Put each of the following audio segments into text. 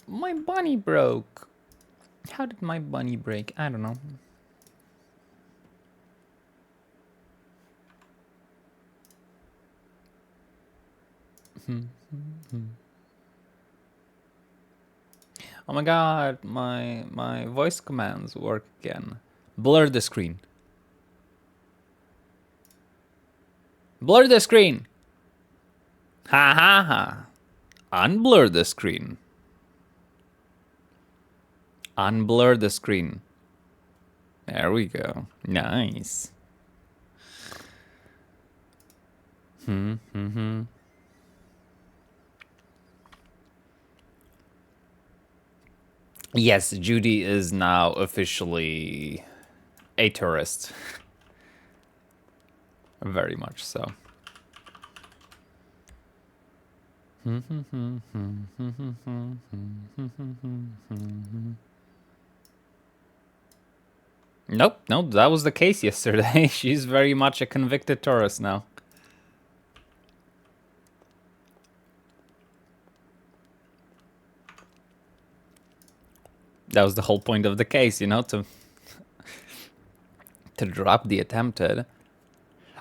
My bunny broke. How did my bunny break? I don't know. Oh my god, my voice commands work again. Blur the screen. Blur the screen. Ha ha ha. Unblur the screen. Unblur the screen. There we go. Nice. Yes, Judy is now officially a tourist. Very much so. Nope, that was the case yesterday. She's very much a convicted tourist now. That was the whole point of the case, you know, to drop the attempted.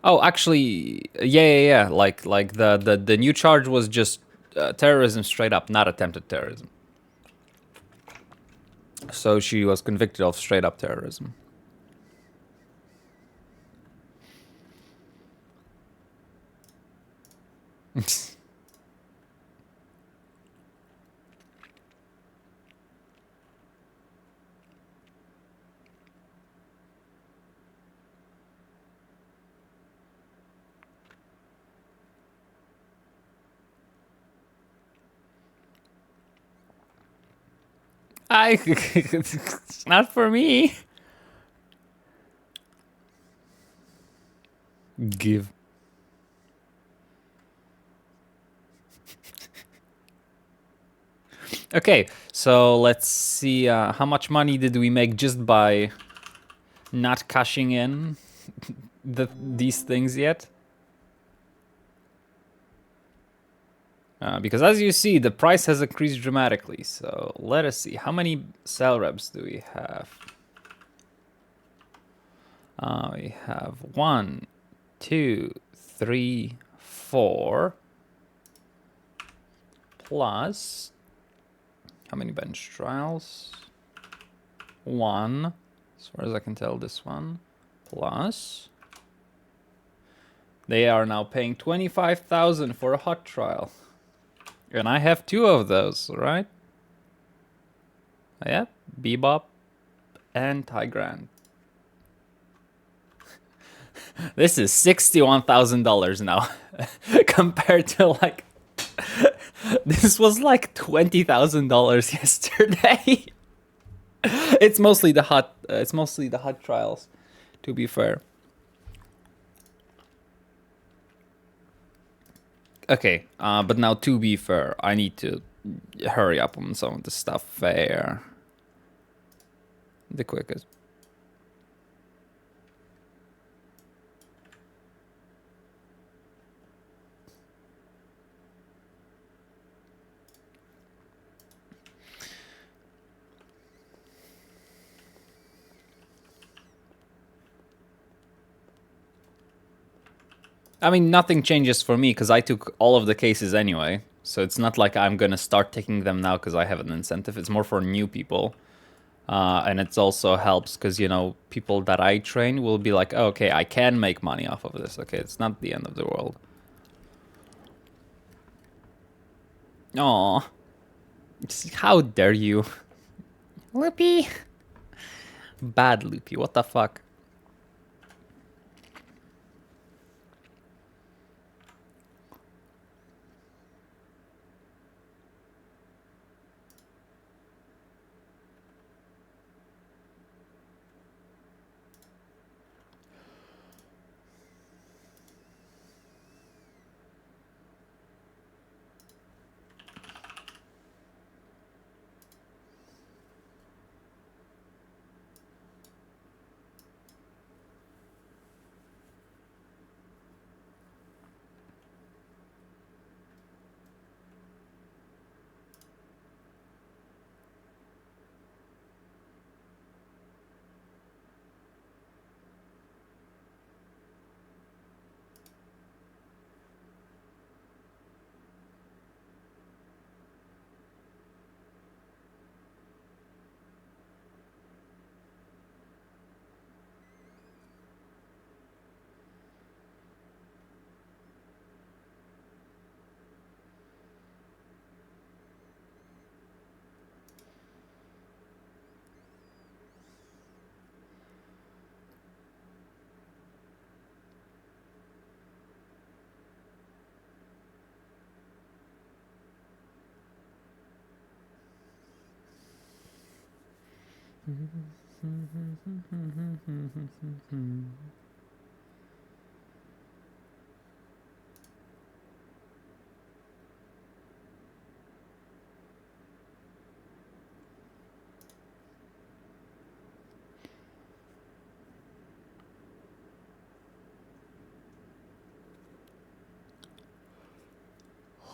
Oh, actually, yeah. Like the new charge was just terrorism straight up, not attempted terrorism. So she was convicted of straight up terrorism. It's not for me. Give. Okay, so let's see how much money did we make just by not cashing in these things yet. Because as you see, the price has increased dramatically. So let us see. How many cell reps do we have? We have 1, 2, 3, 4. Plus, how many bench trials? 1. As far as I can tell, this one. Plus, they are now paying 25,000 for a hot trial. And I have 2 of those, right? Yep, Bebop and Tigrand. This is $61,000 now, compared to like this was like $20,000 yesterday. It's mostly the hot. It's mostly the hot trials, to be fair. Okay, but now to be fair, I need to hurry up on some of the stuff fair. The quickest. I mean, nothing changes for me because I took all of the cases anyway. So it's not like I'm gonna start taking them now because I have an incentive. It's more for new people. And it also helps because, you know, people that I train will be like, oh, okay, I can make money off of this. Okay, it's not the end of the world. Aw. How dare you? Loopy. Bad Loopy, what the fuck?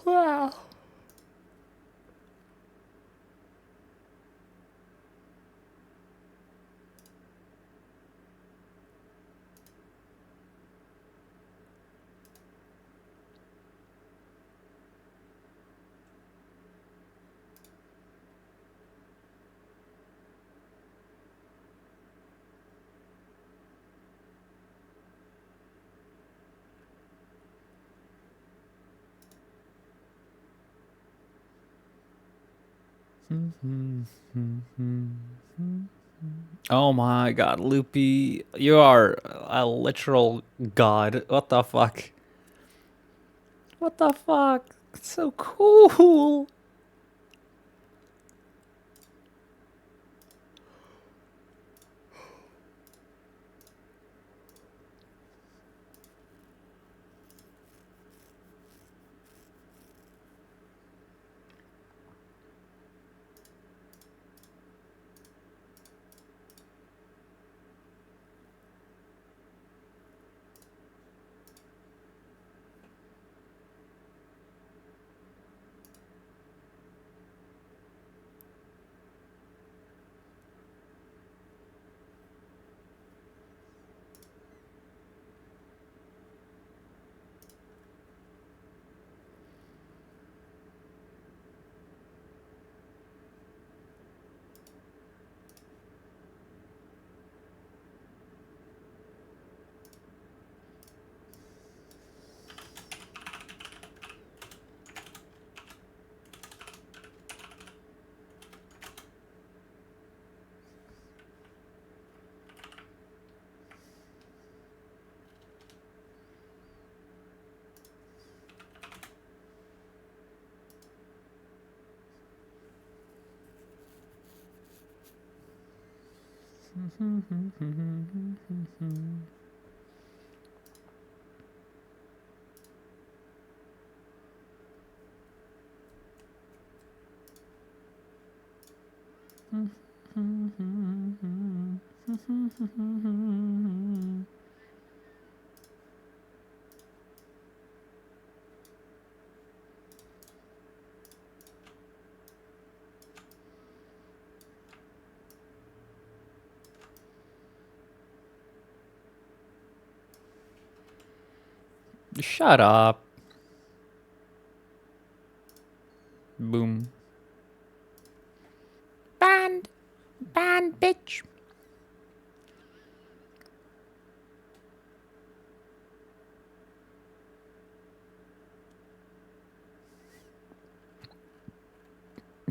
Wow. Oh my god, Loopy, you are a literal god. What the fuck? What the fuck? It's so cool. Shut up. Boom. Banned. Banned, bitch.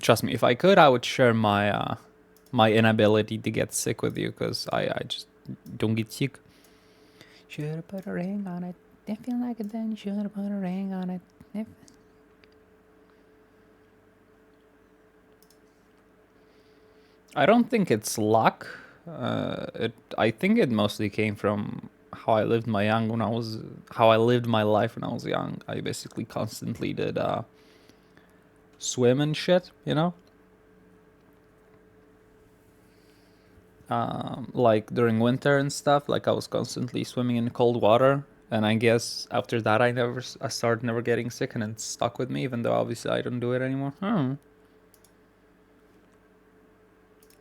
Trust me, if I could, I would share my inability to get sick with you, because I just don't get sick. Should've put a ring on it. Didn't feel like it then. Should've put a ring on it. I don't think it's luck. I think it mostly came from how I lived my life when I was young. I basically constantly did swim and shit, you know. Like during winter and stuff. Like I was constantly swimming in cold water, and I guess after that I started never getting sick, and it stuck with me. Even though obviously I don't do it anymore.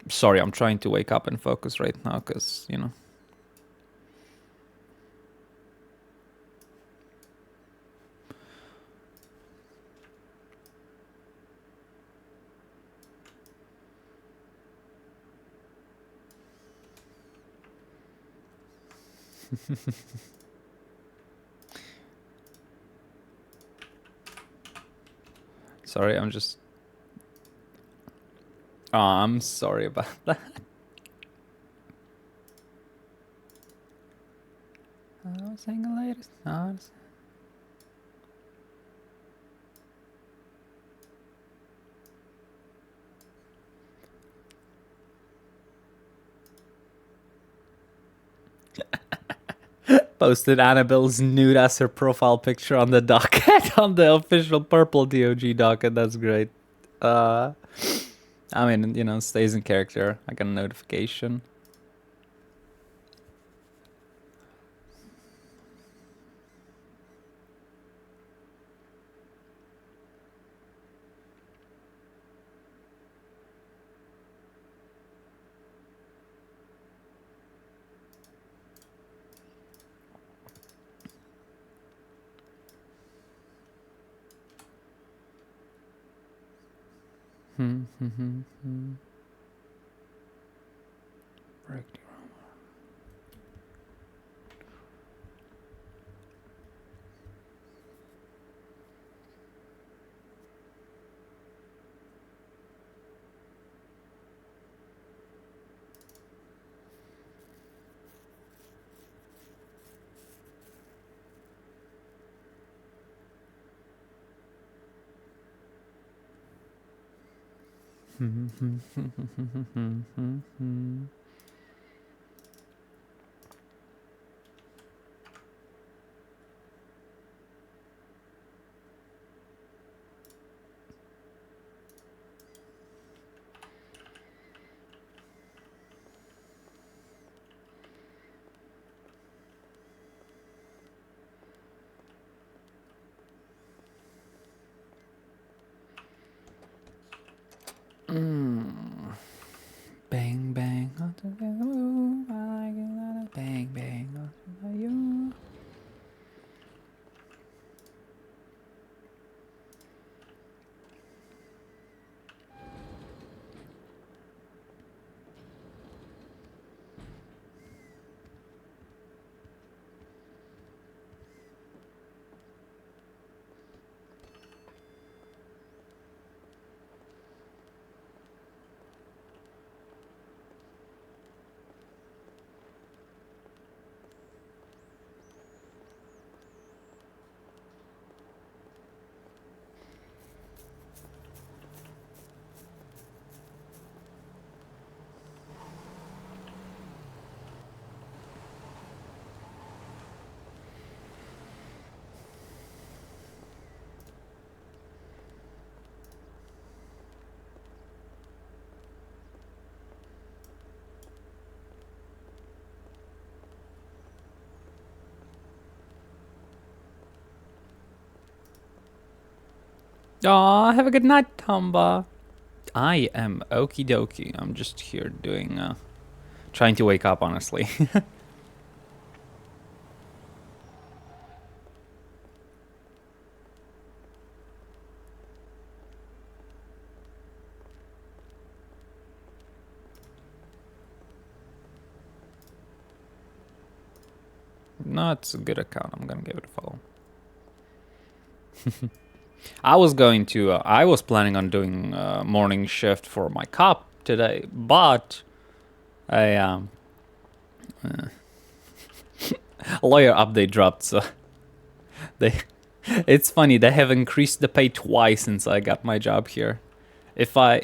Sorry, I'm trying to wake up and focus right now, because you know. Sorry, I'm just. Oh, I'm sorry about that. I was saying the latest. Posted Annabelle's nude as her profile picture on the docket, on the official Purple DOG docket. That's great. I mean, you know, stays in character. I got a notification. Bang bang, bang bang, you. Aw, have a good night, Tomba. I am okie dokie. I'm just here doing, trying to wake up, honestly. No, it's a good account. I'm gonna give it a follow. I was planning on doing morning shift for my cop today, but a lawyer update dropped, so it's funny, they have increased the pay twice since I got my job here. If I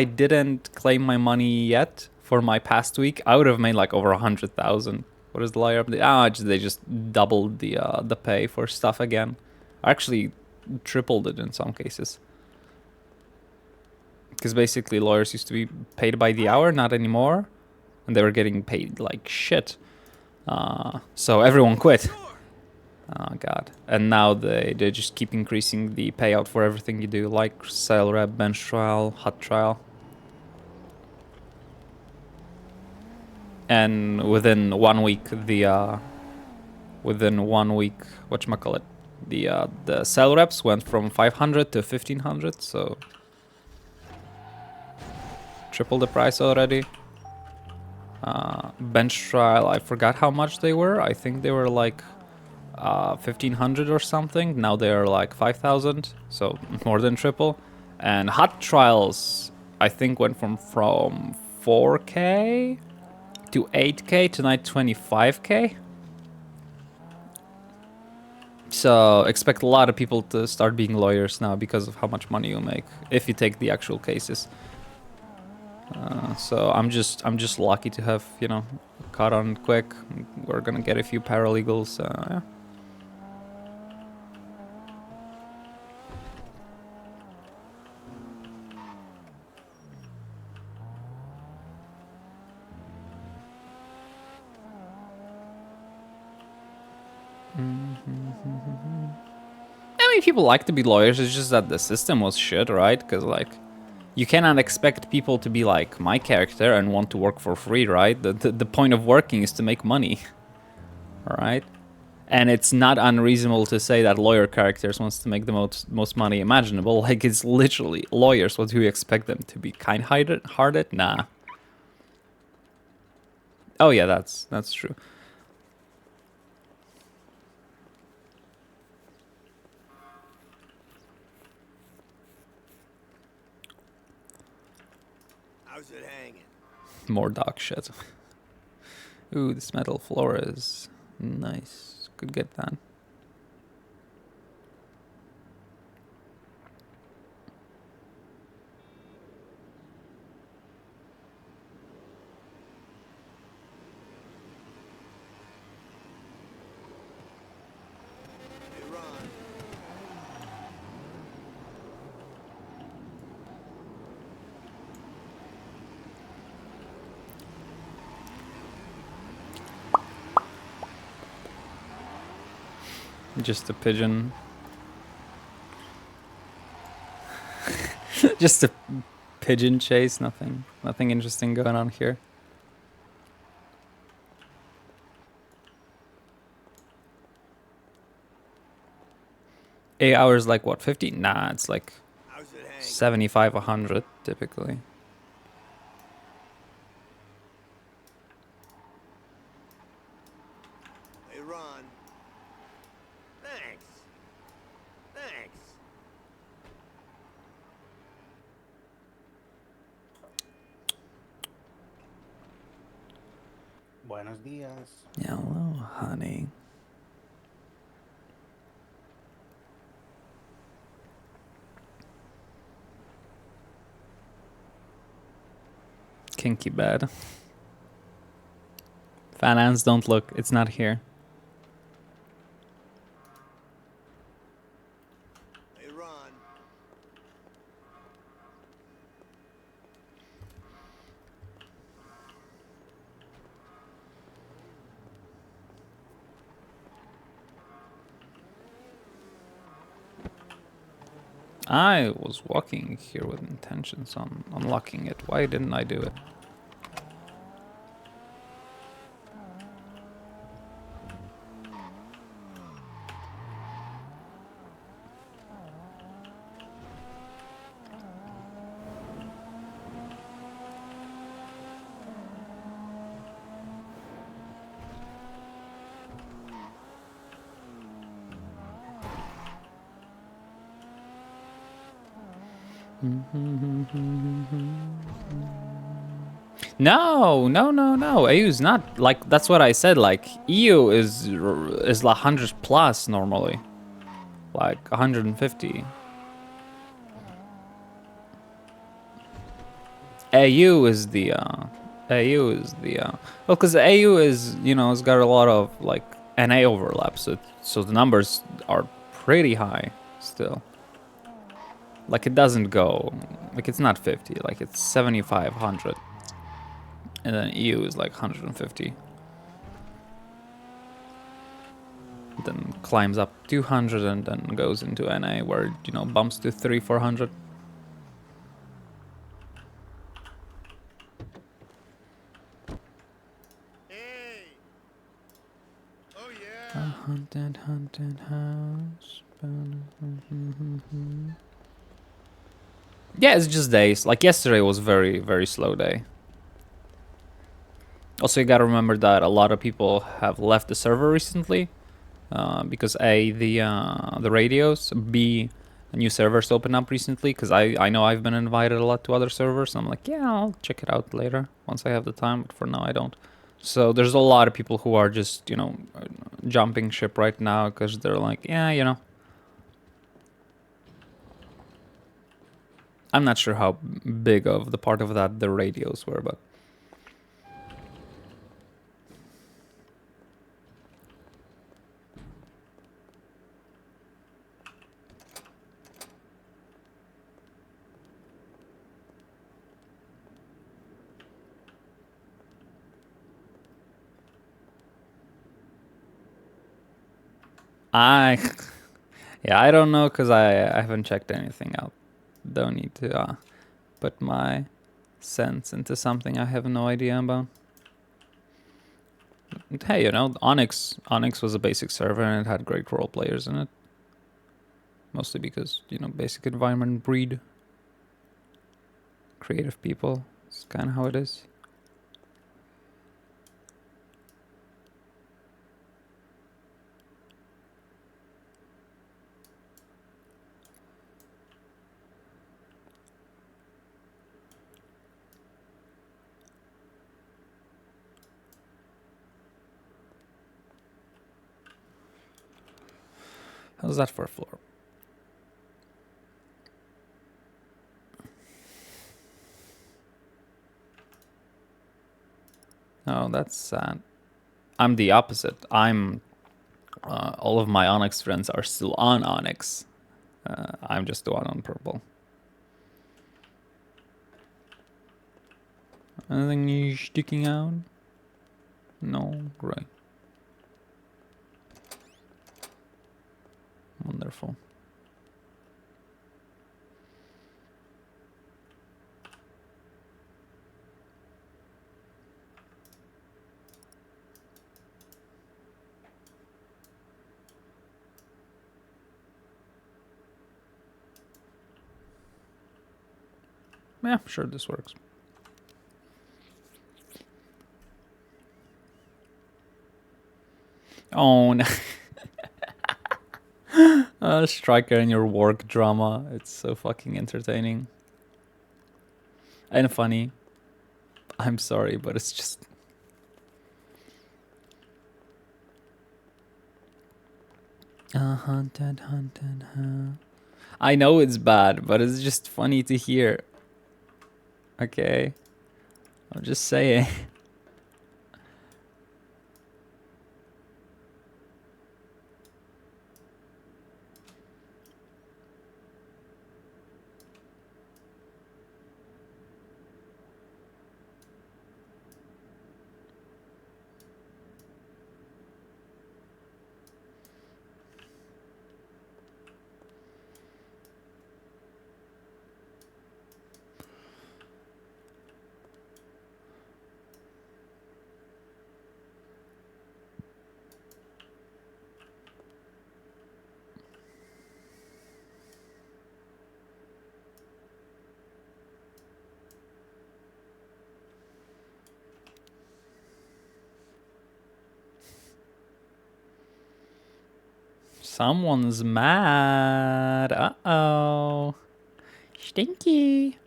didn't claim my money yet for my past week, I would have made like over 100,000. What is the lawyer update? They just doubled the pay for stuff again. Actually tripled it in some cases. Because basically lawyers used to be paid by the hour, not anymore. And they were getting paid like shit. So everyone quit. Oh god. And now they just keep increasing the payout for everything you do, like sale rep, bench trial, hot trial. And within 1 week, whatchamacallit, the sale reps went from 500 to 1500, so triple the price already. Bench trial, I forgot how much they were. I think they were like 1500 or something. Now they are like 5000, so more than triple. And hot trials, I think, went from 4k to 8k to 25k. So expect a lot of people to start being lawyers now because of how much money you make if you take the actual cases. So I'm just lucky to have, you know, caught on quick. We're gonna get a few paralegals. Yeah. I mean, people like to be lawyers. It's just that the system was shit, right? Because like, you cannot expect people to be like my character and want to work for free, right? The point of working is to make money, all right? And it's not unreasonable to say that lawyer characters wants to make the most money imaginable. Like, it's literally lawyers. What do you expect them to be? Kind-hearted? Nah. Oh yeah, that's true. How's it hanging? More dog shit. Ooh, this metal floor is nice. Could get that. Hey, Ron. Just a pigeon. Just a pigeon chase. Nothing interesting going on here. 8 hours, like what, 50? Nah, it's like How's it hanging? 75, 100 typically. Hey, Ron. Thanks. Thanks. Buenos días. Hello, honey. Kinky bed. Finance, don't look. It's not here. Hey, Ron. I was walking here with intentions on unlocking it. Why didn't I do it? No, no, no, no. AU's not like, that's what I said. Like, EU is like 100 plus normally, like 150. AU is the well, because AU is, you know, it's got a lot of like NA overlap, so the numbers are pretty high still. Like, it doesn't go, like, it's not 50, like it's 75, 100, and then EU is like 150. Then climbs up 200 and then goes into NA where, you know, bumps to 300-400. Hey. Oh, A yeah. haunted house. Yeah, it's just days. Like, yesterday was very, very slow day. Also, you gotta remember that a lot of people have left the server recently. Because A, the radios, B, new servers open up recently, because I know I've been invited a lot to other servers. I'm like, yeah, I'll check it out later once I have the time, but for now I don't. So there's a lot of people who are just, you know, jumping ship right now because they're like, yeah, you know. I'm not sure how big of the part of that the radios were, but I yeah, I don't know because I haven't checked anything out. Don't need to put my cents into something I have no idea about. But hey, you know, Onyx was a basic server and it had great role players in it. Mostly because, you know, basic environment breed creative people. It's kind of how it is. How's that for a floor? Oh, that's sad. I'm the opposite. I'm all of my Onyx friends are still on Onyx. I'm just the one on purple. Anything new sticking out? No, great. Wonderful. Yeah, sure, this works. Oh, no. Striker and your work drama. It's so fucking entertaining. And funny. I'm sorry, but it's just... Haunted. I know it's bad, but it's just funny to hear. Okay? I'm just saying. Someone's mad. Uh-oh. Stinky.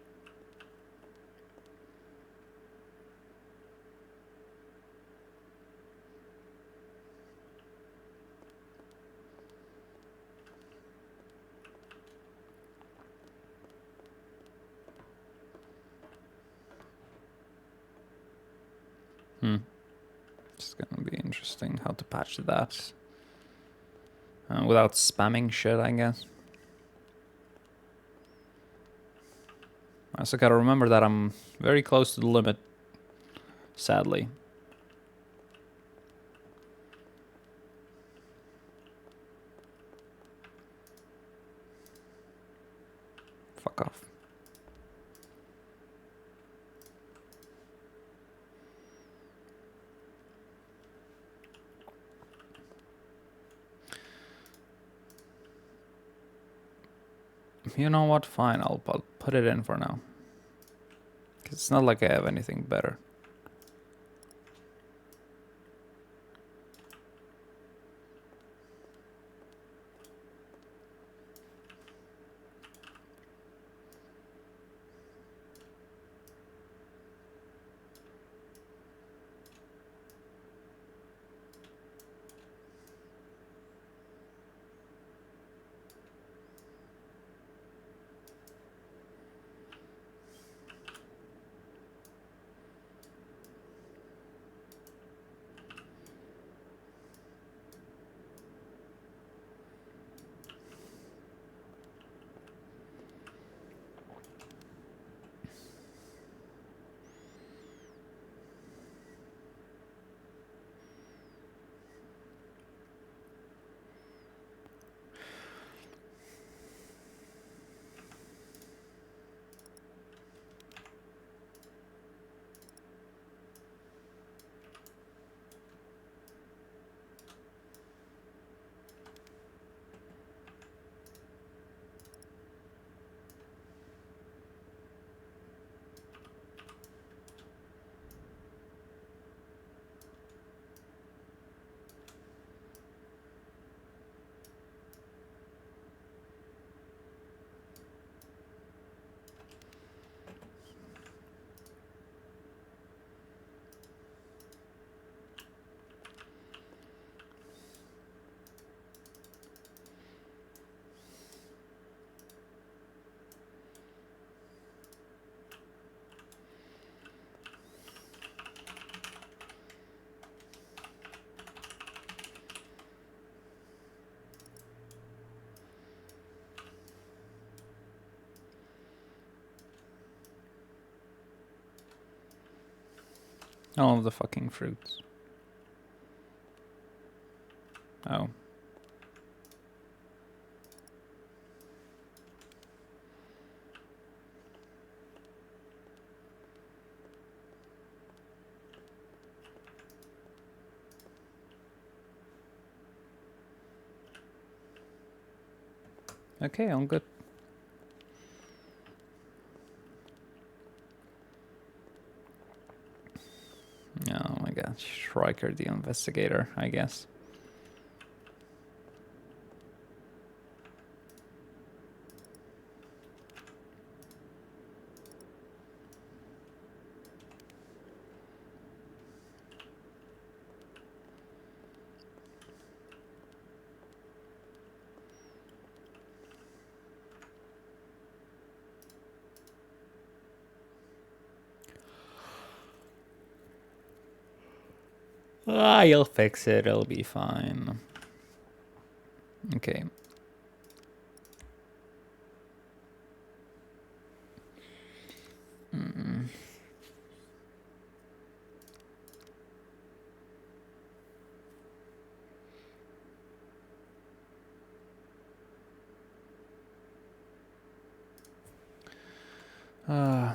It's gonna be interesting how to patch that. Without spamming shit, I guess. I also gotta remember that I'm very close to the limit. Sadly. Fuck off. You know what? Fine, I'll put it in for now. Cause it's not like I have anything better. All of the fucking fruits. Oh. Okay, all good. Oh my god, Striker the investigator, I guess. Ah, you'll fix it, it'll be fine. Okay. Mm. Uh,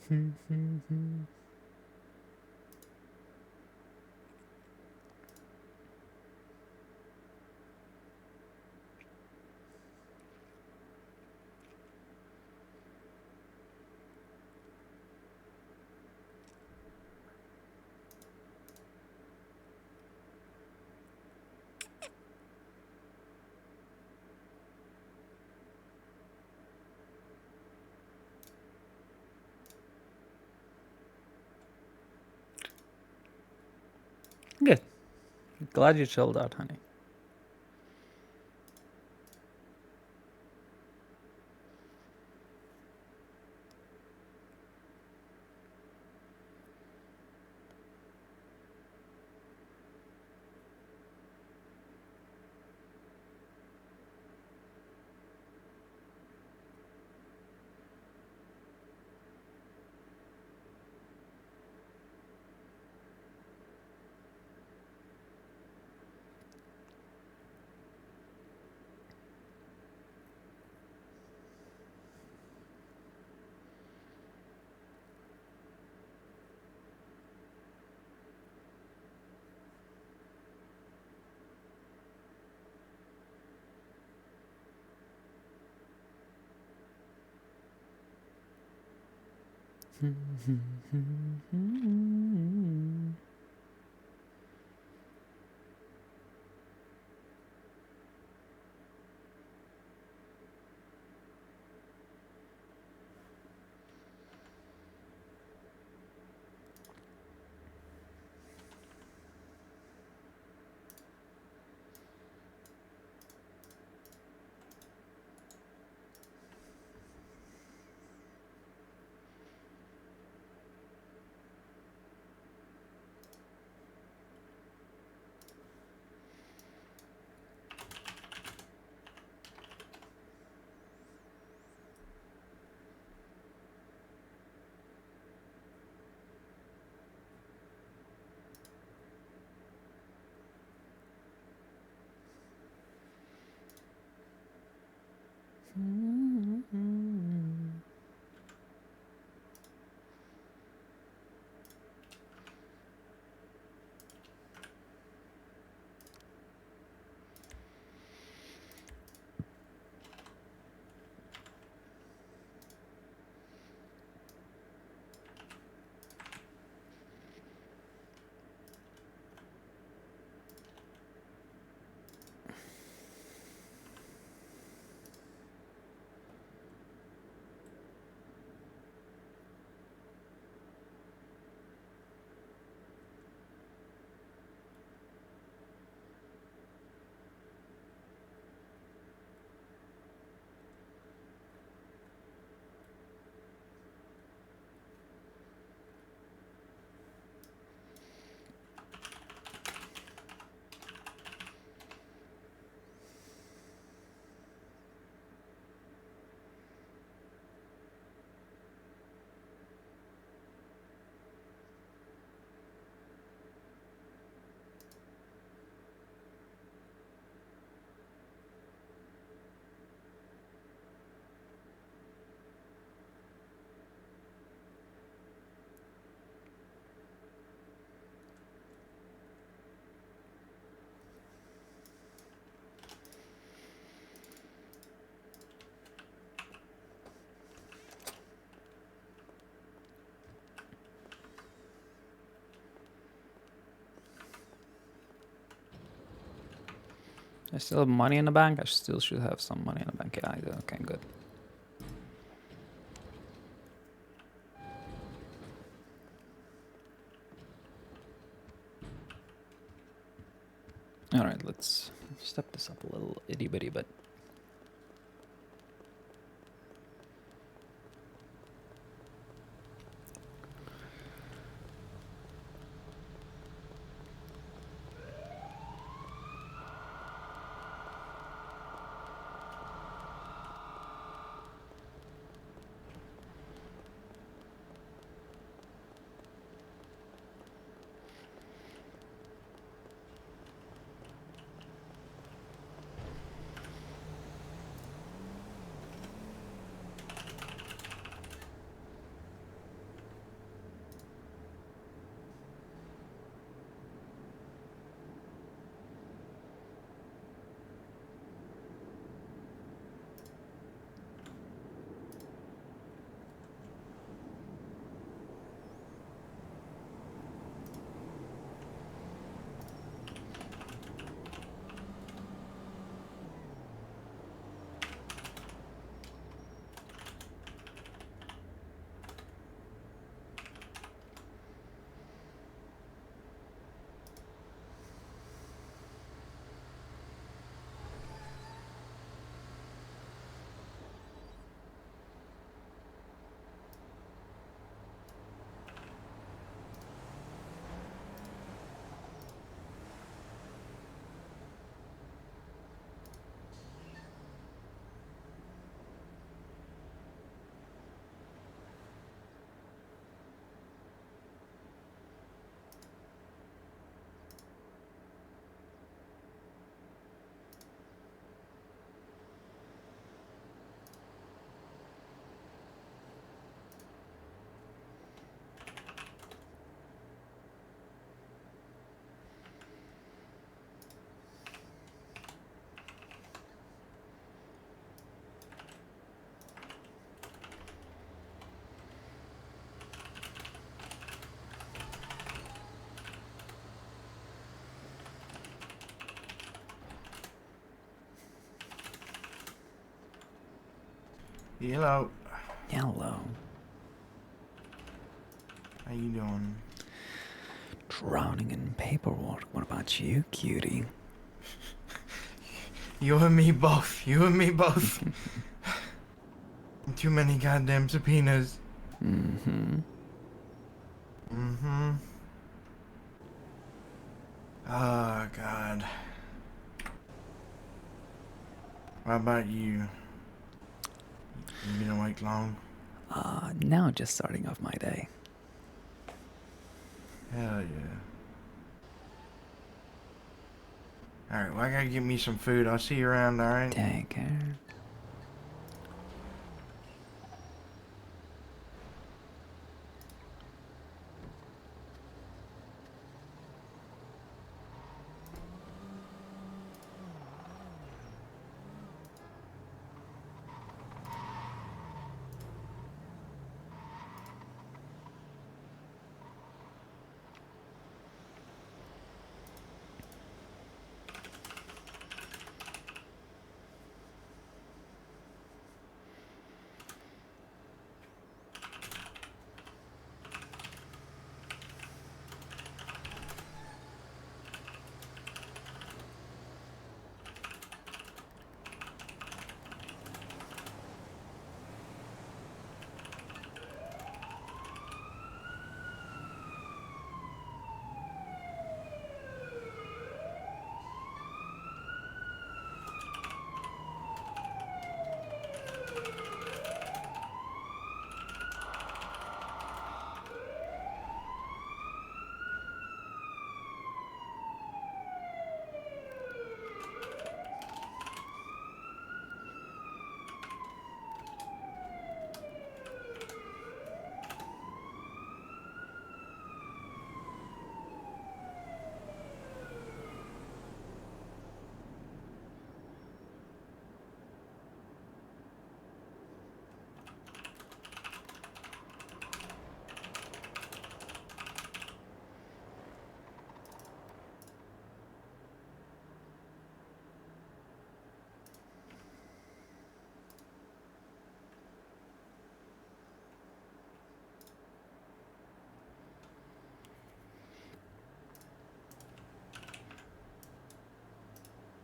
Good. Glad you chilled out, honey. I still have money in the bank. I still should have some money in the bank. Yeah, I do. Okay, good. All right, let's step this up a little itty bitty bit. Hello. Hello. How you doing? Drowning in paperwork. What about you, cutie? You and me both. You and me both. Too many goddamn subpoenas. Mm-hmm. Mm-hmm. Oh, God. What about you? You been awake long? Now just starting off my day. Hell yeah. Alright, well, I gotta get me some food. I'll see you around, alright? Take care.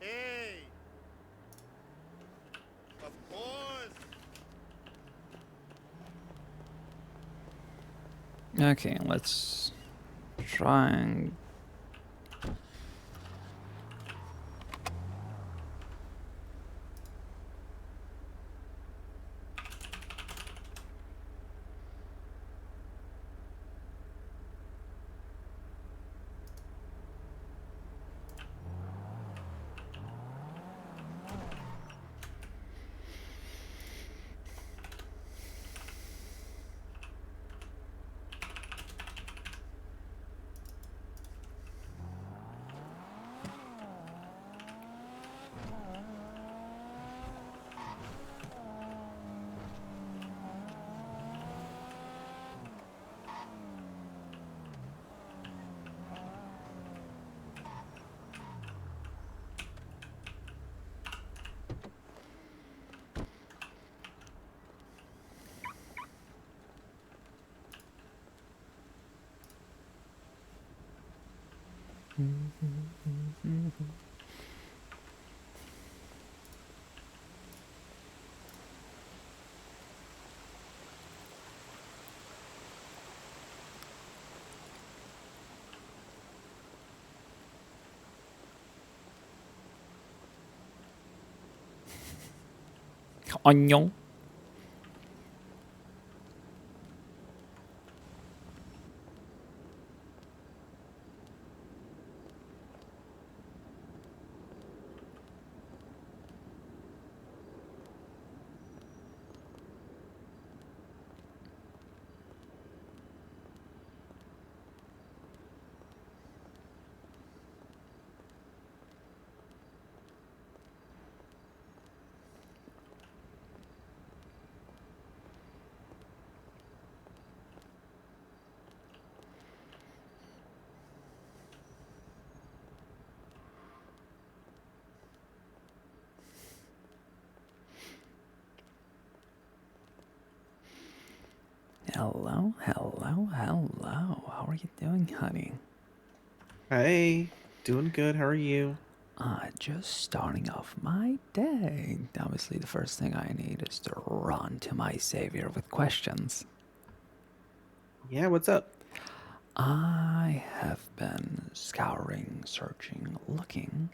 Hey! Of course! Okay, let's try and... Onion. Hello, hello, hello. How are you doing, honey? Hey, doing good. How are you? Just starting off my day. Obviously, the first thing I need is to run to my savior with questions. Yeah, what's up? I have been scouring, searching, looking,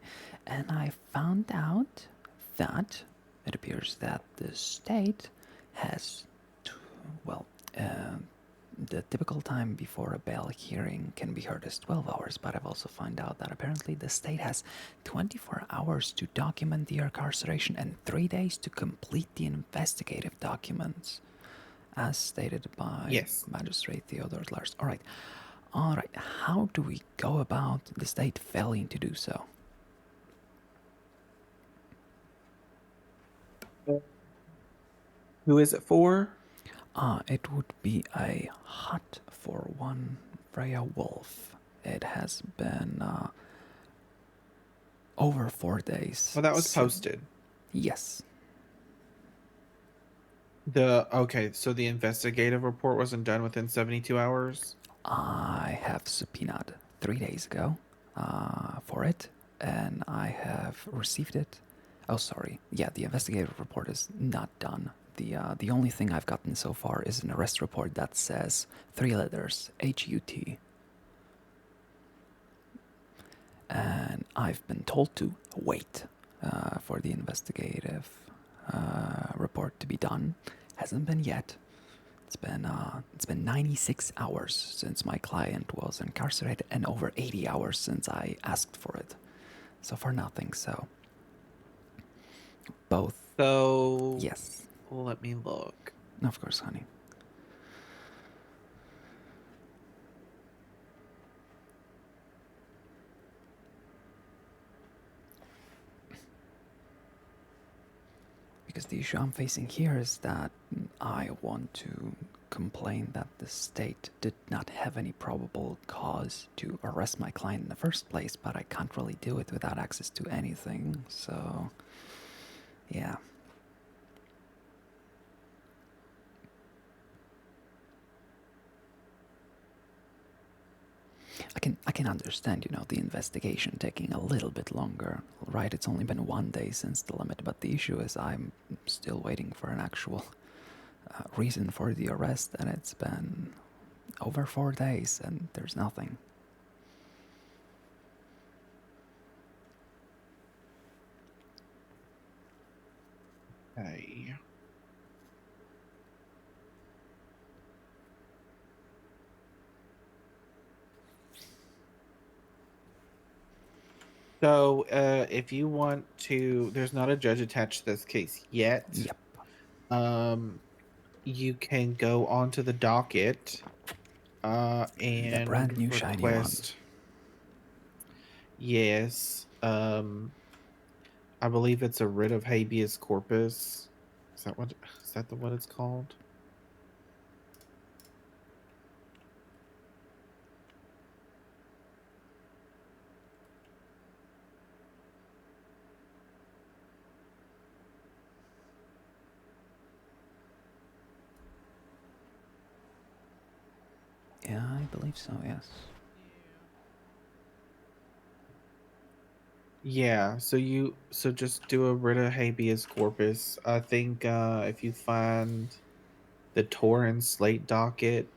and I found out that it appears that the state has, well, uh, the typical time before a bail hearing can be heard is 12 hours, but I've also found out that apparently the state has 24 hours to document the incarceration and 3 days to complete the investigative documents, as stated by Yes. Magistrate Theodore Lars. All right. How do we go about the state failing to do so? Who is it for? It would be a hut for one Freya Wolf. It has been over 4 days. Well, that was posted. Yes. So the investigative report wasn't done within 72 hours? I have subpoenaed 3 days ago for it, and I have received it. Oh, sorry. Yeah, the investigative report is not done. The only thing I've gotten so far is an arrest report that says 3 letters HUT, and I've been told to wait for the investigative report to be done. Hasn't been yet. It's been 96 hours since my client was incarcerated, and over 80 hours since I asked for it. So far, nothing. So both, So, yes, let me look. of course, honey. Because the issue I'm facing here is that I want to complain that the state did not have any probable cause to arrest my client in the first place, but I can't really do it without access to anything. So, yeah. I can understand, the investigation taking a little bit longer. Right, it's only been 1 day since the limit, but the issue is I'm still waiting for an actual reason for the arrest, and it's been over 4 days, and there's nothing. Hey. So, if you want to, there's not a judge attached to this case yet. Yep. Um, you can go onto the docket, The brand and new shiny one. request. Yes. I believe it's a writ of habeas corpus. Is that what it's called? Yeah, I believe so, yes. Yeah, so just do a writ of habeas corpus. I think if you find the Torrens Slate docket,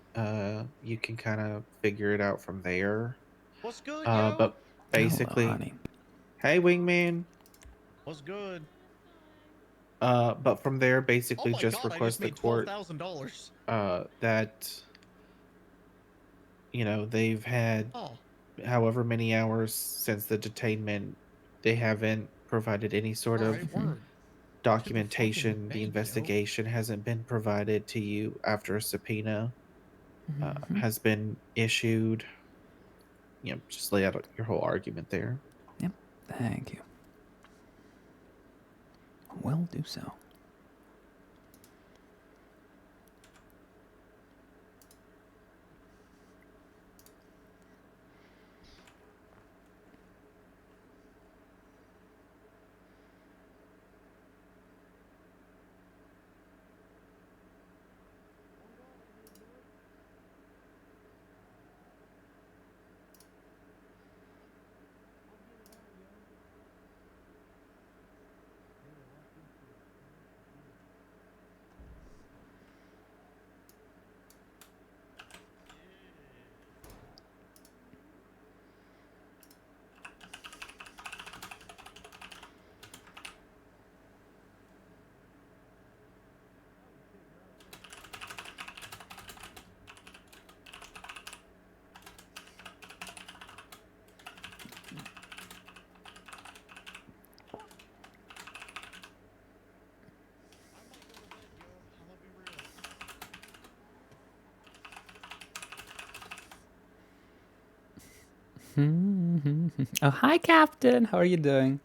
you can kind of figure it out from there. What's good, yo? But Hello, basically, honey. hey wingman. What's good? But from there, Oh basically my just god, I just request the made court $12,000. that they've had Oh, however many hours since the detainment, they haven't provided any sort all of right, word. To the fucking documentation. The bank, yo. investigation hasn't been provided to you after a subpoena Mm-hmm. has been issued. Just lay out your whole argument there. Yep, thank you. Will do so. Oh, hi, Captain. How are you doing?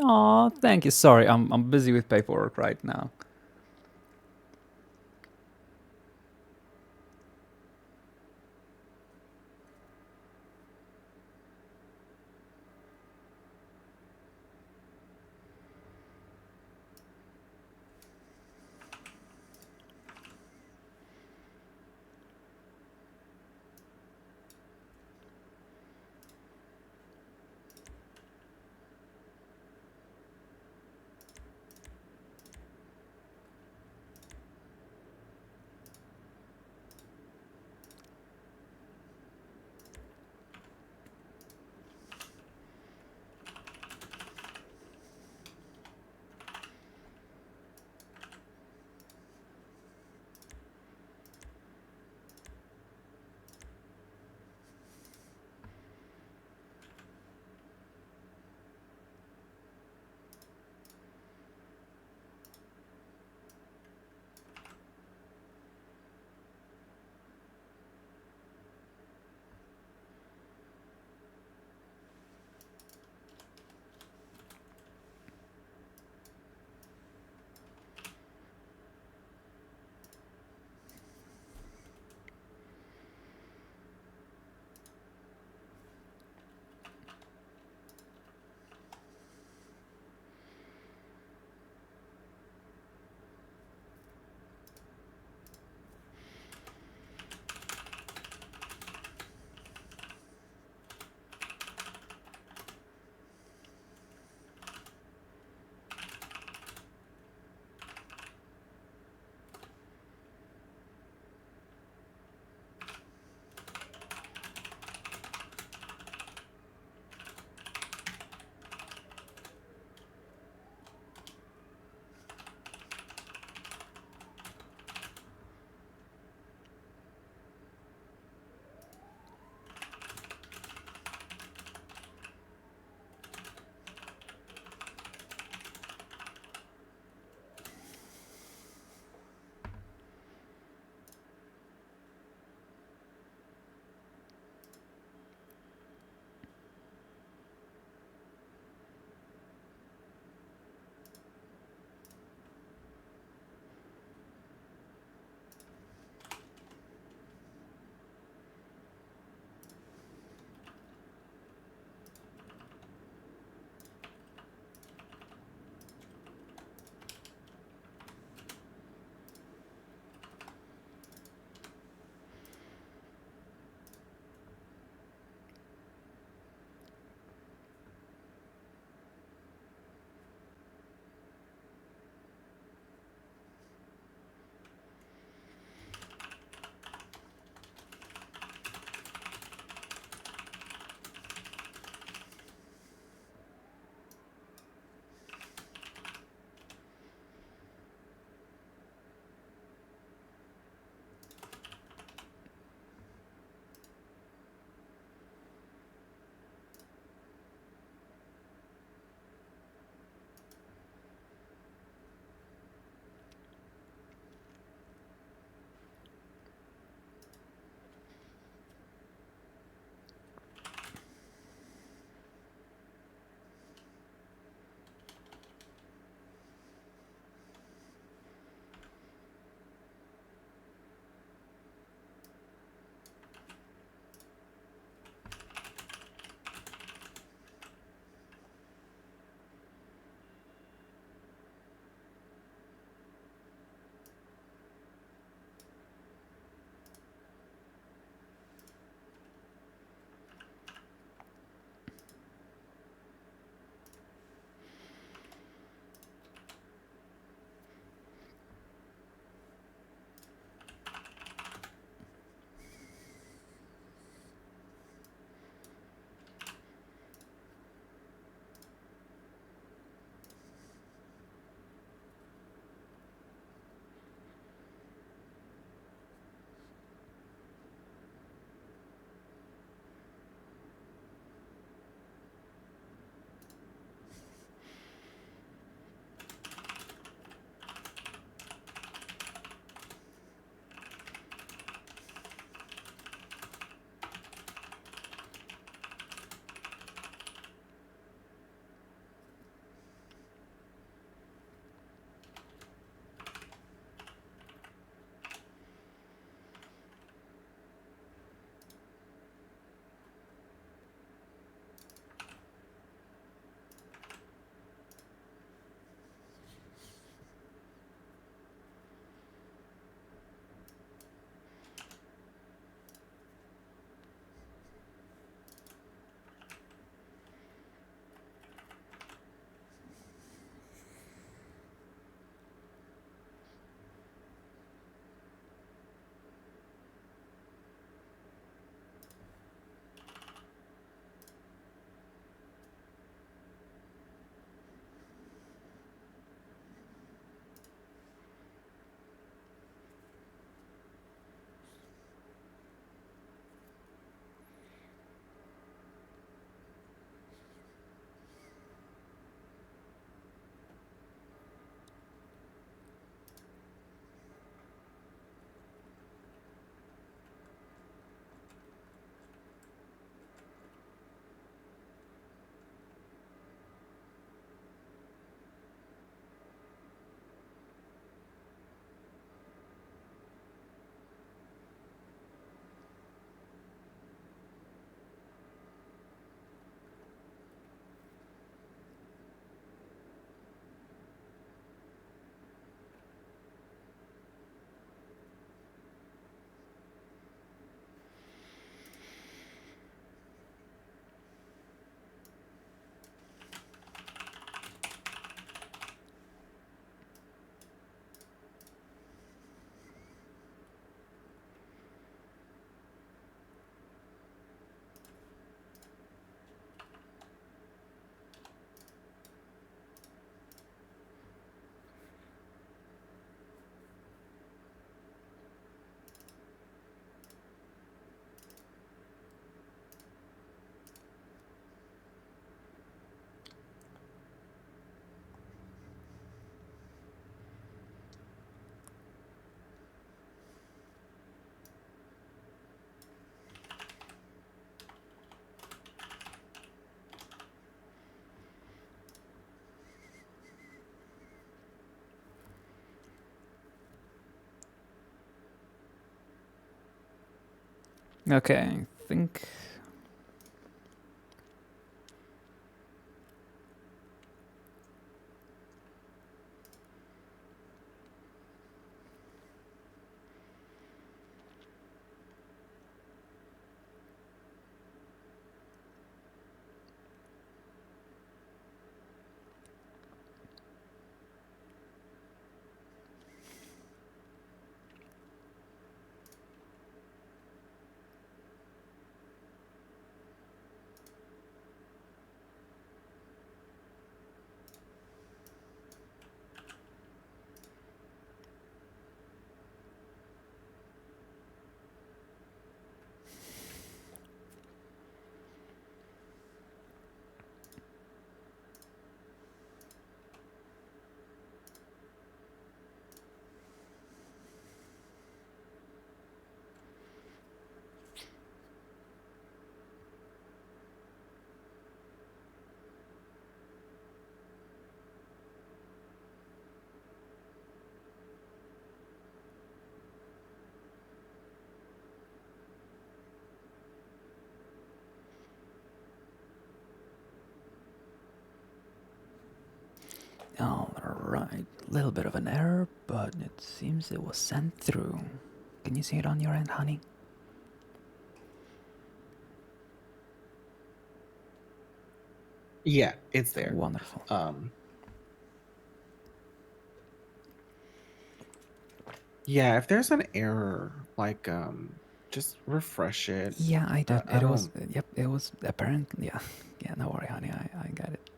Oh, thank you. Sorry, I'm busy with paperwork right now. Okay, I think. Alright, little bit of an error, but it seems it was sent through. Can you see it on your end, honey? Yeah, it's there. Wonderful. Yeah, if there's an error, like just refresh it. Yeah, I did. I It was. don't. Yep, it was apparently. Yeah, yeah. No worry, honey. I got it.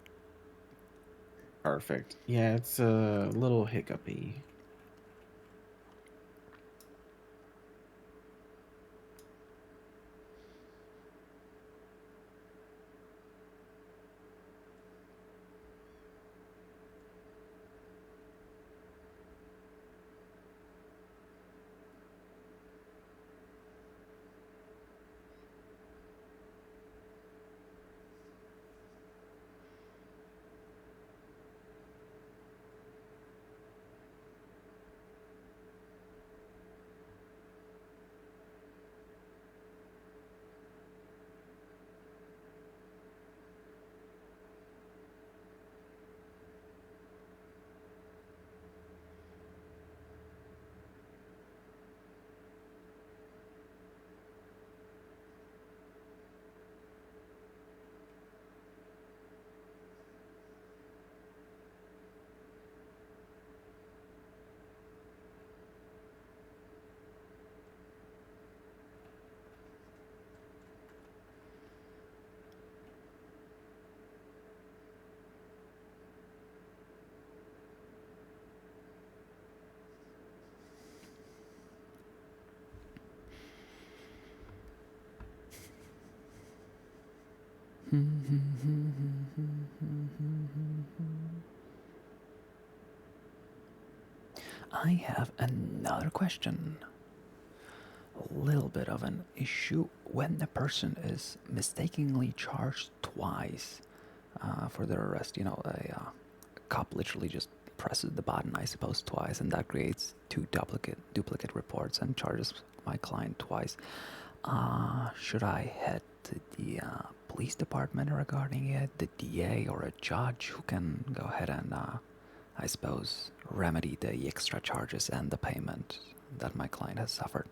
Perfect. Yeah, it's a little hiccupy. I have another question. A little bit of an issue when a person is mistakenly charged twice for their arrest. You know, a cop literally just presses the button, I suppose, twice, and that creates two duplicate reports and charges my client twice. Should I head to the police department regarding it, the DA, or a judge who can go ahead and, I suppose, remedy the extra charges and the payment that my client has suffered?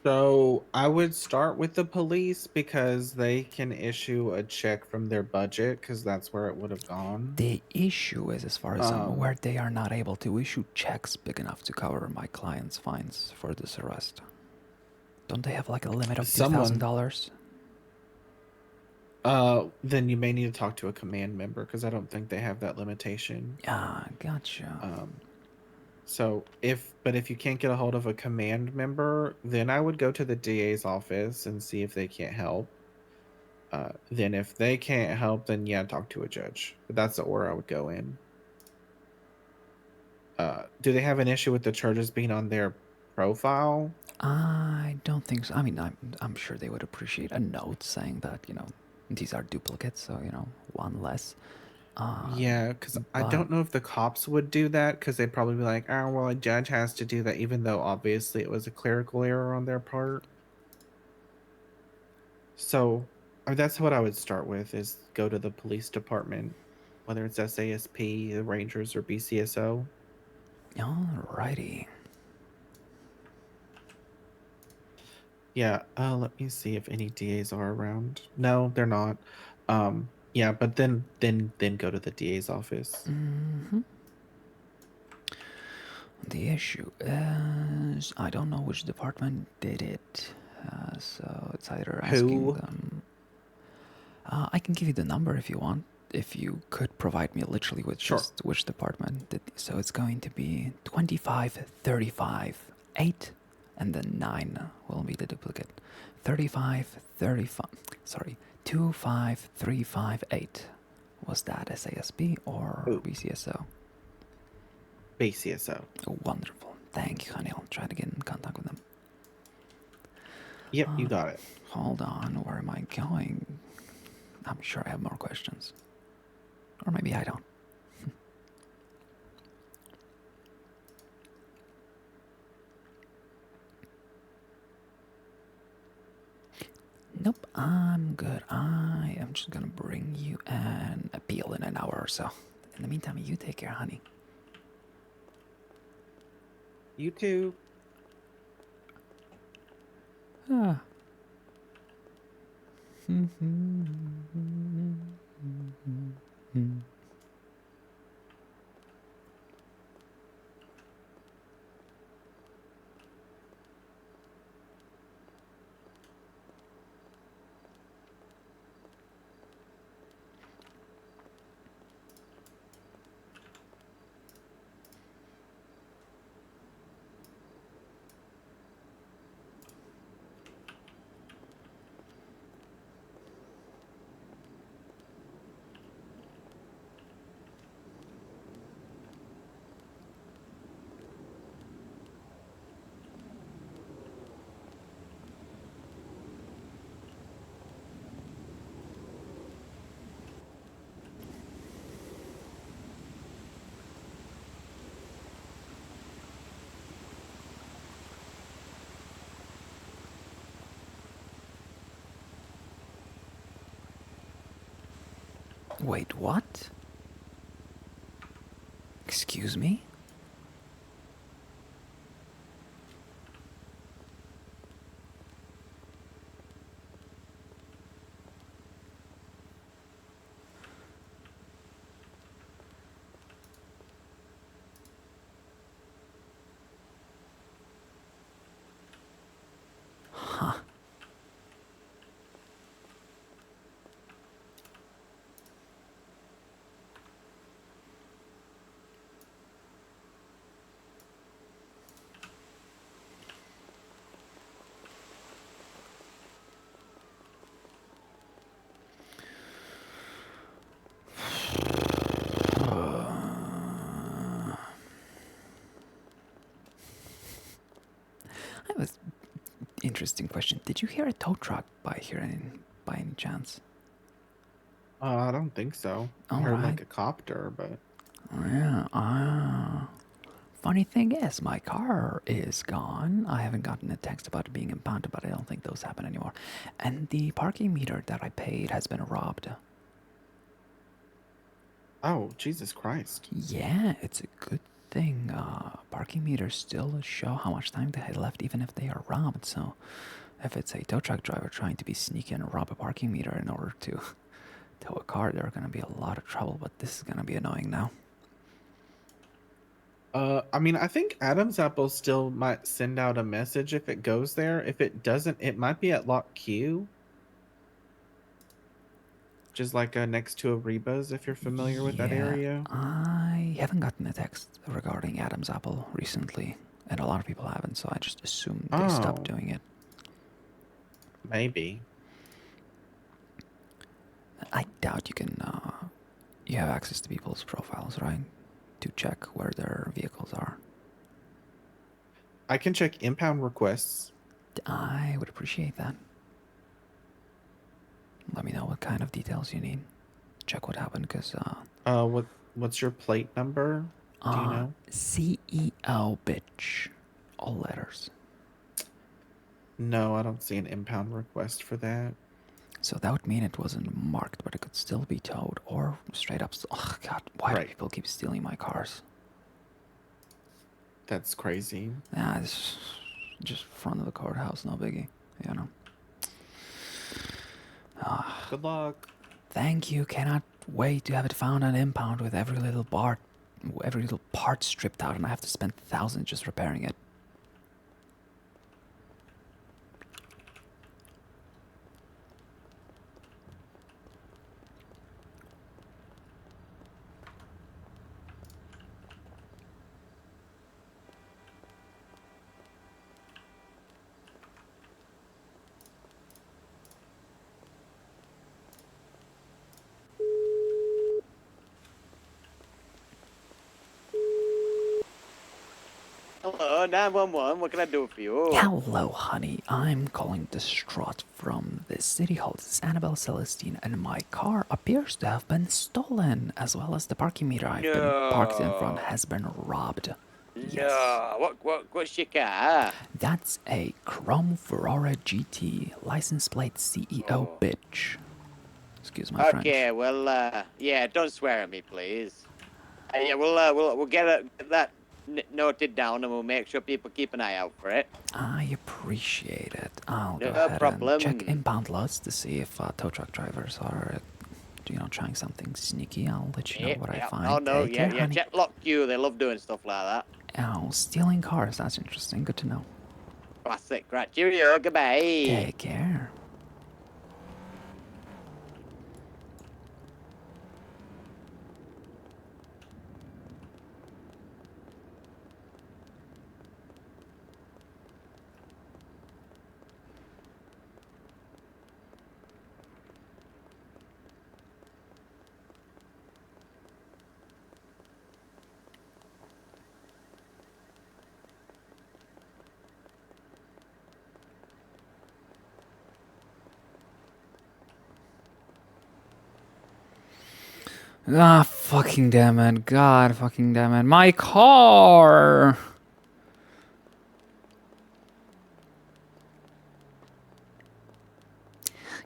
So I would start with the police because they can issue a check from their budget because that's where it would have gone. The issue is, as far as I'm aware, Um, they are not able to issue checks big enough to cover my client's fines for this arrest. Don't they have like a limit of someone, $2,000? then you may need to talk to a command member because I don't think they have that limitation. Ah, gotcha. But if you can't get a hold of a command member, then I would go to the DA's office and see if they can't help. Then if they can't help, then yeah, talk to a judge. But that's the order I would go in. Do they have an issue with the charges being on their profile? I don't think so. I mean, I'm sure they would appreciate a note saying that, these are duplicates, so, one less. Yeah, because I But don't know if the cops would do that because they'd probably be like, oh, well, a judge has to do that, even though obviously it was a clerical error on their part. So that's what I would start with is go to the police department, whether it's SASP, the Rangers, or BCSO. Alrighty. Yeah, let me see if any DAs are around. No, they're not. Yeah, but then go to the DA's office. The issue is I don't know which department did it, so it's either asking Who? them. I can give you the number if you want. If you could provide me literally with Sure. just which department did. So it's going to be 25, 35, 8, and then 9 will be the duplicate. 35, 35. Sorry, 25358. Was that SASB or Who? BCSO? BCSO. Oh, wonderful. Thank you, honey. I'll try to get in contact with them. Yep, you got it. Hold on. Where am I going? I'm sure I have more questions. Or maybe I don't. Nope, I'm good. I am just gonna bring you an appeal in an hour or so. In the meantime, you take care, honey. You too. Ah. Wait, what? Excuse me? Huh. I have an interesting question. Did you hear a tow truck by any chance? I don't think so. I All heard right. like a copter, but Yeah. Funny thing is, my car is gone. I haven't gotten a text about it being impounded, but I don't think those happen anymore. And the parking meter that I paid has been robbed. oh, Jesus Christ. Yeah, it's a good thing. Parking meters still show how much time they had left, even if they are robbed. So, if it's a tow truck driver trying to be sneaky and rob a parking meter in order to tow a car, there's gonna be a lot of trouble. But this is gonna be annoying now. I mean, I think Adam's Apple still might send out a message if it goes there. If it doesn't, it might be at Lock Q, which is like next to Ariba's, if you're familiar with that Yeah, area. I haven't gotten a text regarding Adam's Apple recently, and a lot of people haven't, so I just assumed they stopped Oh, doing it. maybe. I doubt you have access to people's profiles, right? To check where their vehicles are. I can check impound requests. I would appreciate that. Let me know what kind of details you need. Check what happened, because What's your plate number? Do you know? CEO bitch, all letters. No, I don't see an impound request for that. So that would mean it wasn't marked, but it could still be towed or straight up. Oh God, why do Right. people keep stealing my cars? That's crazy. Yeah, it's just front of the courthouse, no biggie, you know. Good luck. Thank you. Cannot wait to have it found and impound with every little part stripped out, and I have to spend thousands just repairing it. Hello, 911. What can I do for you? Hello, honey. I'm calling distraught from the city hall. This is Annabelle Celestine, and my car appears to have been stolen, as well as the parking meter I've been parked in front has been robbed. Yes. No. What's your car? That's a Chrome Ferrari GT, license plate CEO bitch. Excuse my French. Okay, well, yeah, don't swear at me, please. Yeah, we'll get that noted down, and we'll make sure people keep an eye out for it. I appreciate it. I'll go No ahead problem. and check impound lots to see if tow truck drivers are, trying something sneaky. I'll let you know what I find. Oh, no, Take care, honey. Jetlock Q, they love doing stuff like that. Oh, stealing cars. That's interesting. Good to know. Classic. Right, cheerio, goodbye. Take care. Ah, fucking damn it. God fucking damn it. My car!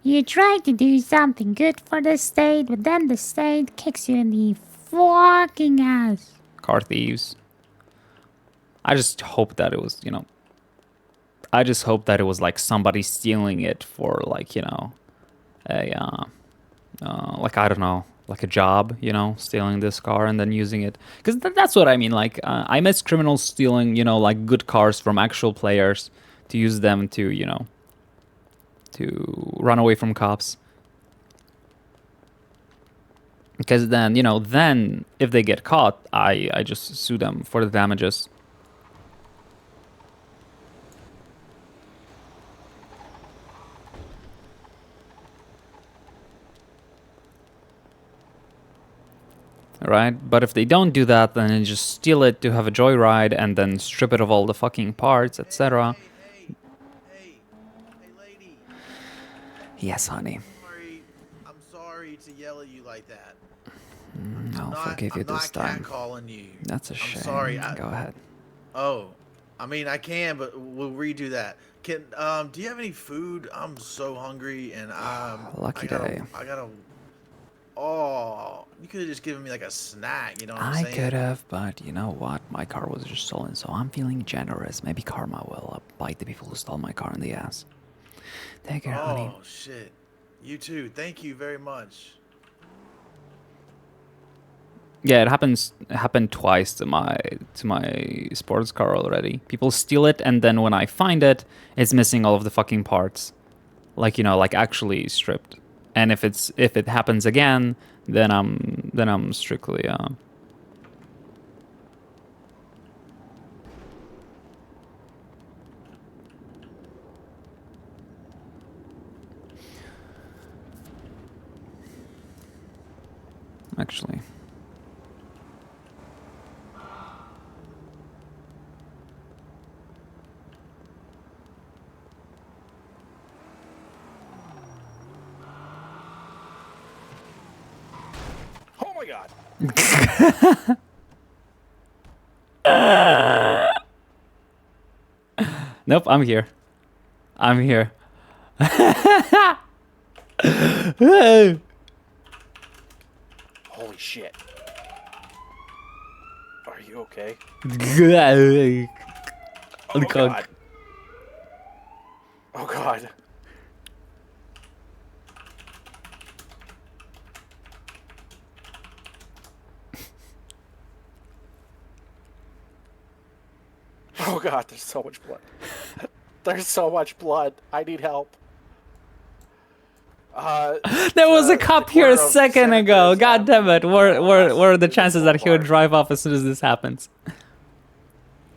You try to do something good for the state, but then the state kicks you in the fucking ass. Car thieves. I just hope that it was, I just hope that it was like somebody stealing it for like, a, like, I don't know, like a job, stealing this car and then using it. Because that's what I mean. Like, I miss criminals stealing, like good cars from actual players to use them to, to run away from cops. Because then, then if they get caught, I just sue them for the damages. Right? But if they don't do that, then they just steal it to have a joyride and then strip it of all the fucking parts, etc. Hey, lady. Yes, honey. I'm sorry to yell at you like that. I'll forgive you this time. Calling you. That's a shame. I'm sorry. Go ahead. Oh, I mean, I can, but we'll redo that. Do you have any food? I'm so hungry, and Lucky day. Oh, you could have just given me like a snack, you know what I'm saying? I could have, but you know what? My car was just stolen, so I'm feeling generous. Maybe karma will bite the people who stole my car in the ass. Take care, honey. Oh, shit. You too. Thank you very much. Yeah, it happened twice to my sports car already. People steal it, and then when I find it, it's missing all of the fucking parts, like like actually stripped. And if it happens again, then I'm strictly actually. Oh my god. Nope, I'm here. I'm here. Holy shit. Are you okay? Oh god. Oh god. Oh god, there's so much blood. There's so much blood. I need help. There was a cop here a order of second ago. senators God have damn it. What asked are the to chances that he would bombard. drive off as soon as this happens?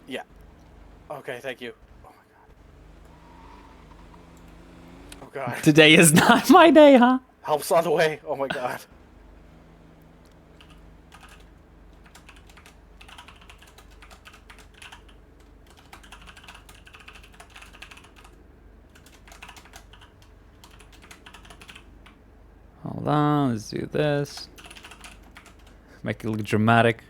Yeah. Okay, thank you. Oh my god. Oh god. Today is not my day, huh? Help's on the way. Oh my god. Hold on, let's do this. Make it look dramatic.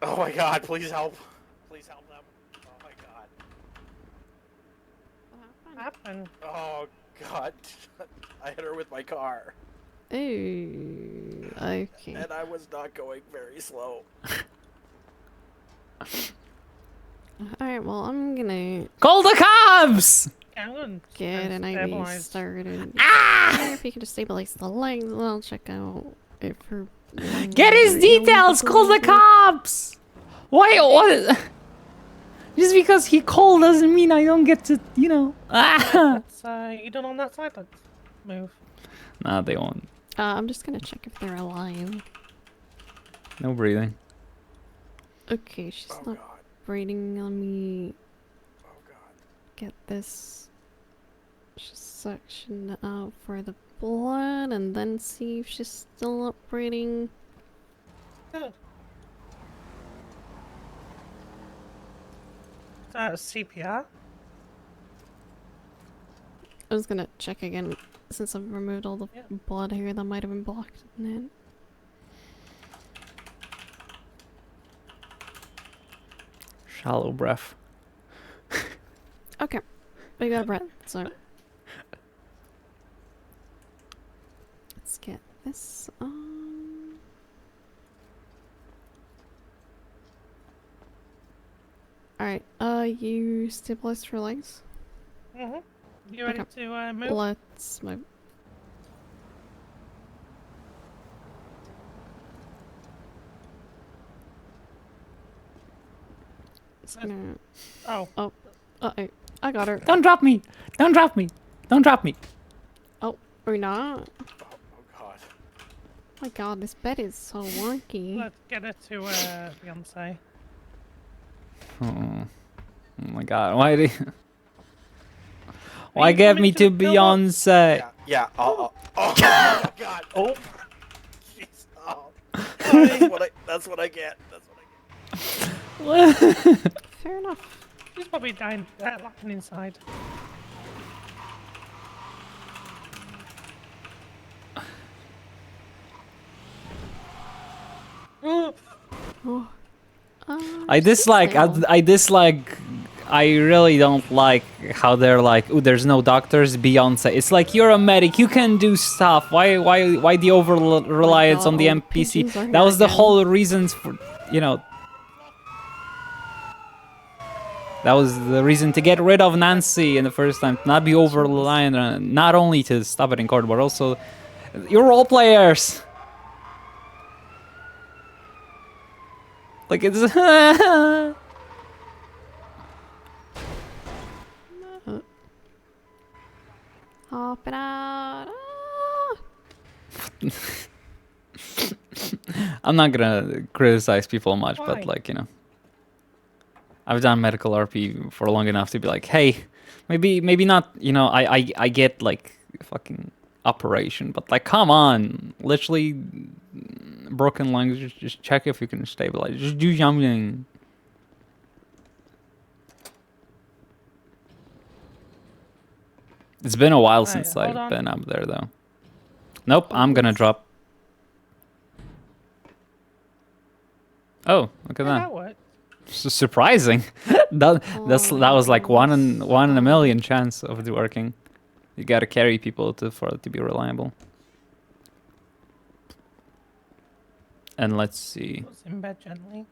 Oh my god, please help. Please help them. Oh my god. What happened? Oh god. I hit her with my car. Ooh, okay. And I was not going very slow. Alright, well, I'm gonna Call the cops! I'm going get an IV stabilize. started. Ah! If you can just stabilize the legs, then I'll check out if her. Get his details! Call the cops! Why? What? Just because he called doesn't mean I don't get to, you know. Ah! Let's, you done on that side? Let's move. Nah, they won't. I'm just gonna check if they're alive. No breathing. Okay, she's Oh not god. breathing. Let me Oh god. get this suction out for the blood and then see if she's still not breathing. Good. CPR. I was gonna check again since I've removed all the Yeah. blood here that might have been blocked in it. Shallow breath. Okay, we got a breath, so let's get this on. Alright, you stabilized her legs? Mm-hmm. You ready Okay. to move? Let's move. It's gonna. Oh. I got her. Don't drop me! Don't drop me! Don't drop me! Or not. Oh god. Oh my god, this bed is so wonky. Let's get her to Beyonce. Oh my god, why did he... Why you get coming me to to the pillbox? Beyonce? Yeah, yeah. Oh god. Oh. Jeez. Oh. That's what I get. That's what I get. Fair enough. She's probably dying, laughing inside. Oh. Oh. I dislike, I really don't like how they're like, ooh, there's no doctors, Beyonce. It's like, you're a medic, you can do stuff. Why the over reliance on the all the NPC? pigeons are That here was the again. whole reasons for, you know. That was the reason to get rid of Nancy in the first time, not be over reliant on, not only to stop it in court, but also, you're role players. Like it's Hop it out. Ah! I'm not gonna criticize people much, Why? but like, you know, I've done medical RP for long enough to be like, hey, maybe not, you know, I get like fucking operation, but like, come on, literally broken lungs, just check if you can stabilize, just do something. It's been a while Right, since hold I've on. been up there though. Nope, I'm gonna drop. Oh, look at Yeah, that. that worked. Surprising. That was like one in a million chance of it working. You gotta carry people for it to be reliable. And let's see. Puts in bed gently.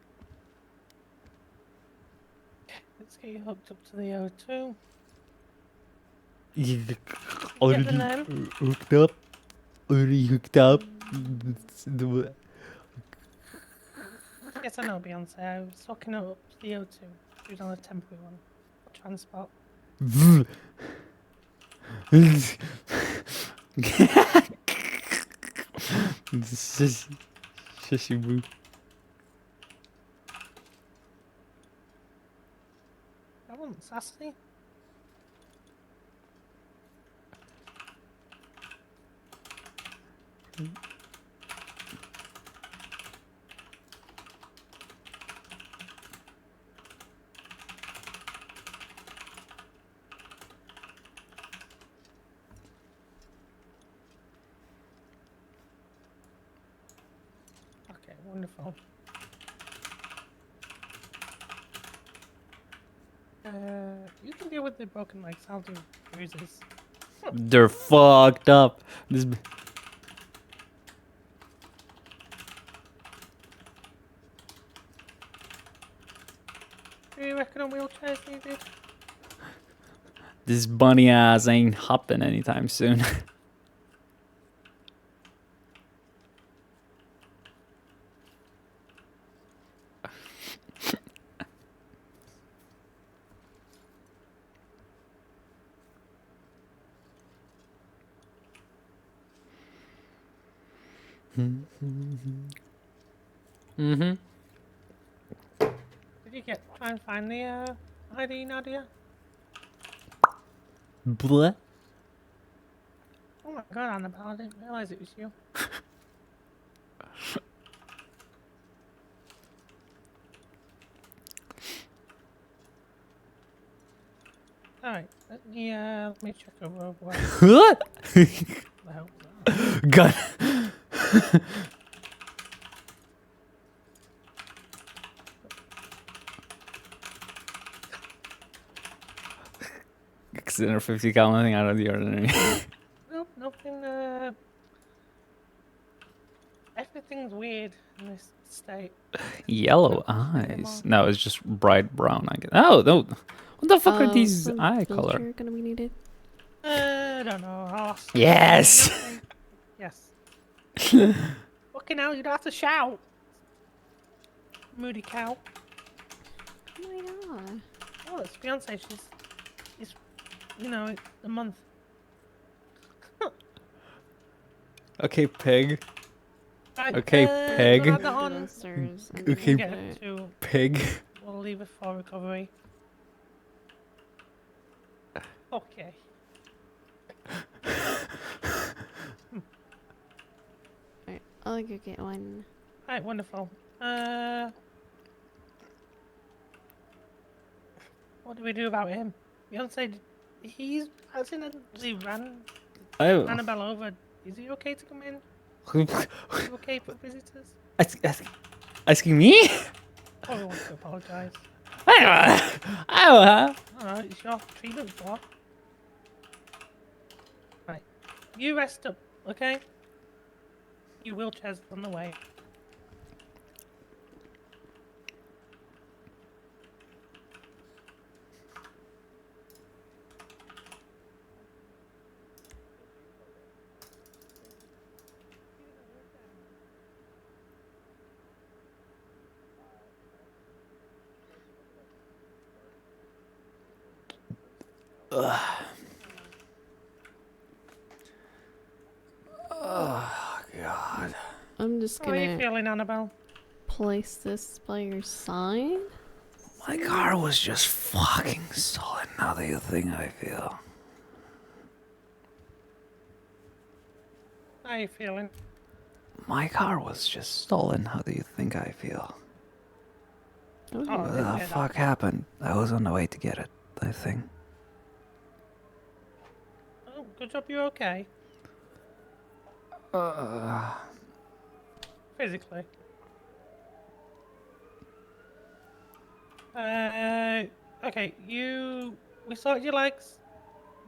Let's get you hooked up to the O2. Hooked up. Already hooked up. Yes, I know, Beyonce. I was hooking her up to the O2. She was on a temporary one. Transport. Shishy boo. That wasn't sassy. Okay, wonderful. You can deal with the broken legs. I'll do bruises. They're fucked up. This. Do you reckon a wheelchair's needed? This bunny ass ain't hopping anytime soon. Mm-hmm. Did you try and find the ID, Nadia? Bleh. Oh my god, Annabelle, I didn't realise it was you. Alright, let me check over where What? the hell was that? God. Consider 50 cal, nothing out of the ordinary. Nope, nothing, everything's weird in this state. Yellow eyes. No, it's just bright brown, I guess. Oh, no. What the fuck are these some eye color? filter gonna be needed. I don't know, I'll ask. Yes! Yes. Fucking hell, you'd have to shout. Moody cow. Oh my god. Oh, it's Beyonce, she's, you know, a month. Okay, pig. Right, Okay, peg. we'll add that on. Downstairs and Okay, Get it to, pig. we'll leave it for recovery. Okay. Alright, I'll go get one. Alright, wonderful. What do we do about him? Beyonce, he's as in he ran Oh. Annabelle over. Is he okay to come in? Is he okay for visitors? Asking me? Probably wants to apologise. I don't know. Alright, it's your treatment for. Right. You rest up, okay? Your wheelchair's on the way. Oh, God. I'm just How are you gonna feeling, Annabelle? place this by your side. My car was just fucking stolen. How do you think I feel? How are you feeling? My car was just stolen. How do you think I feel? Oh, Oh, What yeah, the that- fuck happened? I was on the way to get it, I think. Oh, good job you're okay. Physically. Okay, we sorted your legs,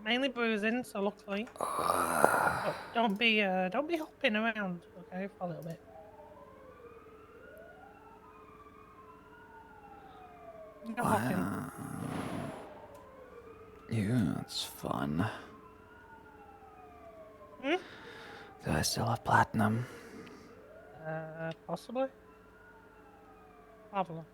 mainly bruising, so luckily. But don't be hopping around, okay, for a little bit. No hopping. Yeah, it's fun. Hmm? Do I still have platinum? Possibly. Have a look.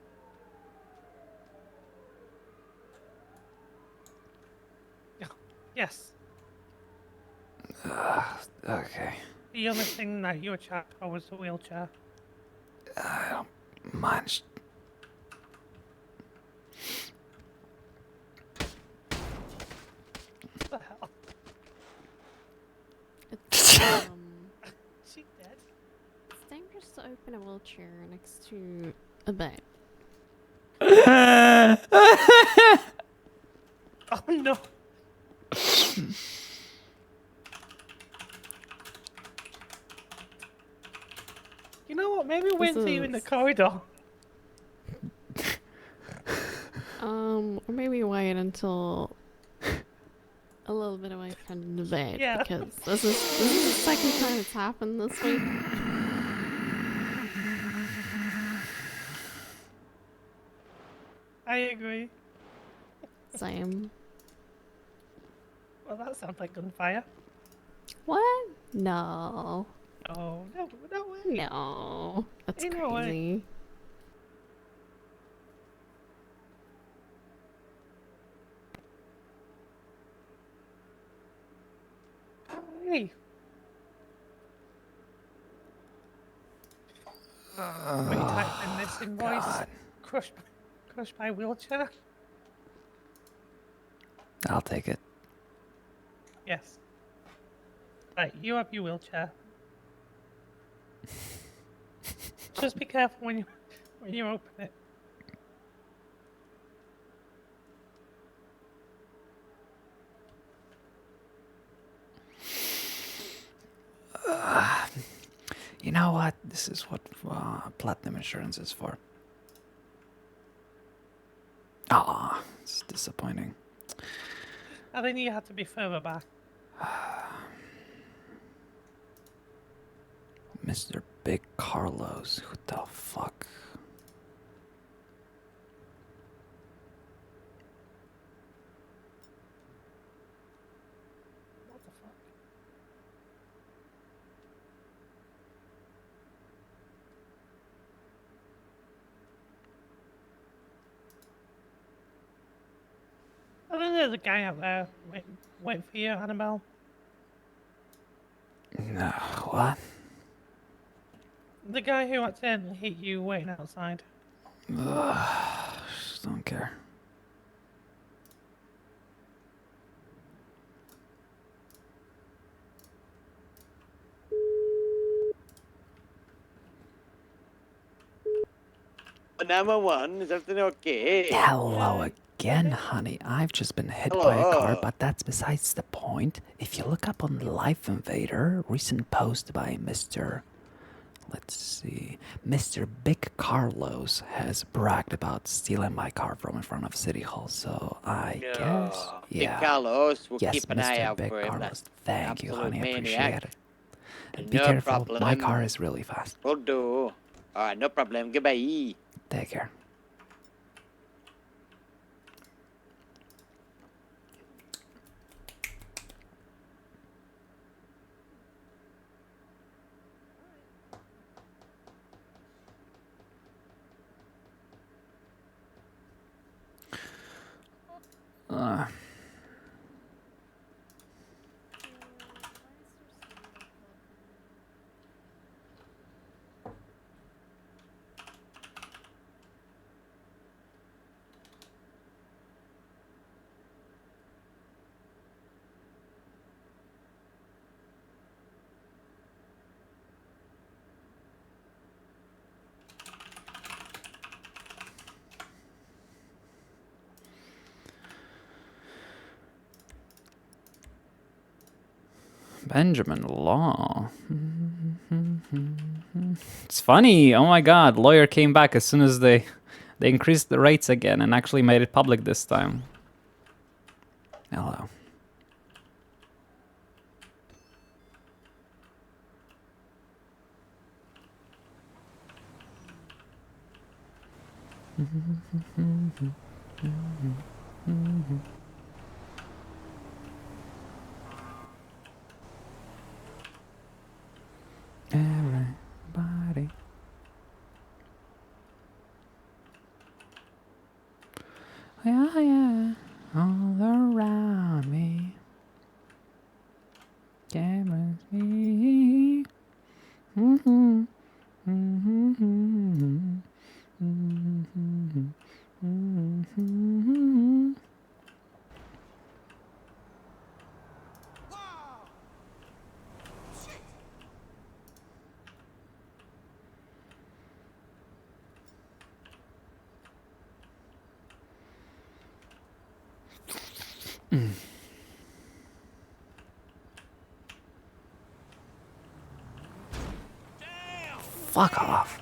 Yes. Okay. The only thing that you were charged for was the wheelchair. I don't mind. What the hell? It's, She dead? it's dangerous to open a wheelchair next to a bed. Oh no. You know what? Maybe wait till you're in the corridor. Or maybe wait until a little bit away from the bed, Yeah. because this is the second time it's happened this week. I agree. Same. Well, that sounds like gunfire. What? No. Oh, no way. No. That's Ain't no way. crazy. Hey. What you type in this invoice? God. Crushed by wheelchair? I'll take it. Yes. Right, you have your wheelchair. Just be careful when you open it. You know what? This is what platinum insurance is for. Ah, it's disappointing. I think you have to be further back. Mr. Big Carlos, who the fuck? What the fuck? I think there's a guy out there waiting for you, Annabelle. No, what? The guy who accidentally hit you waiting outside. Just don't care. Number one, is everything okay? Hello again, honey. I've just been hit by a car, Hello. but that's besides the point. If you look up on Life Invader, recent post by Mr. Let's see. Mr. Big Carlos has bragged about stealing my car from in front of City Hall, so I guess. Big Yeah. Carlos, we'll Yes, keep an Mr. eye out Big for him. Carlos. That's Thank you, absolute honey. I maniac. appreciate it. And be No careful. My problem. car is really fast. Will do. Alright, no problem. Goodbye. Take care. Benjamin Law. It's funny. Oh my god, lawyer came back as soon as they They increased the rates again and actually made it public this time. Hello. Everybody. Yeah, yeah, all around me. Cameras, me. Mm-hmm. Mm-hmm. Mm-hmm. Mm-hmm. Fuck off.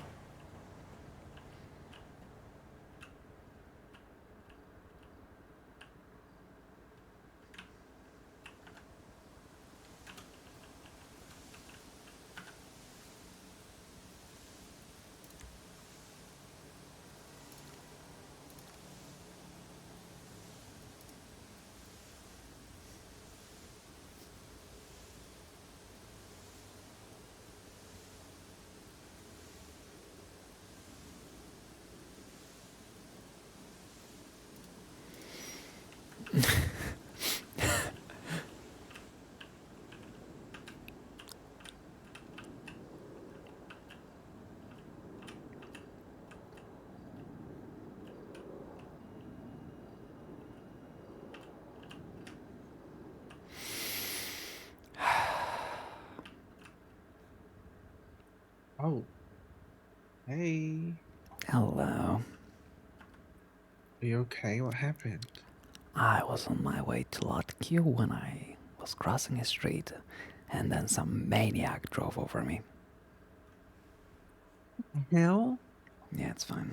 Oh. Hey. Hello. Are you okay? What happened? I was on my way to Lot Q when I was crossing a street, and then some maniac drove over me. Hell? Yeah, it's fine.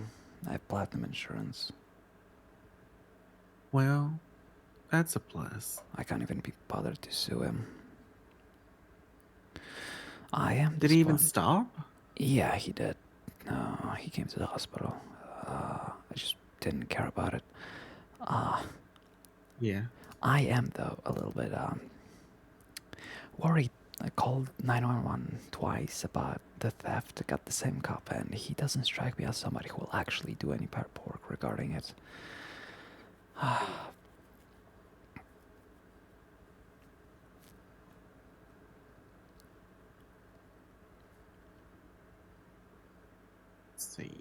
I have platinum insurance. Well, that's a plus. I can't even be bothered to sue him. I am. Did he even stop? Yeah, he did. He came to the hospital. I just didn't care about it. Yeah. I am, though, a little bit worried. I called 911 twice about the theft. I got the same cop, and he doesn't strike me as somebody who will actually do any paperwork regarding it. Let's see.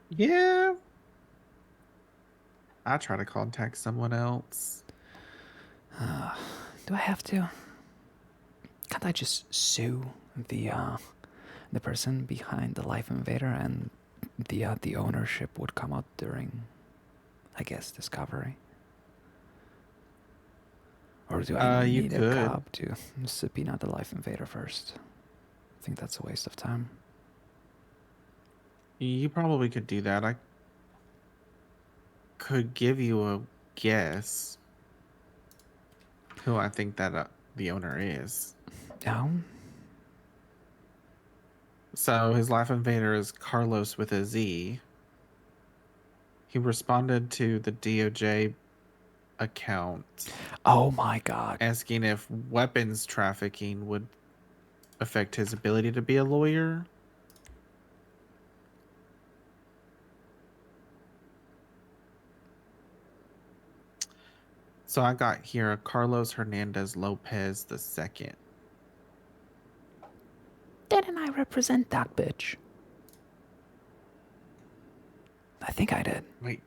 Yeah. I try to contact someone else. Do I have to? Can't I just sue the person behind the Life Invader, and the ownership would come out during, I guess, discovery? Or do I You need a could. cop to subpoena the Life Invader first? I think that's a waste of time. You probably could do that. I could give you a guess who I think that the owner is. Oh? So his Life Invader is Carlos with a Z. He responded to the DOJ account Oh my god. asking if weapons trafficking would affect his ability to be a lawyer. So I got here Carlos Hernandez Lopez II. Didn't I represent that bitch? I think I did. Wait,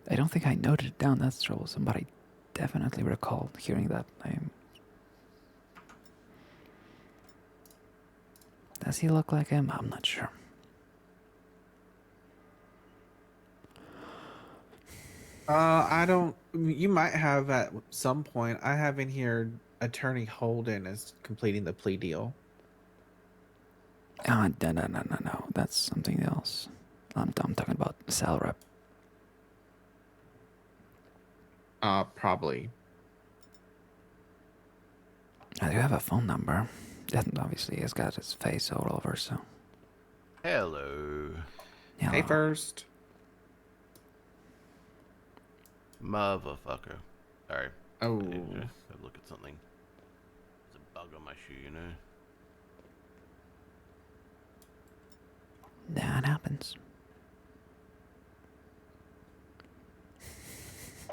I don't think I noted it down. That's troublesome, but I definitely recall hearing that name. Does he look like him? I'm not sure. I don't. You might have at some point. I have in here Attorney Holden is completing the plea deal. No. That's something else. I'm talking about cell rep. Probably. I do have a phone number. And obviously he's got his face all over, so. Hello. Hey, first. Motherfucker. Sorry. Oh. I need to go look at something. There's a bug on my shoe, you know? That happens.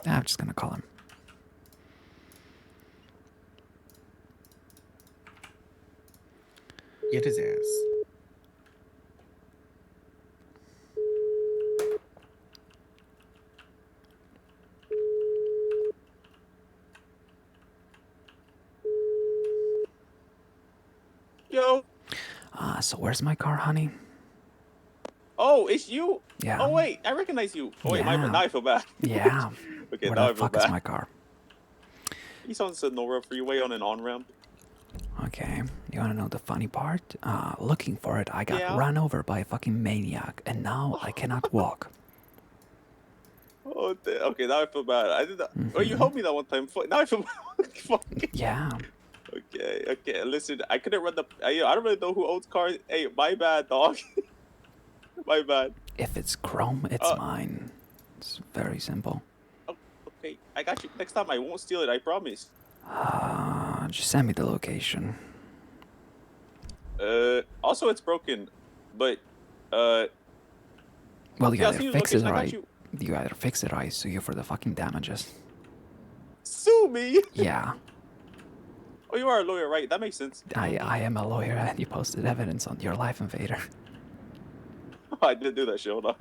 I'm just gonna call him. Get his ass. Yo. So where's my car, honey? Oh, it's you. Yeah. Oh wait, I recognize you. Oh wait, Yeah. now I feel bad. Yeah. Okay, Where now the I feel fuck is bad. my car? He's on Sonora Freeway on an on-ramp. Okay, you wanna know the funny part? Looking for it, I got Yeah. run over by a fucking maniac, and now I cannot walk. Oh, okay, now I feel bad. I did that. Oh, you helped me that one time. Now I feel bad. Fuck. Yeah. Okay. Listen, I couldn't run the. I don't really know who owns cars. Hey, my bad, dog. My bad. If it's chrome, it's mine. It's very simple. Okay, I got you. Next time I won't steal it. I promise. Just send me the location. Also it's broken, but Well, you I'll send either you the fix it location. I got right. you. You either fix it or I sue you for the fucking damages. Sue me. Yeah, Oh, you are a lawyer, right? That makes sense. I am a lawyer and you posted evidence on your life invader. I didn't do that shit. Hold on.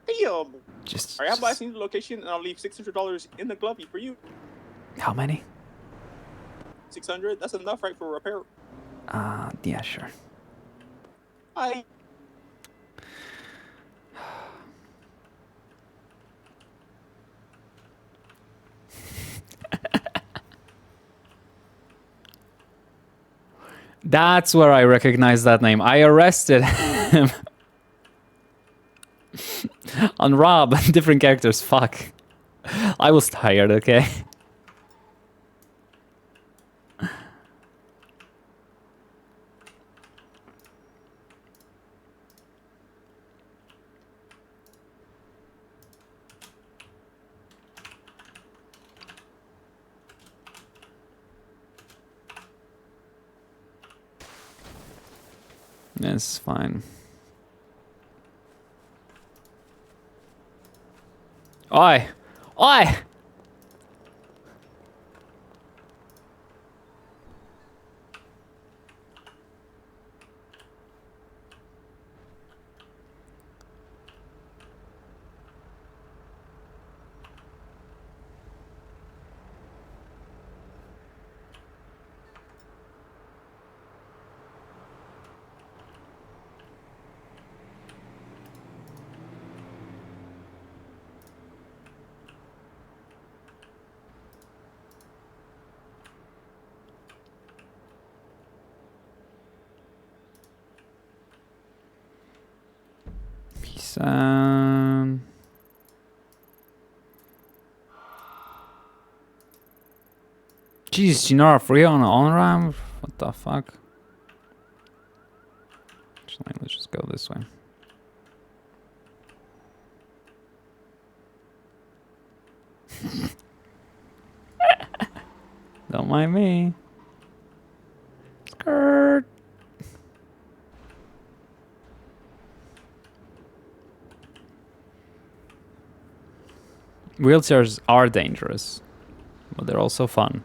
Damn. Just. Alright, how about I send you the location and I'll leave $600 in the glovey for you? How many? 600. That's enough, right, for a repair? Yeah, sure. Bye. That's where I recognize that name. I arrested him. On Rob, different characters, fuck. I was tired, okay? It's fine. Oi! Oi! Peace out. Jeez, you know, free on ramp? What the fuck? Actually, let's just go this way. Don't mind me. Skirt. Wheelchairs are dangerous, but they're also fun.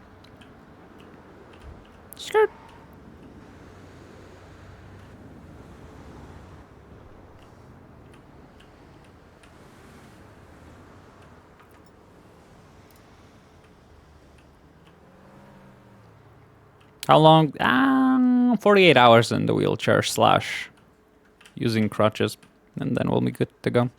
Skirt. How long? 48 hours in the wheelchair / using crutches, and then we'll be good to go.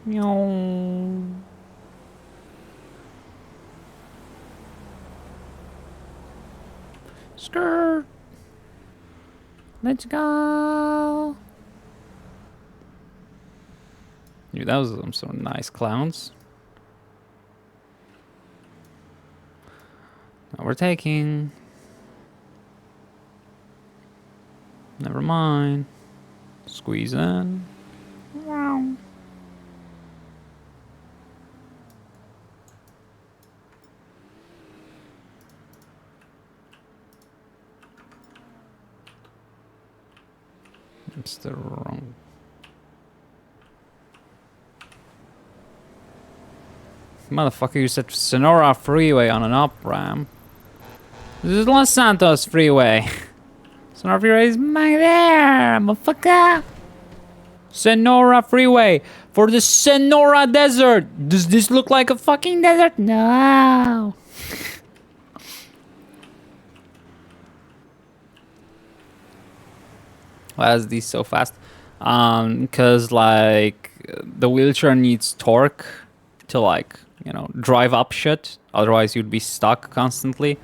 Meow. Skirt. Let's go. Dude, that was some nice clowns. Overtaking. Never mind. Squeeze in. Wow. I'm still wrong. Motherfucker, you said Sonora Freeway on an up ramp. This is Los Santos Freeway. Sonora Freeway is back there, motherfucker. Sonora Freeway for the Sonora Desert. Does this look like a fucking desert? No. Why is this so fast? Because like the wheelchair needs torque to like, you know, drive up shit. Otherwise you'd be stuck constantly.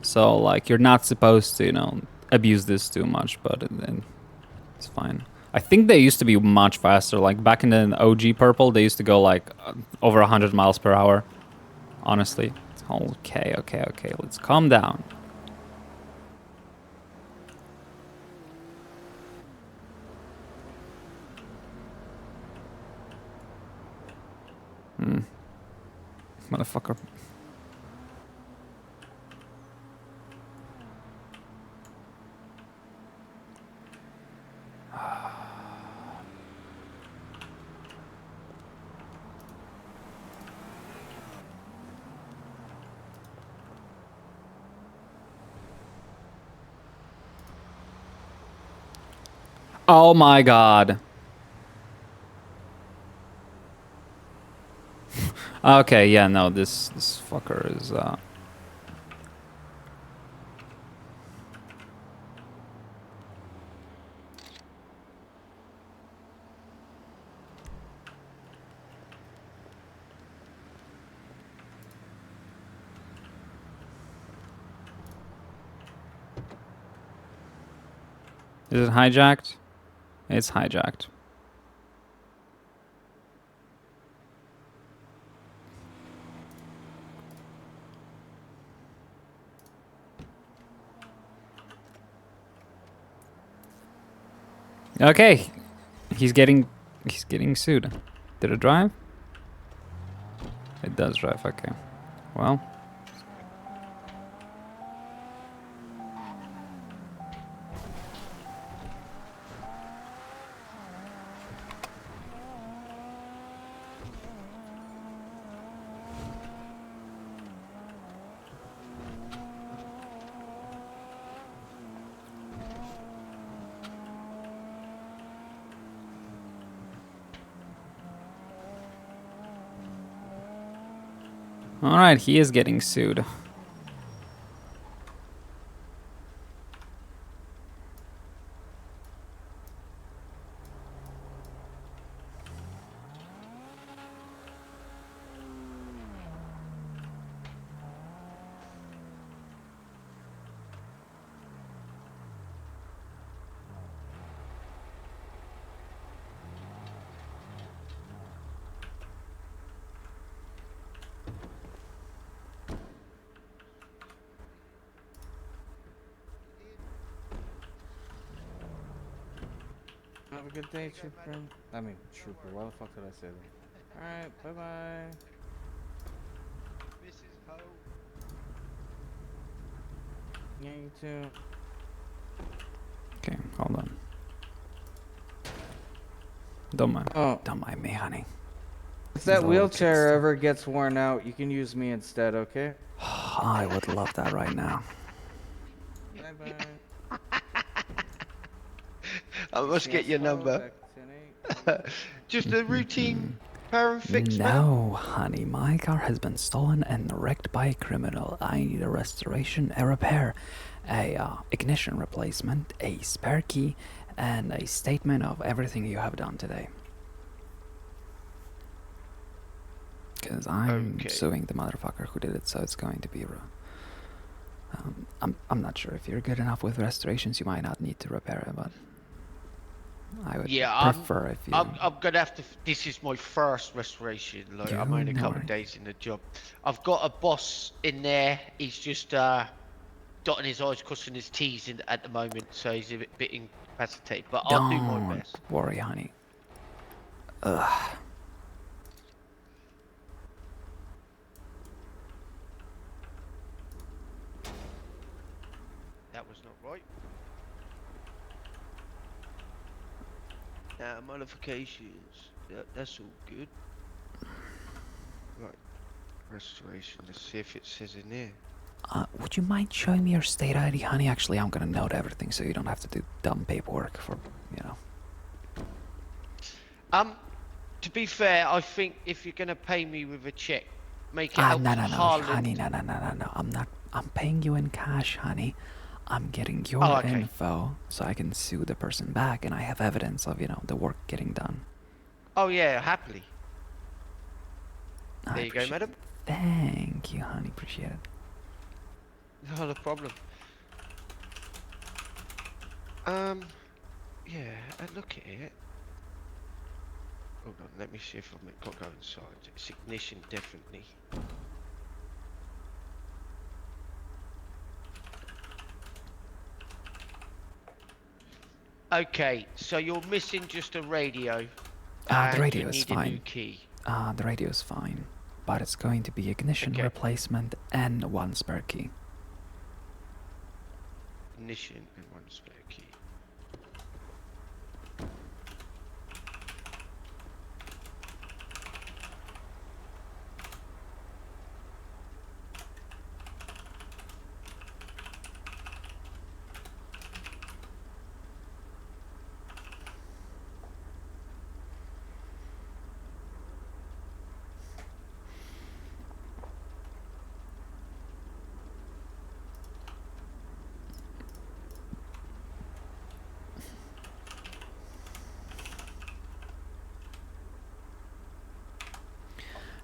So like you're not supposed to, you know, abuse this too much, but it's fine. I think they used to be much faster. Like back in the OG Purple, they used to go like over 100 miles per hour. Honestly. Okay. Let's calm down. Motherfucker. Oh my god. Okay, yeah, no, this fucker is Is it hijacked? It's hijacked. Okay. He's getting sued. Did it drive? It does drive, okay. Well. Alright, he is getting sued. Have a good day, Trooper. I mean, Trooper. Why the fuck did I say that? Alright, bye-bye. Mrs. Ho. Yeah, you too. Okay, hold on. Don't mind me, honey. If that No, wheelchair ever gets worn out, you can use me instead, okay? I would love that right now. Bye-bye. I must get your number. Just a routine power and fix, man. No, honey, my car has been stolen and wrecked by a criminal. I need a restoration, a repair, a ignition replacement, a spare key, and a statement of everything you have done today. Because I'm suing the motherfucker who did it, so it's going to be... I'm not sure if you're good enough with restorations, you might not need to repair it, but... I would prefer if you... I'm gonna have to... This is my first restoration. Like, I'm only a couple of days in the job. I've got a boss in there. He's just dotting his I's, crossing his T's at the moment, so he's a bit incapacitated. But I'll do my best. Don't worry, honey. Ugh. That was not right. Modifications. That's all good. Right. Restoration. Let's see if it says in there. Would you mind showing me your state ID, honey? Actually, I'm gonna note everything so you don't have to do dumb paperwork for, you know. To be fair, I think if you're gonna pay me with a check, make it out No, to Harlan. honey, no. I'm paying you in cash, honey. I'm getting your info so I can sue the person back, and I have evidence of, you know, the work getting done. Oh yeah, happily. There you go, madam. Thank you, honey. Appreciate it. Not a problem. Yeah, look at it. Hold on, let me see if I've got to go inside. It's ignition, definitely. Okay, so you're missing just a radio. The radio is you need fine. a new key. The radio is fine, but it's going to be ignition replacement and one spare key. Ignition and one spare key.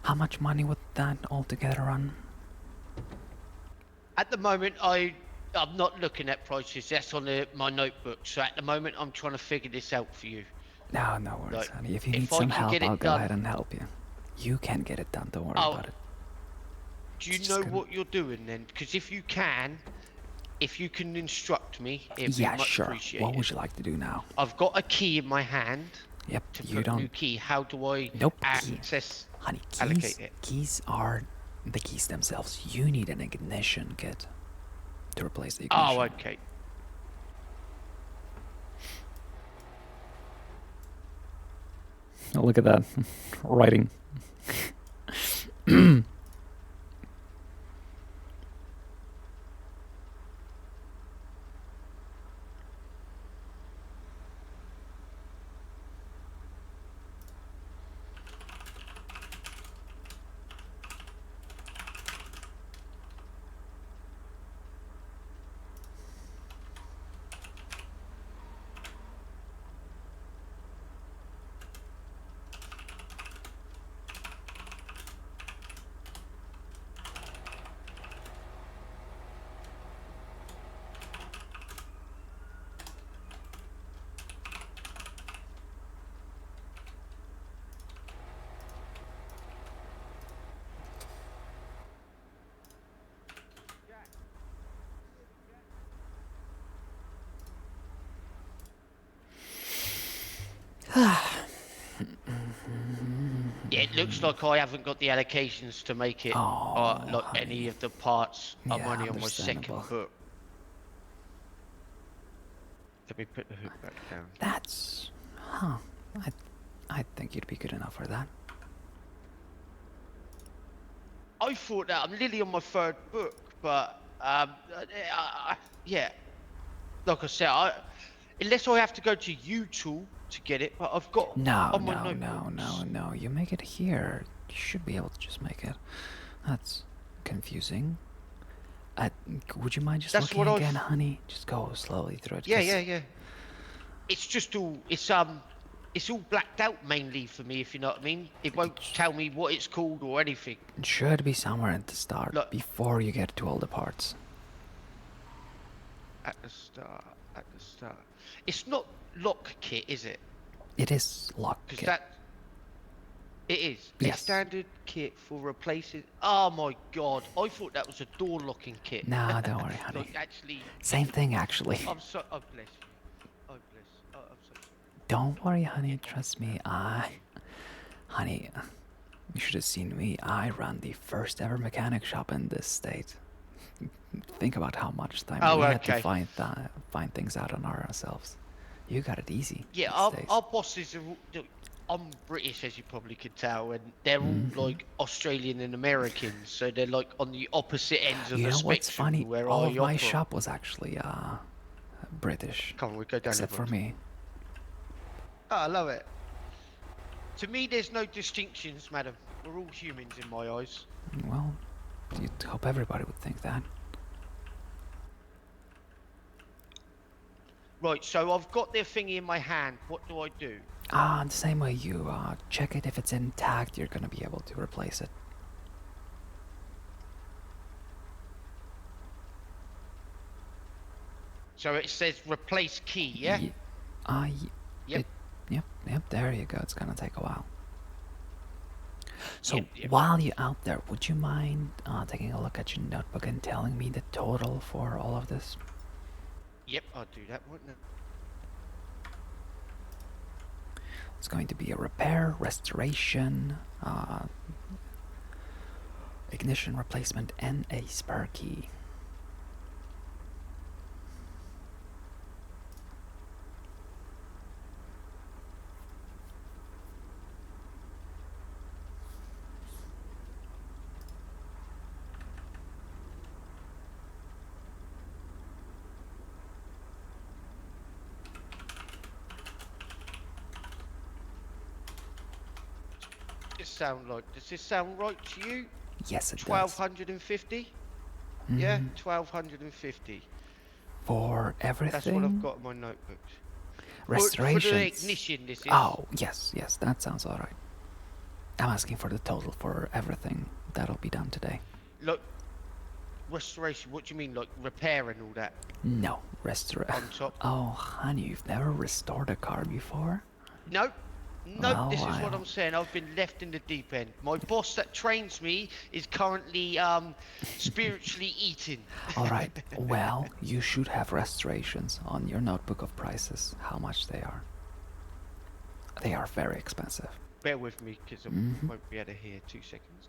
How much money would that altogether run? At the moment, I'm not looking at prices. That's on my notebook. So at the moment, I'm trying to figure this out for you. No worries, honey. If you need some help, I'll go ahead and help you. You can get it done. Don't worry about it. Do you know what you're doing then? Because if you can instruct me, it'd be much appreciated. What would you like to do now? I've got a key in my hand. Yep. To put a new key. How do I access? Honey, allocate it? Keys are the keys themselves. You need an ignition kit to replace the ignition. Oh, okay. Oh, look at that writing. Yeah, it looks like I haven't got the allocations to make it, like any of the parts. I'm only on my second book. Let me put the hook back down. That's... I think you'd be good enough for that. I thought that. I'm nearly on my third book, but, yeah. Like I said, unless I have to go to YouTube to get it, but I've got... No. You make it here. You should be able to just make it. That's confusing. Would you mind just looking again, honey? Just go slowly through it. Yeah. It's just all... It's, it's all blacked out mainly for me, if you know what I mean. It won't tell me what it's called or anything. It should be somewhere at the start, Look. before you get to all the parts. At the start. It's not lock kit, is it? It is lock Because kit. that. It is. Yes. A standard kit for replacing. Oh my god! I thought that was a door locking kit. No, don't worry, honey. Like, actually. Same thing, actually. I'm so. Oh bless you. Oh bless. Oh, I'm so sorry. Don't worry, honey. Trust me. Honey, you should have seen me. I run the first ever mechanic shop in this state. Think about how much time we had to find things out on ourselves. You got it easy. Yeah, our bosses are. I'm British, as you probably could tell, and they're all like Australian and Americans, so they're like on the opposite ends of the spectrum. What's funny? Where all I of my operate. shop was actually British. Come on, we go down. Except for me. Oh, I love it. To me, there's no distinctions, madam. We're all humans in my eyes. Well, you'd hope everybody would think that. Right, so I've got their thingy in my hand. What do I do? The same way you check it. If it's intact, you're gonna be able to replace it. So it says replace key, yeah? Yep. Yep, there you go. It's gonna take a while. So Yep. while you're out there, would you mind taking a look at your notebook and telling me the total for all of this? Yep, I'll do that, wouldn't I? It's going to be a repair, restoration, ignition replacement, and a spare key. Does this sound right to you? Yes, it does. 1250? Yeah, 1250. For everything? That's what I've got in my notebooks. Restorations. For the ignition, this is. Oh, yes, that sounds alright. I'm asking for the total for everything. That'll be done today. Look, restoration, what do you mean, like repair and all that? No, On top? Oh, honey, you've never restored a car before? No. No, Well, this is what I'm saying. I've been left in the deep end. My boss that trains me is currently spiritually eating. Alright, well, you should have restorations on your notebook of prices, how much they are. They are very expensive. Bear with me, because I won't be able to hear. 2 seconds.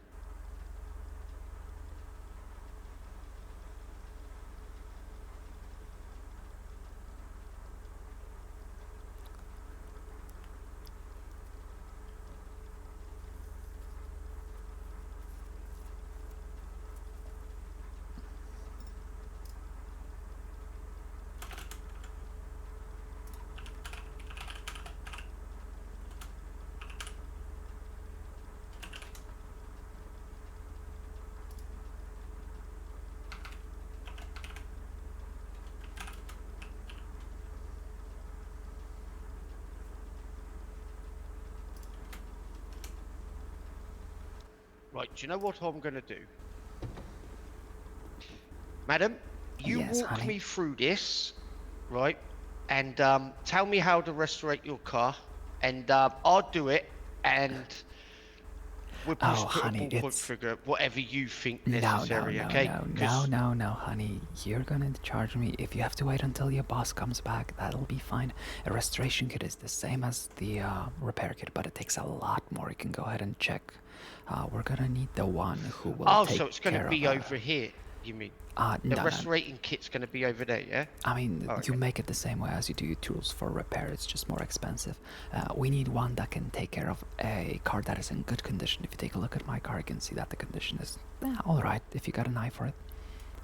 Right, do you know what I'm going to do? Madam, you Yes, walk honey. me through this, right? And tell me how to restore your car. And I'll do it. And we'll Oh, push put honey, a ballpoint it's... figure, whatever you think No, necessary, okay? no, honey. You're gonna charge me. If you have to wait until your boss comes back, that'll be fine. A restoration kit is the same as the repair kit, but it takes a lot more. You can go ahead and check. We're gonna need the one who will Oh, take so it's going to care be of, over here, you mean? no, The restorating kit's going to be over there, yeah? I mean, Oh, you okay. make it the same way as you do your tools for repair. It's just more expensive. We need one that can take care of a car that is in good condition. If you take a look at my car, you can see that the condition is all right. If you got an eye for it,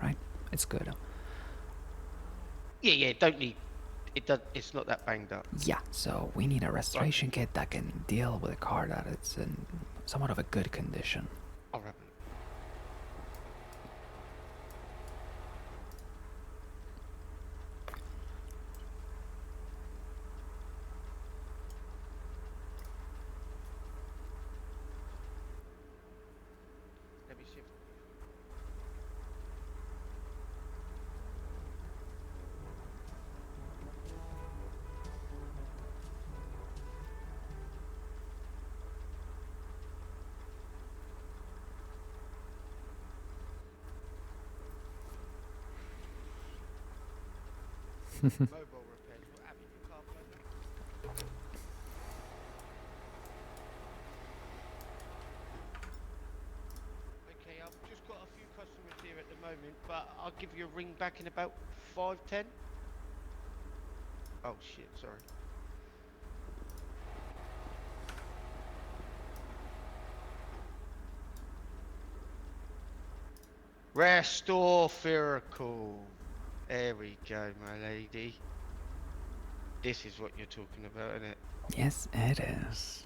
right? It's good. Yeah, don't need... It's not that banged up. Yeah, so we need a restoration kit that can deal with a car that is in somewhat of a good condition. All right. Mobile repairs. What happened? Your car blown up? Okay, I've just got a few customers here at the moment, but I'll give you a ring back in about 5-10. Oh shit, sorry. Restore Firacle. There we go, my lady. This is what you're talking about, isn't it? Yes, it is.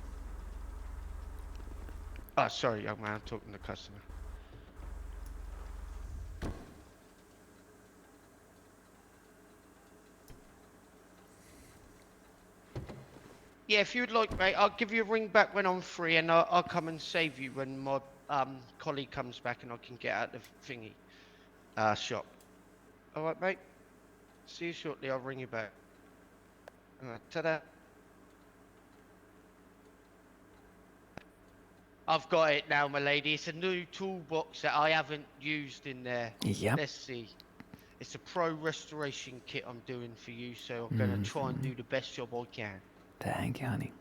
Oh, sorry, young man, I'm talking to the customer. Yeah, if you'd like, mate, I'll give you a ring back when I'm free, and I'll come and save you when my colleague comes back, and I can get out the thingy shop. All right, mate. See you shortly. I'll ring you back. All right, ta-da. I've got it now, my lady. It's a new toolbox that I haven't used in there. Yep. Let's see. It's a pro restoration kit I'm doing for you, so I'm gonna try and do the best job I can. Thank you, honey.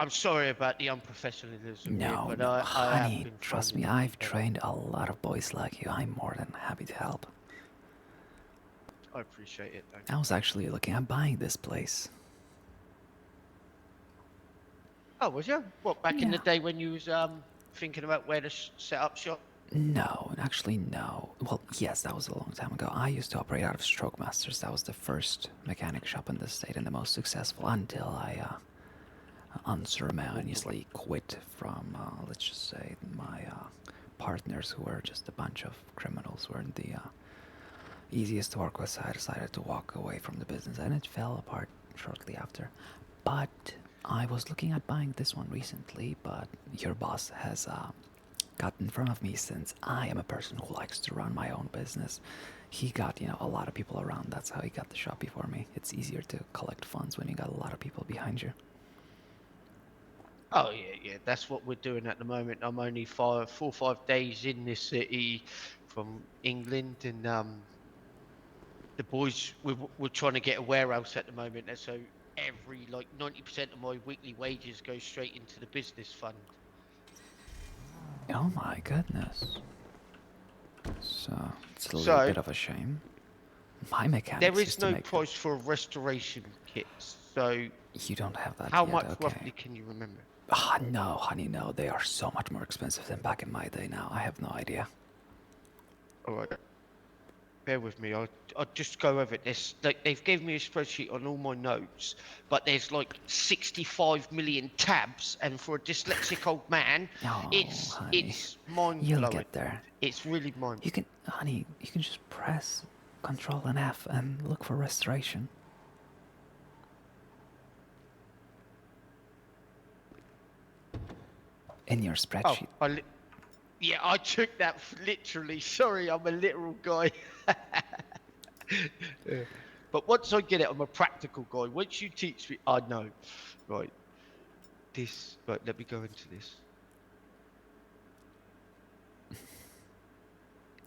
I'm sorry about the unprofessionalism here, No, but no, I have honey, been trust trying me, to I've keep better. trained a lot of boys like you. I'm more than happy to help. I appreciate it, though. I was actually looking at buying this place. Oh, was you? What, back in the Yeah. day when you was thinking about where to set up shop? No, actually, no. Well, yes, that was a long time ago. I used to operate out of Stroke Masters. That was the first mechanic shop in the state and the most successful until I unceremoniously quit from, let's just say, my partners who were just a bunch of criminals, weren't the easiest to work with, so I decided to walk away from the business, and it fell apart shortly after. But I was looking at buying this one recently, but your boss has got in front of me since I am a person who likes to run my own business. He got, a lot of people around. That's how he got the shop before me. It's easier to collect funds when you got a lot of people behind you. Oh yeah, that's what we're doing at the moment. I'm only 4 or 5 days in this city from England, and the boys we're trying to get a warehouse at the moment, and so every 90% of my weekly wages go straight into the business fund. Oh my goodness. So it's a little So bit of a shame. My mechanics there used is to no make price for a restoration kit. So You don't have that how yet, much okay. roughly can you remember? No, honey, no. They are so much more expensive than back in my day now. I have no idea. All right. Bear with me. I'll just go over this. They've given me a spreadsheet on all my notes, but there's 65 million tabs, and for a dyslexic old man, Oh, it's honey. mind You'll blowing. get there. It's really mind. Honey, you can just press Control and F and look for restoration. In your spreadsheet. Yeah, I took that literally. Sorry, I'm a literal guy. Yeah. But once I get it, I'm a practical guy. Once you teach me, I know. Right. Right, let me go into this.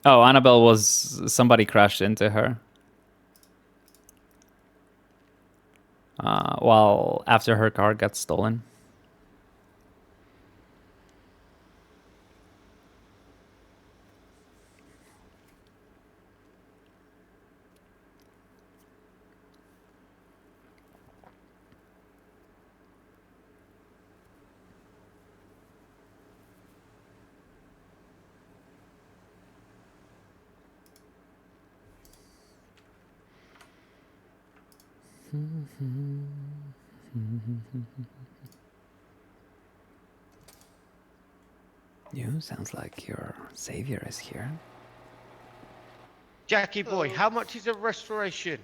Oh, Annabelle was... Somebody crashed into her. After her car got stolen. You sounds like your savior is here. Jackie boy, how much is a restoration?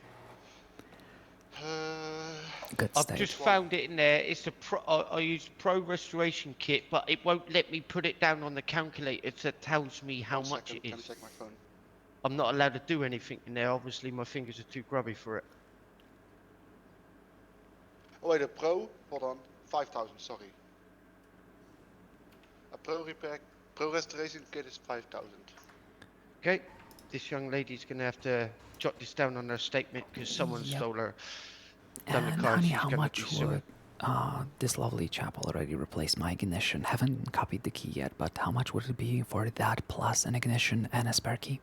Good I've state. just found it in there. It's I used pro restoration kit, but it won't let me put it down on the calculator that tells me how much it is. Let me check my phone. I'm not allowed to do anything in there. Obviously, my fingers are too grubby for it. Oh wait, a pro? Hold on. 5,000, sorry. A pro restoration kit is 5,000. Okay. this young lady's gonna have to jot this down on her statement because someone Yep. stole her. Done the And car. honey, She's how gonna be much suing. would this lovely chap already replace my ignition? Haven't copied the key yet, but how much would it be for that plus an ignition and a spare key?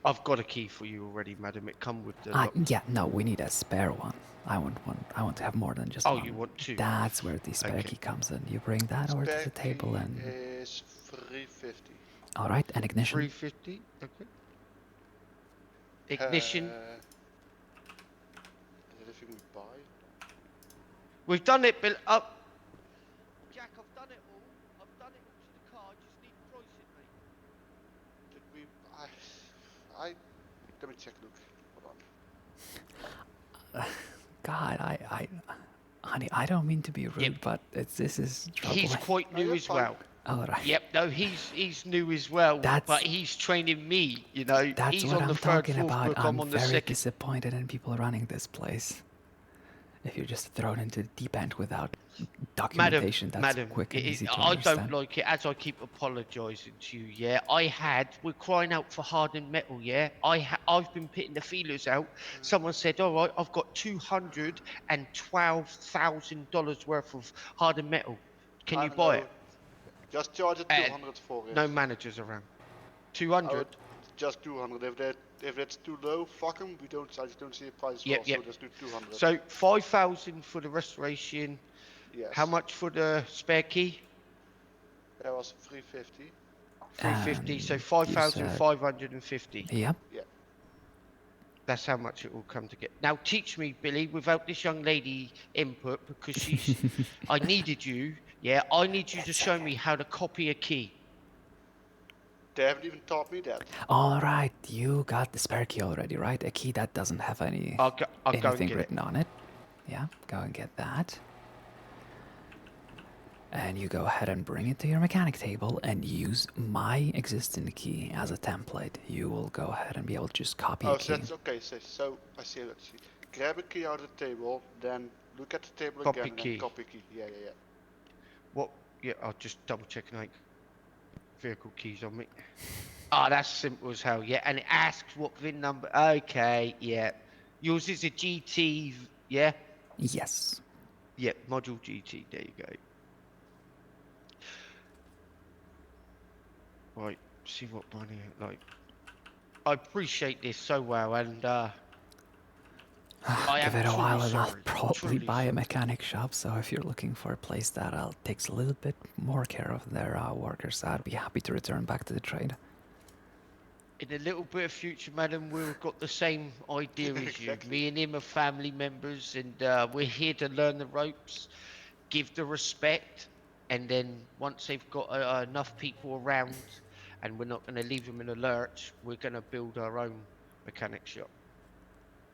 I've got a key for you already, madam. It come with the lock. Yeah, no, we need a spare one. I want to have more than just Oh, one. you want two? That's where the spare key comes in. You bring that over to the table and. Is 350. All right, an ignition. 350. Okay. Ignition. Anything we buy? We've done it, Bill. Up. Jack, I've done it all. I've done it all to the car. I just need pricing, mate. Did we? Let me check. Look. Hold on. God, honey, I don't mean to be rude, but this is trouble. He's quite new as well. All right. Yep. No, he's new as well. But he's training me. You know. That's He's what on I'm the third, talking fourth about. book. I'm I'm on the very second. disappointed in people running this place. If you're just thrown into the deep end without documentation, that's quick and easy to I understand. don't like it, as I keep apologising to you, yeah. We're crying out for hardened metal, yeah. I've been putting the feelers out. Someone said, all right, I've got $212,000 worth of hardened metal. Can you buy it? Just charge it 200 for it. No managers around. 200? Just 200. If it's too low, fuck them. I just don't see a price. Yep. So just do 200. So 5,000 for the restoration. Yes. How much for the spare key? That was 350. 350. So 5,550. Yep. Yeah. That's how much it will come to get. Now teach me, Billy, without this young lady input, because she's. I needed you. Yeah, I need you to show me how to copy a key. They haven't even taught me that. All right, you got the spare key already, right? A key that doesn't have anything go and get written on it. Yeah, go and get that. And you go ahead and bring it to your mechanic table and use my existing key as a template. You will go ahead and be able to just copy a key. So that's okay. So I see. Let's see. Grab a key out of the table, then look at the table Copy again, key. and then copy key. Yeah. What? Yeah, I'll just double check like vehicle keys on me. Ah, that's simple as hell. Yeah, and it asks what VIN number. Okay, yeah. Yours is a GT. Yeah. Yes. Yep, module GT. There you go. Right, see what money like. I appreciate this so well, and I Give am it a truly while and sorry. I'll probably Truly buy a mechanic shop, so if you're looking for a place that takes a little bit more care of their workers, I'd be happy to return back to the trade. In a little bit of future, madam, we've got the same idea as you. Me and him are family members, and we're here to learn the ropes, give the respect, and then once they've got enough people around, and we're not going to leave them in a lurch, we're going to build our own mechanic shop.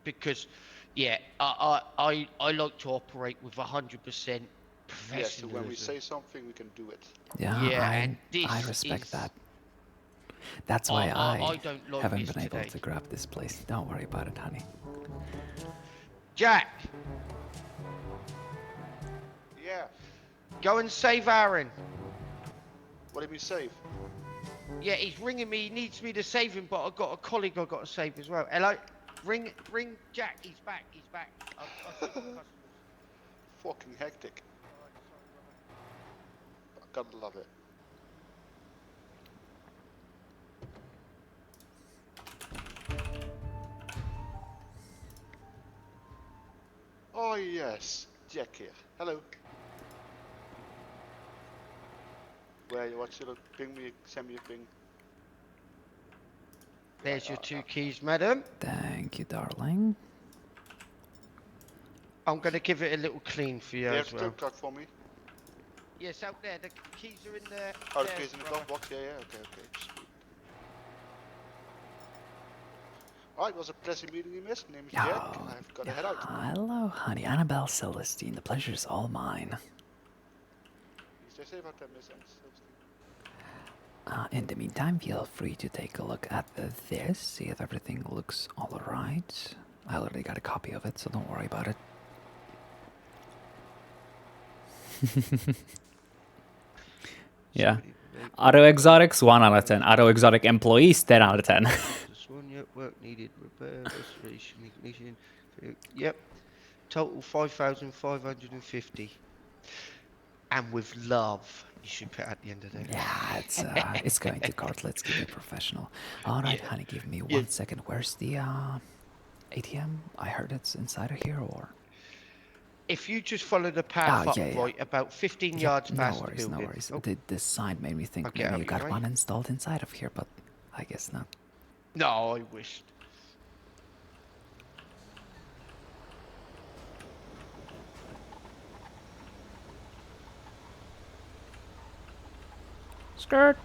Because, yeah, I like to operate with 100% professionalism. Yes. So when we say something, we can do it. Yeah, and I respect that. That's why I don't like haven't this been able today. to grab this place. Don't worry about it, honey. Jack, Yeah. go and save Aaron. What do you mean save? Yeah, he's ringing me. He needs me to save him, but I've got a colleague I've got to save as well. Hello? Ring Jack. He's back. Fucking hectic. I gotta love it. Oh yes, Jack here. Hello. What should I ping me? Send me a ping. There's your 2 keys, madam. Thank you, darling. I'm going to give it a little clean for you Do you as have the well. tow truck for me? Yes, out there. The keys are in there. Oh, the keys in the glove box. Yeah. Okay. Sweet. Alright, it was a pleasure meeting you, miss. My name is Jack. I've got to head out. Hello, honey. Annabelle Celestine. The pleasure's all mine. Stay safe out there, miss. Celestine. In the meantime, feel free to take a look at this, see if everything looks all right. I already got a copy of it, so don't worry about it. Yeah. Auto exotics 1 out of 10. Auto exotic employees 10 out of 10. This one, yep. Work needed. Repair, restoration, ignition. Yep. Total 5,550. And with love, you should put at the end of there. Yeah, it's going to court. Let's keep it professional. All right, honey, give me 1 second. Where's the ATM? I heard it's inside of here, or? If you just follow the path up, yeah. right, about 15 yards past the building. No worries. Oh. This sign made me think Okay, maybe I'll you be got right. one installed inside of here, but I guess not. No, I wished. Skirt.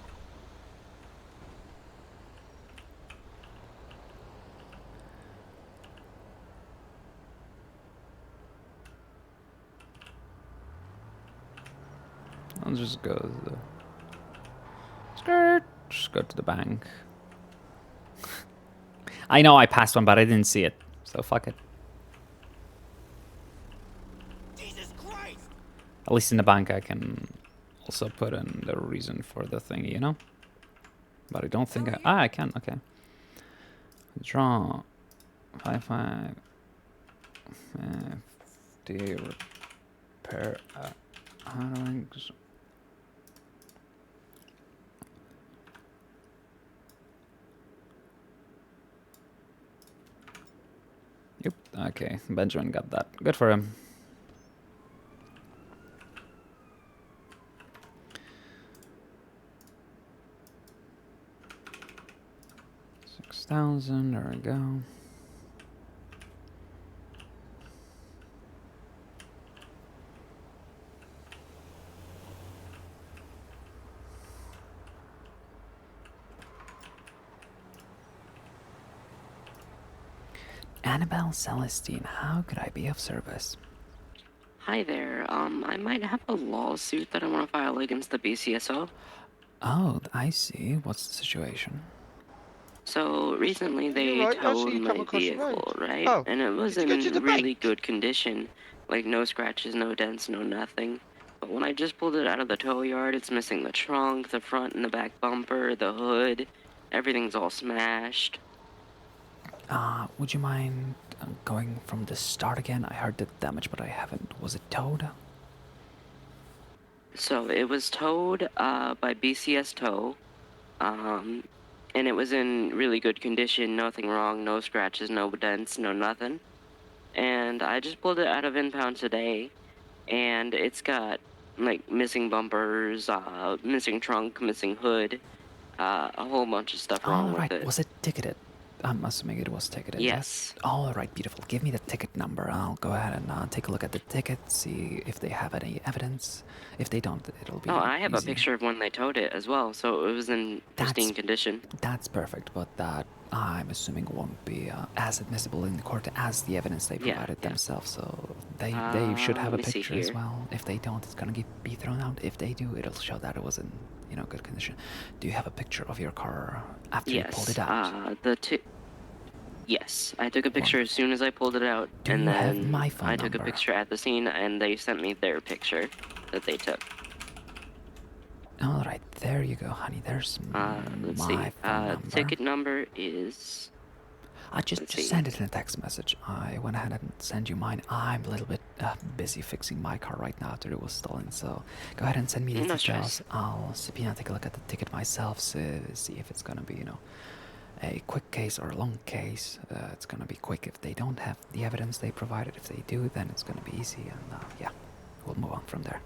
I'll just go to the skirt. Just go to the bank. I know I passed one, but I didn't see it, so fuck it. Jesus Christ! At least in the bank, I can also put in the reason for the thing, you know. But I don't think I can. Okay. Draw 5 50 repair handlings. Yep. Okay. Benjamin got that. Good for him. $6,000. There we go. Annabelle Celestine, how could I be of service? Hi there. I might have a lawsuit that I want to file against the BCSO. Oh, I see. What's the situation? So recently they Right, I see towed you come my across the road. vehicle, right? Oh, And it was did you go to the in really bank? good condition. Like no scratches, no dents, no nothing. But when I just pulled it out of the tow yard, it's missing the trunk, the front and the back bumper, the hood. Everything's all smashed. Would you mind going from the start again? I heard the damage, but I haven't. Was it towed? So it was towed by BCS Tow, and it was in really good condition, nothing wrong, no scratches, no dents, no nothing. And I just pulled it out of impound today, and it's got like missing bumpers, missing trunk, missing hood, a whole bunch of stuff wrong All right. with it. Was it ticketed? I'm assuming it was ticketed. Yes. All right. Beautiful. Give me the ticket number. I'll go ahead and take a look at the ticket, see if they have any evidence. If they don't, it'll be. Oh, I have easy. a picture of when they towed it as well, so it was in pristine condition. That's perfect, but that I'm assuming won't be as admissible in court as the evidence they provided themselves. So they should have a let me see picture as here. well. If they don't, it's gonna be thrown out. If they do, it'll show that it was in good condition. Do you have a picture of your car after you pulled it out? Yes, I took a picture as soon as I pulled it out, and then my phone I took a number? picture at the scene, and they sent me their picture that they took. All right, there you go, honey. There's Let's my see. phone number. Ticket number is. I just send it in a text message. I went ahead and sent you mine. I'm a little bit busy fixing my car right now after it was stolen, so go ahead and send me the No details. stress. I'll take a look at the ticket myself, see if it's gonna be, a quick case or a long case. It's gonna be quick if they don't have the evidence they provided. If they do, then it's gonna be easy, and yeah, we'll move on from there.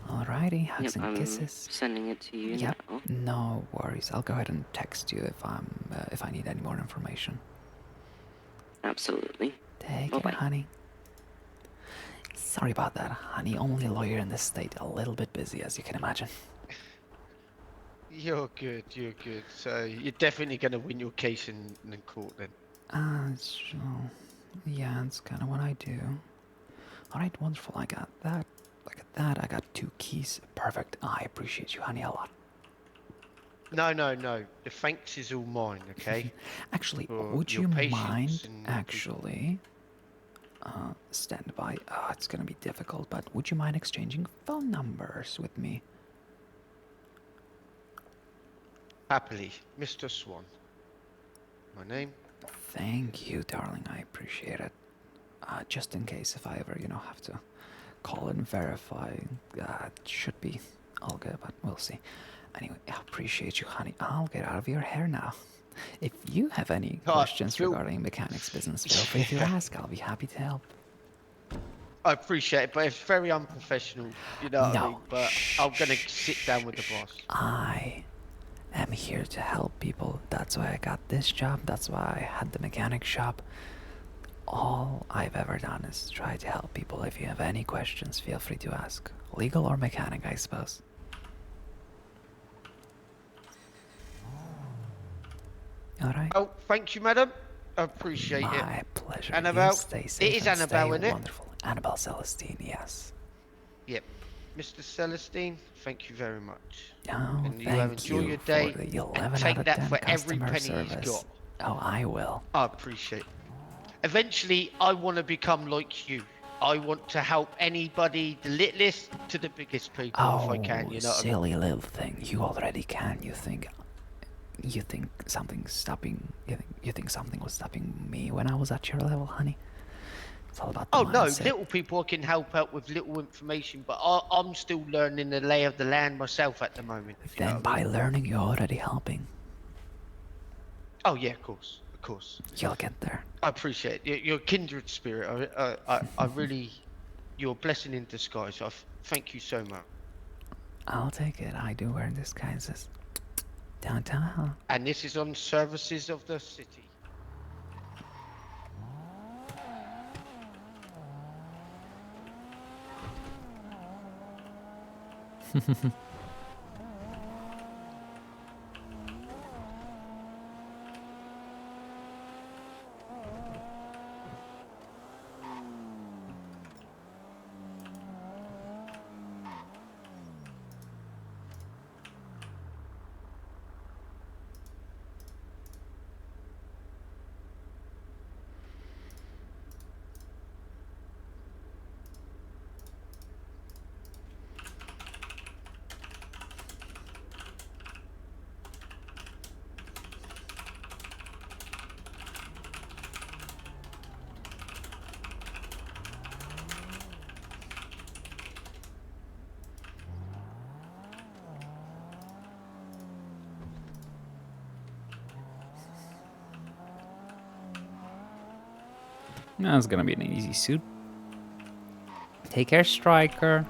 Alrighty, hugs and kisses. Sending it to you Yep, now. no worries. I'll go ahead and text you if I need any more information. Absolutely. Take Bye-bye. care, honey. Sorry about that, honey. Only lawyer in this state. A little bit busy, as you can imagine. You're good, you're good. So you're definitely going to win your case in court then. So, yeah, it's kind of what I do. Alright, wonderful. I got that. Look at that. I got 2 keys. Perfect. I appreciate you, honey, a lot. No. The thanks is all mine, okay? Actually, For would your you patience mind, and- actually, stand by. It's gonna be difficult, but would you mind exchanging phone numbers with me? Happily, Mr. Swan. My name? Thank you, darling. I appreciate it. Just in case if I ever, have to call and verify, it should be all good, but we'll see. Anyway, I appreciate you, honey. I'll get out of your hair now. If you have any questions regarding mechanics business, feel free to ask. I'll be happy to help. I appreciate it, but it's very unprofessional, you know what I No, mean? But I'm gonna sit down with the boss. I am here to help people. That's why I got this job. That's why I had the mechanic shop. All I've ever done is try to help people. If you have any questions, feel free to ask. Legal or mechanic, I suppose. Alright. Oh, thank you, madam. I appreciate it. My pleasure. Annabelle. You stay safe It is and Annabelle, stay isn't it? wonderful. Annabelle Celestine, yes. Yep. Mr. Celestine, thank you very much. Oh, and you thank have enjoy you your day. for the 11 And out take of that 10 for every customer penny service. he's got. Oh, I will. I appreciate it. Eventually, I want to become like you. I want to help anybody, the littlest to the biggest people, if I can. You know what I mean? Silly little thing. You already can. You think something's stopping. You think something was stopping me when I was at your level, honey? It's all about the Oh no, mindset. little people can help out with little information, but I'm still learning the lay of the land myself at the moment. If you know Then what I by mean. learning, you're already helping. Oh yeah, of course, of course. You'll get there. I appreciate it. You're a kindred spirit. I really, you're a blessing in disguise. Thank you so much. I'll take it. I do wear disguises. Downtown. And this is on services of the city. No, it's gonna be an easy suit. Take care, Striker.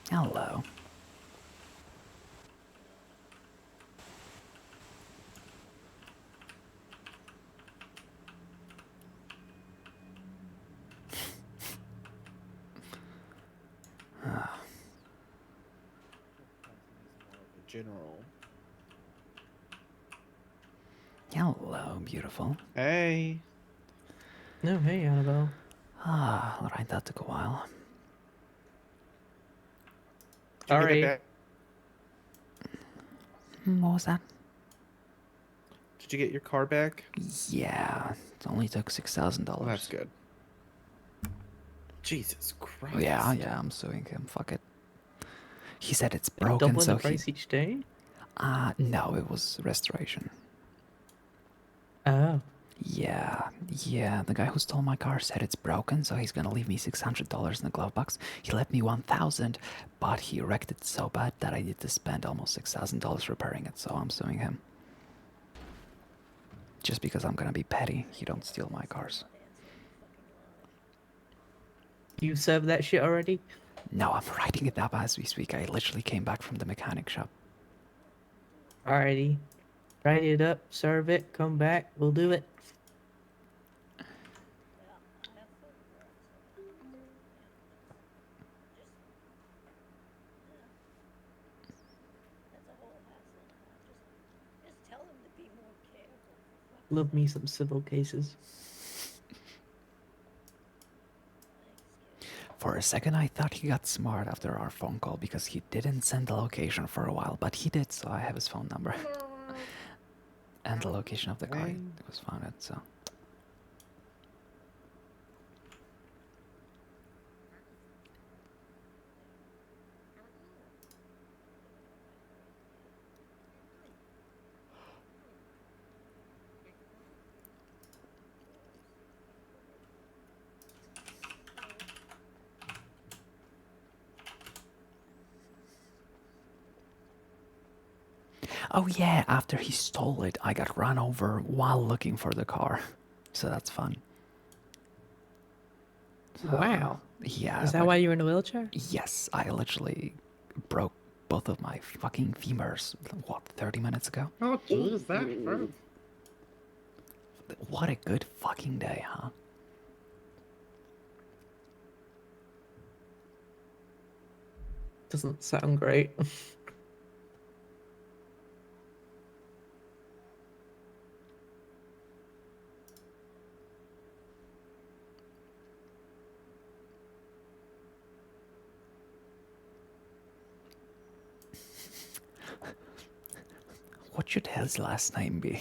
Hello. General. Hello, beautiful. Hey. No, hey, Annabelle. Alright, that took a while. Sorry. What was that? Did you get your car back? Yeah, it only took $6,000. Well, that's good. Jesus Christ. Yeah, I'm suing him. Fuck it. He said it's broken, Doubling so the price each day? No, it was restoration. Oh. Yeah, the guy who stole my car said it's broken, so he's gonna leave me $600 in the glove box. He left me $1,000, but he wrecked it so bad that I need to spend almost $6,000 repairing it, so I'm suing him. Just because I'm gonna be petty, you don't steal my cars. You served that shit already? No, I'm writing it up as we speak. I literally came back from the mechanic shop. Alrighty. Write it up, serve it, come back, we'll do it. Love me some civil cases. For a second, I thought he got smart after our phone call because he didn't send the location for a while, but he did, so I have his phone number. And the location of the car was found, so. Oh yeah, after he stole it, I got run over while looking for the car. So that's fun. Wow. Yeah. Is that why you were in a wheelchair? Yes, I literally broke both of my fucking femurs, what, 30 minutes ago? Oh, jeez, that hurt. What a good fucking day, huh? Doesn't sound great. What should his last name be?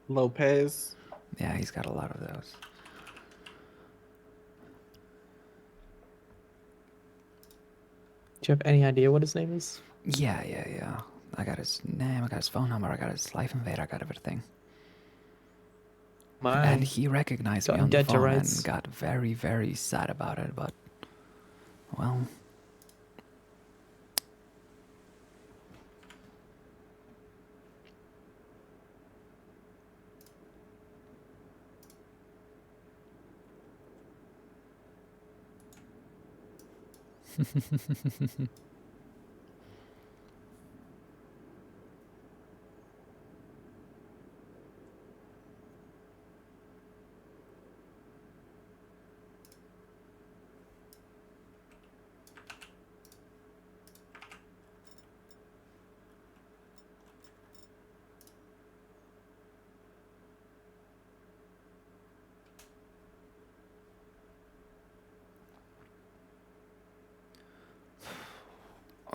Lopez. Yeah, he's got a lot of those. Do you have any idea what his name is? Yeah. I got his name, I got his phone number, I got his life invade, I got everything. And he recognized me on the phone and got very, very sad about it, but, well...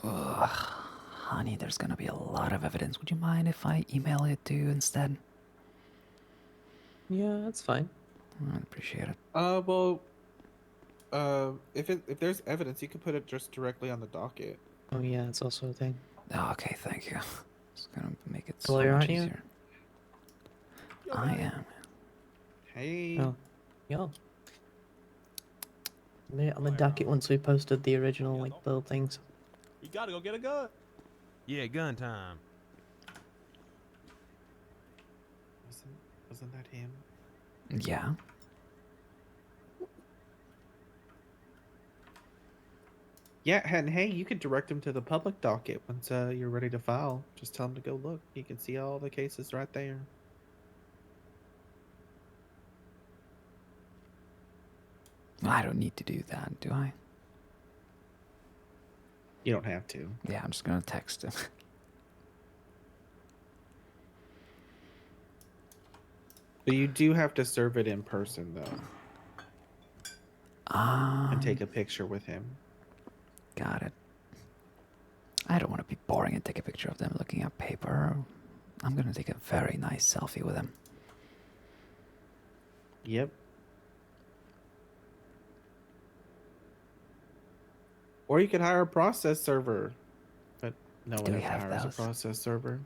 Ugh, honey, there's gonna be a lot of evidence. Would you mind if I email it to you instead? Yeah, that's fine. I'd appreciate it. If there's evidence, you can put it just directly on the docket. Oh yeah, that's also a thing. Oh, okay, thank you. It's gonna make it so Lawyer, much aren't you? easier. I am. Hey. Oh, yo. On the docket once we posted the original like little things. You gotta go get a gun. Yeah, gun time. Wasn't that him? Yeah. Yeah, and hey, you could direct him to the public docket once you're ready to file. Just tell him to go look. You can see all the cases right there. I don't need to do that, do I? You don't have to. Yeah, I'm just gonna text him. But you do have to serve it in person, though. And take a picture with him. Got it. I don't want to be boring and take a picture of them looking at paper. I'm gonna take a very nice selfie with him. Yep. Or you could hire a process server. But no Do one we ever have hires those? a process server.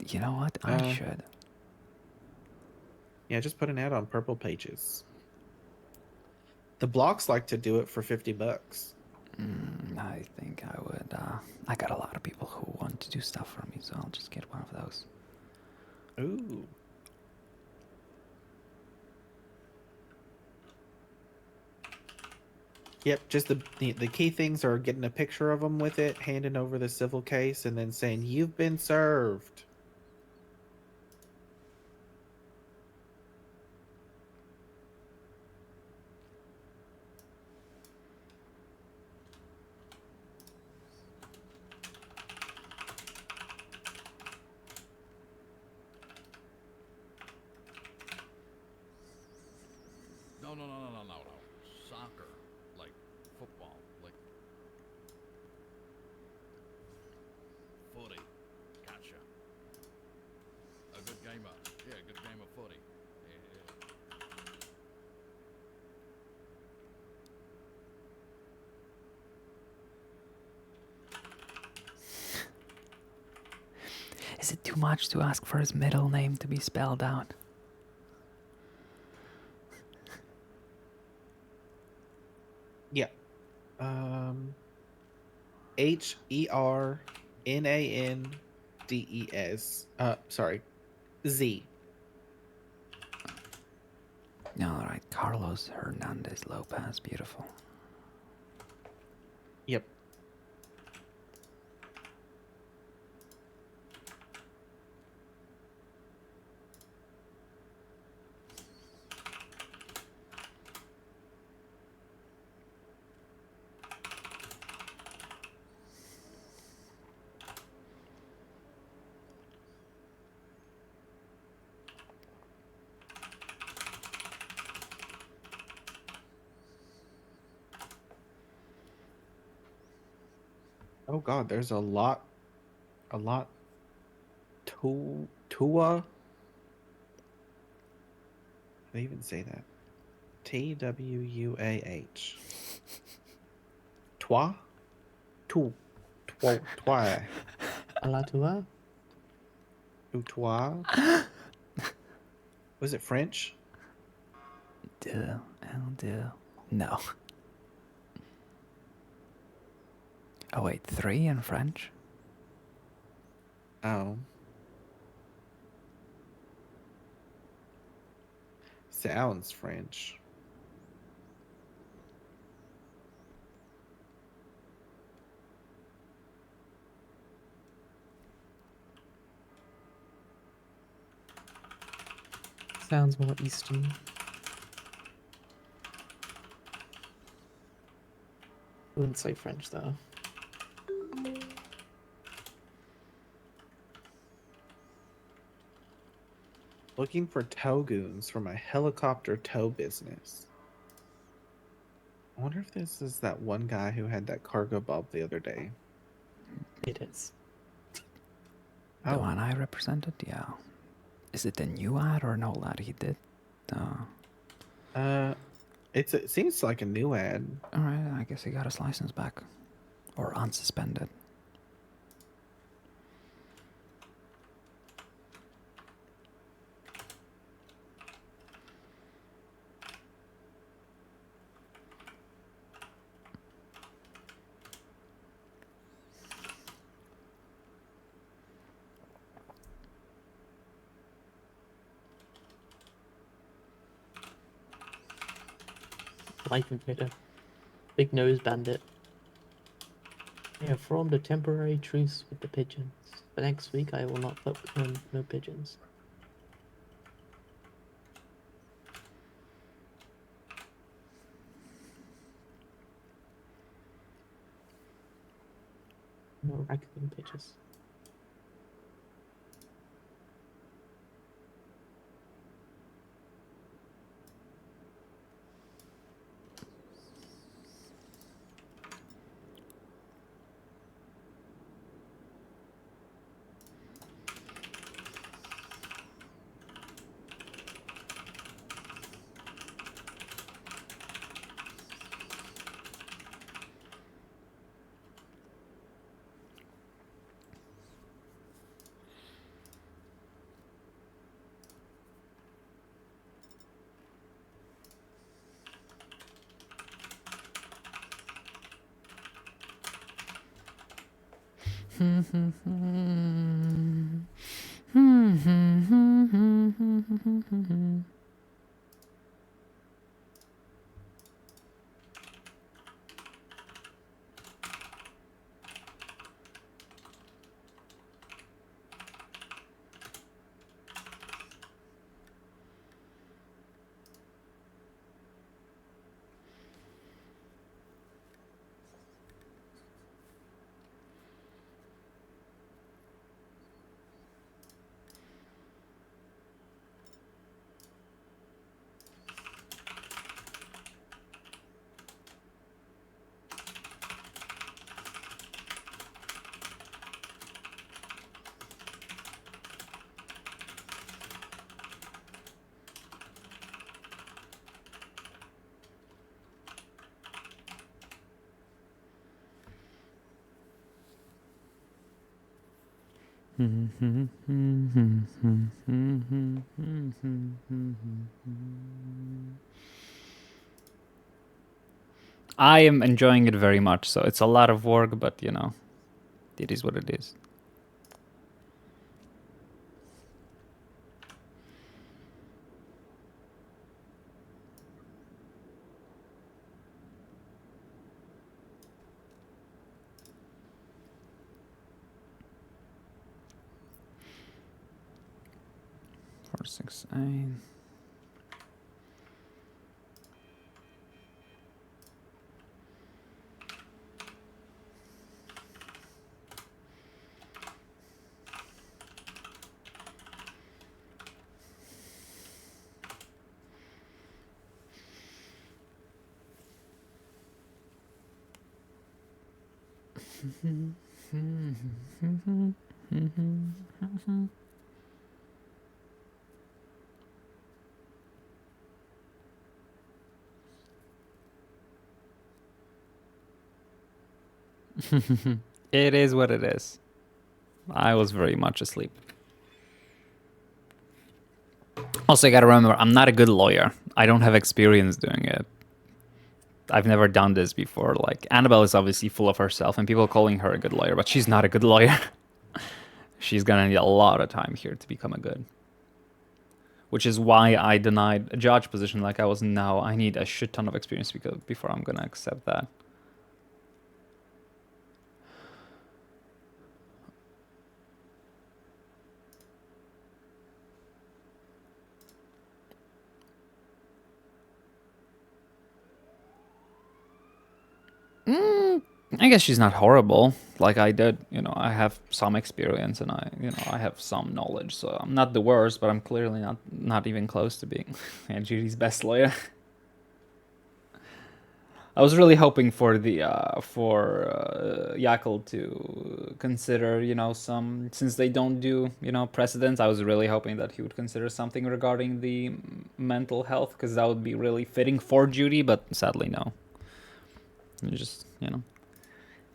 You know what? I should. Yeah, just put an ad on Purple Pages. The blocks like to do it for $50. I think I would. I got a lot of people who want to do stuff for me, so I'll just get one of those. Ooh. Yep, just the key things are getting a picture of them with it, handing over the civil case, and then saying, "You've been served." No. Soccer. Like football. Like footy. Gotcha. A good game of, yeah, a good game of footy. Yeah. Is it too much to ask for his middle name to be spelled out? Yeah. HERNANDES. Sorry. Z. Alright, Carlos Hernandez Lopez. Beautiful. Yep. Oh God, there's a lot. Tua. How do they even say that? TWUAH. Toi. Toi. La Tua. Toi. Was it French? No. Oh wait, 3 in French? Oh. Sounds French. Sounds more Eastern. Wouldn't say French though. Looking for tow goons for my helicopter tow business. I wonder if this is that one guy who had that cargo bob the other day. It is. The one I represented? Yeah. Is it a new ad or an old ad he did? It seems like a new ad. Alright, I guess he got his license back. Or unsuspended. Life invader. Big nose bandit. I have formed a temporary truce with the pigeons. For next week I will not fuck with no pigeons. No raccoon pigeons. I am enjoying it very much, so it's a lot of work, but you know, it is what it is. Four, 6, 8. It is what it is. I was very much asleep. Also, you gotta remember, I'm not a good lawyer. I don't have experience doing it. I've never done this before. Like, Annabelle is obviously full of herself, and people calling her a good lawyer, but she's not a good lawyer. She's gonna need a lot of time here to become a good. Which is why I denied a judge position like I was now. I need a shit ton of experience before I'm gonna accept that. I guess she's not horrible. Like I did, you know, I have some experience and I have some knowledge. So I'm not the worst, but I'm clearly not even close to being Judy's best lawyer. I was really hoping for the Yakel to consider, you know, some, since they don't do, you know, precedents. I was really hoping that he would consider something regarding the mental health, because that would be really fitting for Judy. But sadly, no. Just, you know.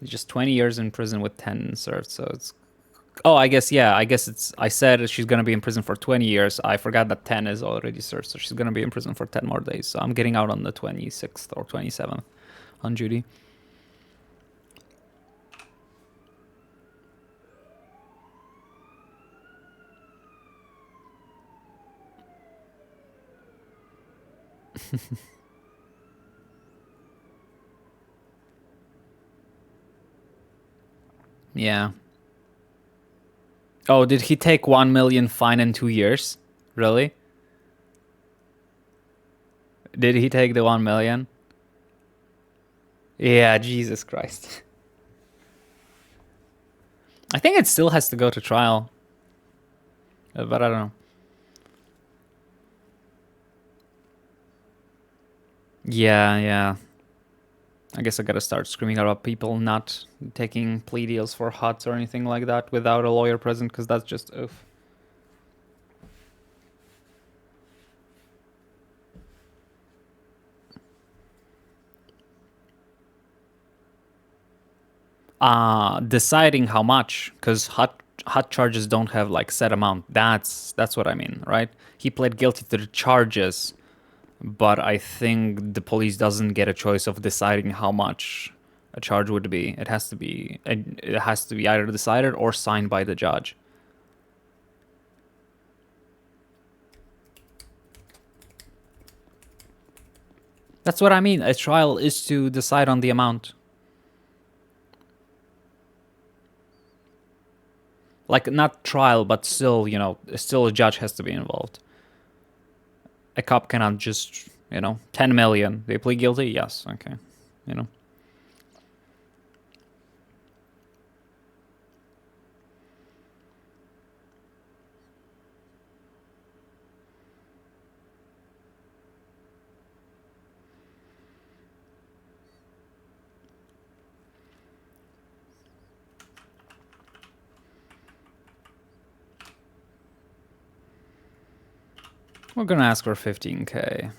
He's just 20 years in prison with 10 served, so it's... Oh, I guess, yeah, I guess it's... I said she's gonna be in prison for 20 years. I forgot that 10 is already served, so she's gonna be in prison for 10 more days. So I'm getting out on the 26th or 27th on Judy. Yeah. Oh, did he take 1 million fine in 2 years? Really? Did he take the 1 million? Yeah, Jesus Christ. I think it still has to go to trial. But I don't know. Yeah. I guess I gotta start screaming about people not taking plea deals for HUTs or anything like that without a lawyer present, because that's just oof. Deciding how much, because HUT charges don't have like set amount. That's what I mean, right? He pled guilty to the charges, but I think the police doesn't get a choice of deciding how much a charge would be. It has to be either decided or signed by the judge. That's what I mean. A trial is to decide on the amount. Like, not trial, but still, you know, still a judge has to be involved. A cop cannot just, you know, 10 million. They plead guilty? Yes, okay. You know. We're gonna ask for 15K.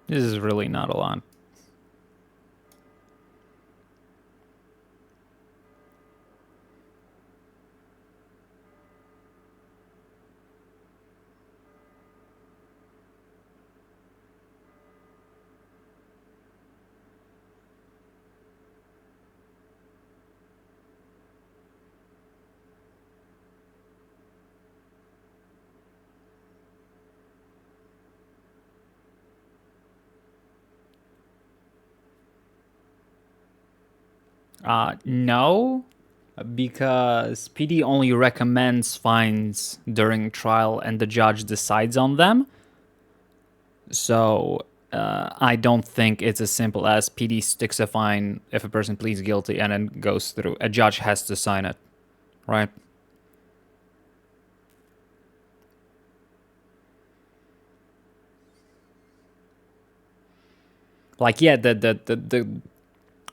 This is really not a lot. No, because PD only recommends fines during trial and the judge decides on them. So I don't think it's as simple as PD sticks a fine if a person pleads guilty and then goes through. A judge has to sign it, right? Like, yeah,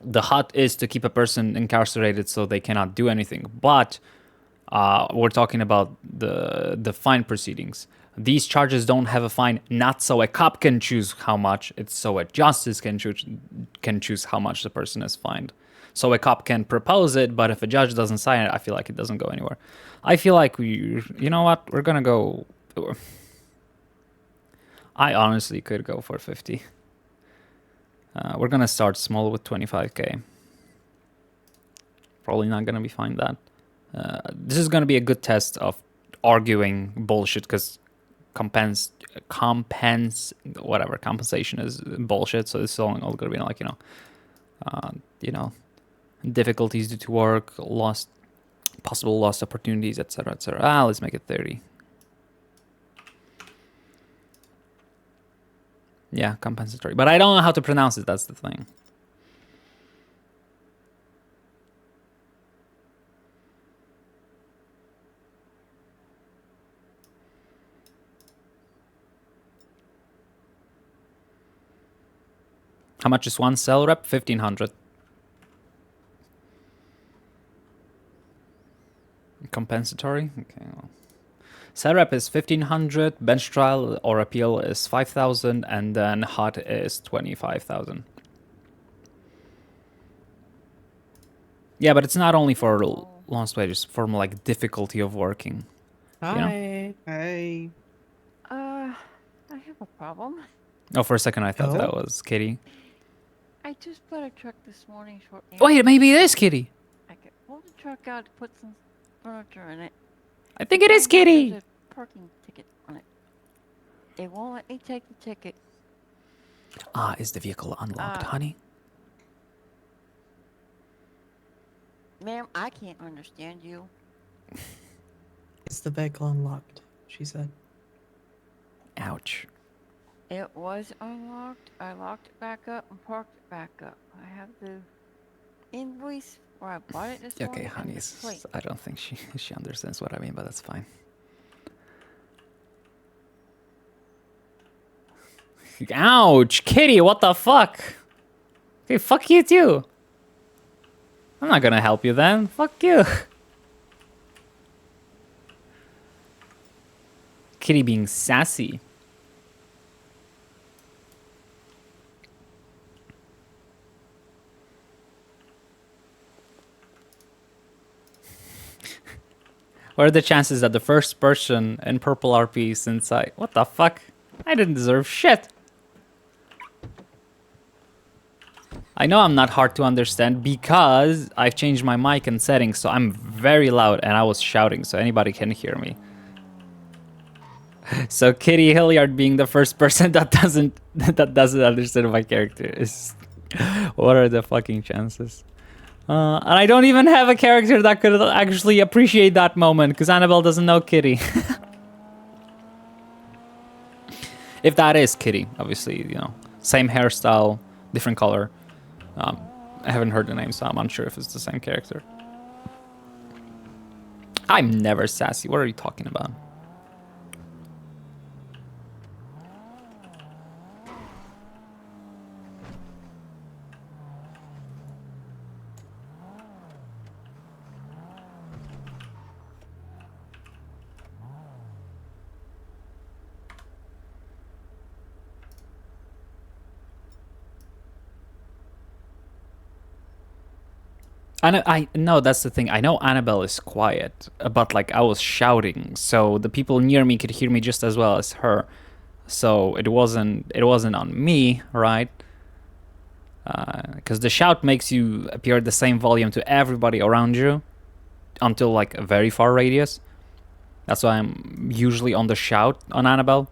the HUD is to keep a person incarcerated so they cannot do anything, but we're talking about the fine proceedings. These charges don't have a fine, not so a cop can choose how much, it's so a justice can choose how much the person is fined. So a cop can propose it, but if a judge doesn't sign it, I feel like it doesn't go anywhere. I feel like you know what, we're gonna go, I honestly could go for 50. We're gonna start small with 25K. Probably not gonna be fine that. This is gonna be a good test of arguing bullshit, because compensation is bullshit. So this is all gonna be like, you know, difficulties due to work, possible lost opportunities, etc., etc. Let's make it 30. Yeah, compensatory. But I don't know how to pronounce it, that's the thing. How much is one cell rep? 1500. Compensatory? Okay, well. Cell rep is 1500, bench trial or appeal is 5000, and then HUD is 25,000. Yeah, but it's not only for lost wages, for like difficulty of working. Hi. You know? Hey. I have a problem. Oh, for a second I thought Hello? that was Kitty. I just bought a truck this morning. Wait, maybe it is Kitty. I could pull the truck out to put some furniture in it. I think it is Kitty. There's a parking ticket on it. They won't let me take the ticket. Is the vehicle unlocked, honey? Ma'am, I can't understand you. Is the vehicle unlocked? She said. Ouch. It was unlocked. I locked it back up and parked it back up. I have the invoice where I bought it this Okay, morning and the honeys. plate. I don't think she understands what I mean, but that's fine. Ouch! Kitty, what the fuck? Okay, fuck you too. I'm not gonna help you then. Fuck you. Kitty being sassy. What are the chances that the first person in PurpleRP since I... What the fuck? I didn't deserve shit. I know I'm not hard to understand because I've changed my mic and settings, so I'm very loud and I was shouting so anybody can hear me. So Kitty Hilliard being the first person that doesn't understand my character is... What are the fucking chances? And I don't even have a character that could actually appreciate that moment because Annabelle doesn't know Kitty. If that is Kitty, obviously, you know, same hairstyle, different color. I haven't heard the name, so I'm unsure if it's the same character. I'm never sassy. What are you talking about? I know that's the thing. I know Annabelle is quiet, but like I was shouting, so the people near me could hear me just as well as her. So it wasn't on me, right? Because the shout makes you appear at the same volume to everybody around you until like a very far radius. That's why I'm usually on the shout on Annabelle,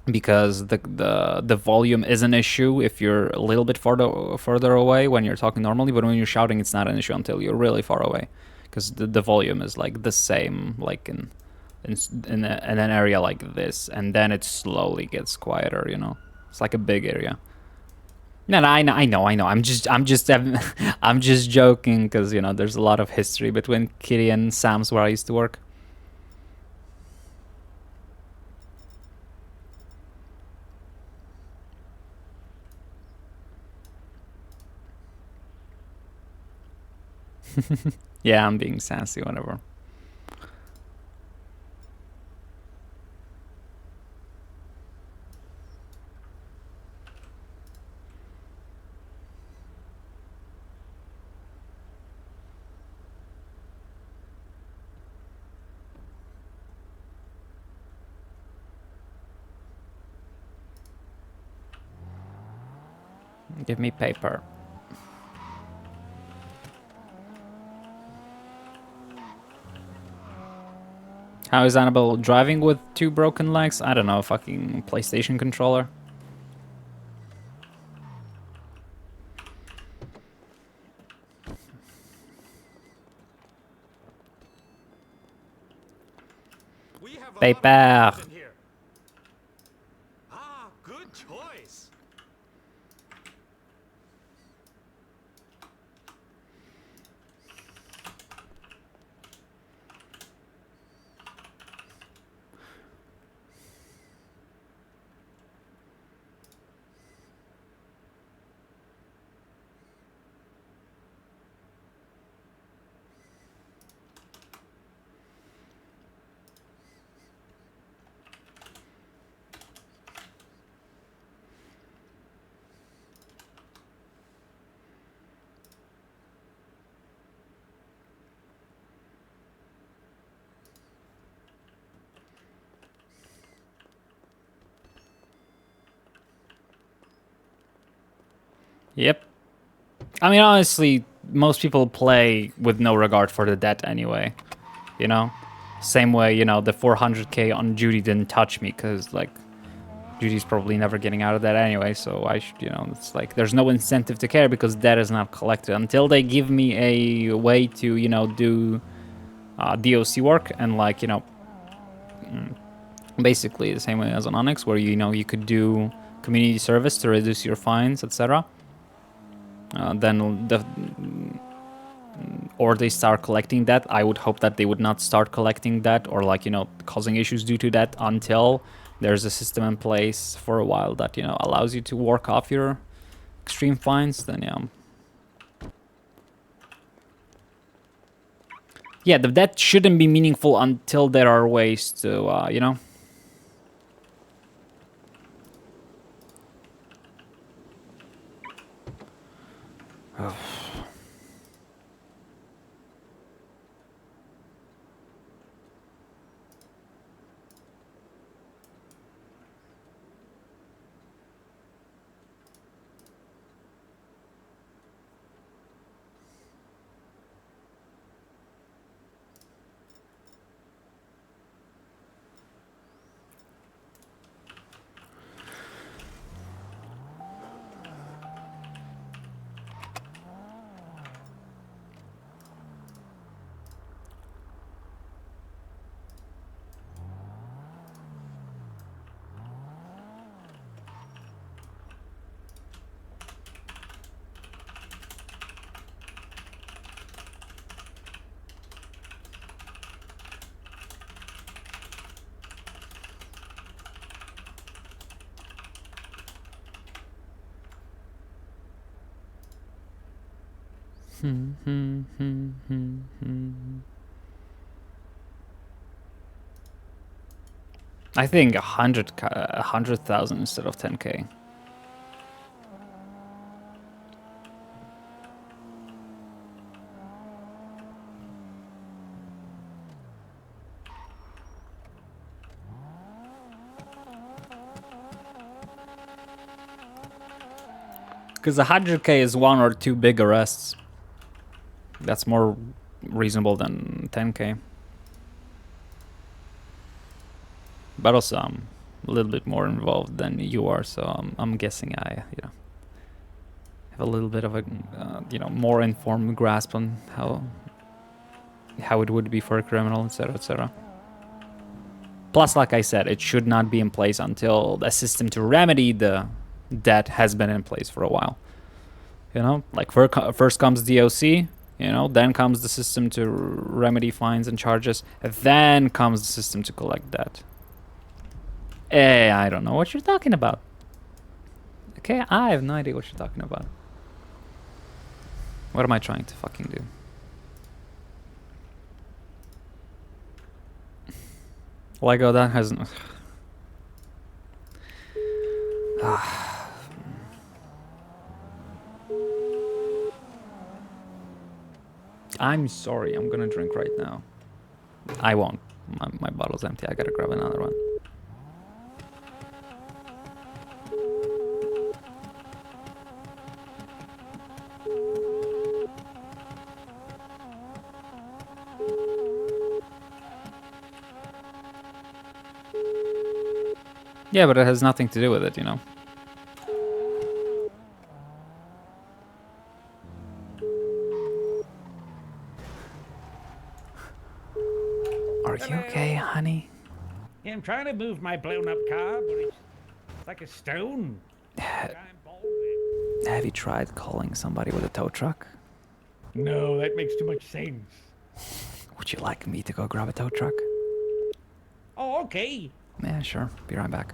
because the volume is an issue if you're a little bit further away when you're talking normally, but when you're shouting it's not an issue until you're really far away, because the volume is like the same like in an area like this, and then it slowly gets quieter, you know. It's like a big area. No, I know. I'm just I'm just joking because, you know, there's a lot of history between Kitty and Sam's where I used to work. Yeah, I'm being sassy, whatever. Give me paper. How is Annabelle driving with 2 broken legs? I don't know, fucking PlayStation controller. Paper. Ah, good choice. Yep. I mean, honestly, most people play with no regard for the debt anyway, you know? Same way, you know, the 400k on Judy didn't touch me because, like, Judy's probably never getting out of that anyway, so I should, you know, it's like there's no incentive to care because debt is not collected until they give me a way to, you know, do DOC work and, like, you know, basically the same way as on Onyx, where you could do community service to reduce your fines, etc. Or they start collecting that. I would hope that they would not start collecting that or causing issues due to that until there's a system in place for a while that allows you to work off your extreme fines. Then yeah, that shouldn't be meaningful until there are ways to I think 100,000 instead of 10K. Because 100K is 1 or 2 big arrests. That's more reasonable than 10K. But also, I'm a little bit more involved than you are, so I'm guessing I, have a little bit of a, more informed grasp on how it would be for a criminal, etc., etc. Plus, like I said, it should not be in place until the system to remedy the debt has been in place for a while. Like first comes DOC, then comes the system to remedy fines and charges, and then comes the system to collect debt. I don't know what you're talking about. Okay, I have no idea what you're talking about. What am I trying to fucking do? Lego, that hasn't... I'm sorry, I'm gonna drink right now. I won't. My bottle's empty, I gotta grab another one. Yeah, but it has nothing to do with it, Are you okay, honey? Yeah, I'm trying to move my blown up car, but it's like a stone. Have you tried calling somebody with a tow truck? No, that makes too much sense. Would you like me to go grab a tow truck? Oh, okay. Yeah, sure. Be right back.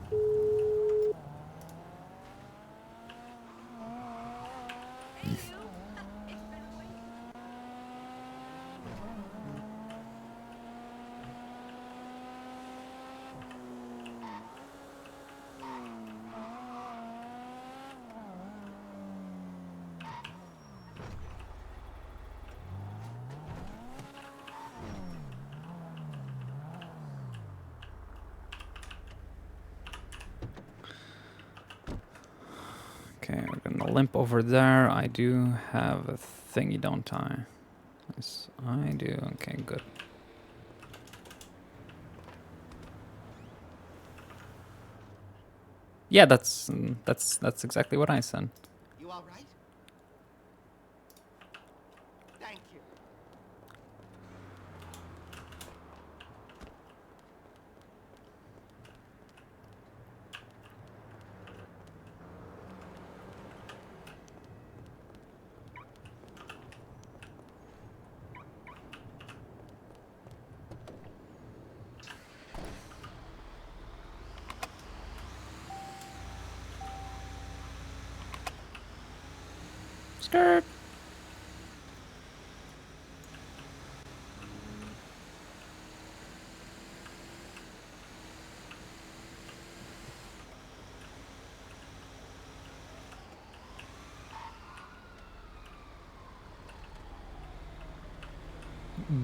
Okay, we're gonna limp over there. I do have a thingy, don't I? Yes, I do. Okay, good. Yeah, that's exactly what I said. You all right? Thank you. Skirt.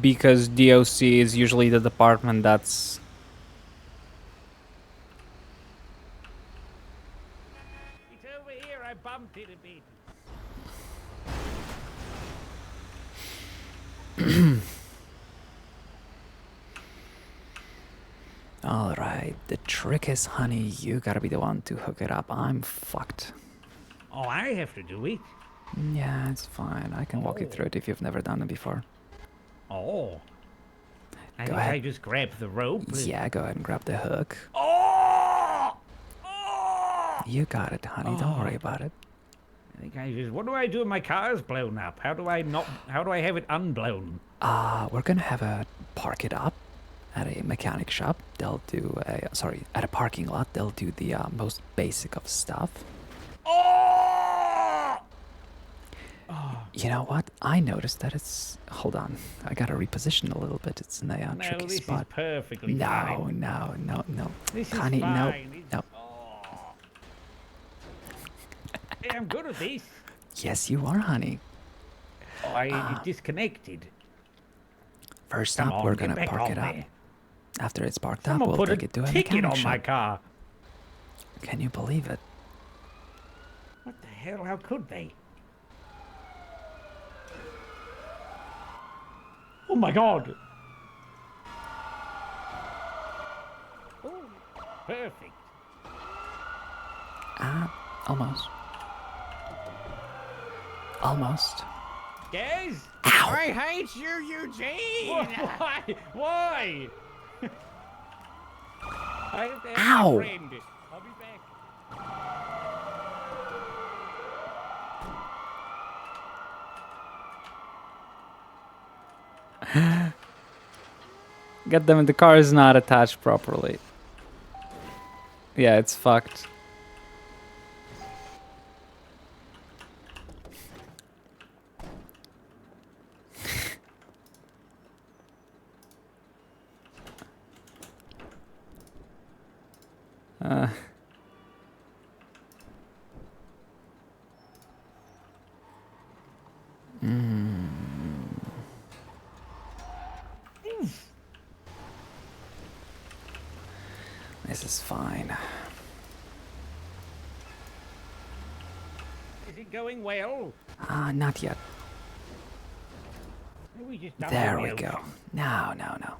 Because DOC is usually the department that's... It's over here. I bumped it a bit. Alright, the trick is, honey, you gotta be the one to hook it up. I'm fucked. Oh, I have to do it. Yeah, it's fine. I can walk you through it if you've never done it before. Oh. I Go think ahead. I just grab the rope. Yeah, go ahead and grab the hook. Oh! You got it, honey. Don't worry about it. I think I just. What do I do if my car's blown up? How do I not? How do I have it unblown? We're gonna have a park it up at a mechanic shop. They'll do a, sorry, at a parking lot. They'll do the most basic of stuff. Oh! You know what? I noticed that it's. Hold on, I gotta reposition a little bit. It's in a No, tricky this spot. is perfectly no, fine. no. This is Honey, fine. no, It's- no. Hey, I'm good at this. Yes, you are, honey. Oh, I disconnected. First Come up, on, we're get gonna back park on it up. there. After it's parked Someone up, we'll put take a it to a ticket mechanic on shop. my car. Can you believe it? What the hell? How could they? Oh my god! Oh, perfect. Almost. Almost. Guys? Ow! I hate you, Eugene! Why? Why? I have to have Ow! my friend. I'll be back. God damn it, the car is not attached properly. Yeah, it's fucked. uh... This is fine. Is it going well? Not yet. Maybe just dump There it we in the go. ocean. No.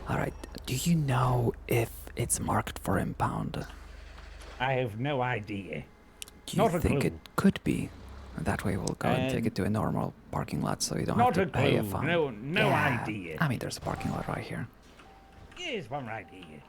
Alright, do you know if it's marked for impound? I have no idea. Do you Not a think clue. it could be? That way we'll go and take it to a normal parking lot so you don't have Not to a pay a clue. fine. No Yeah. idea. I mean, there's a parking lot right here. Here's one right here.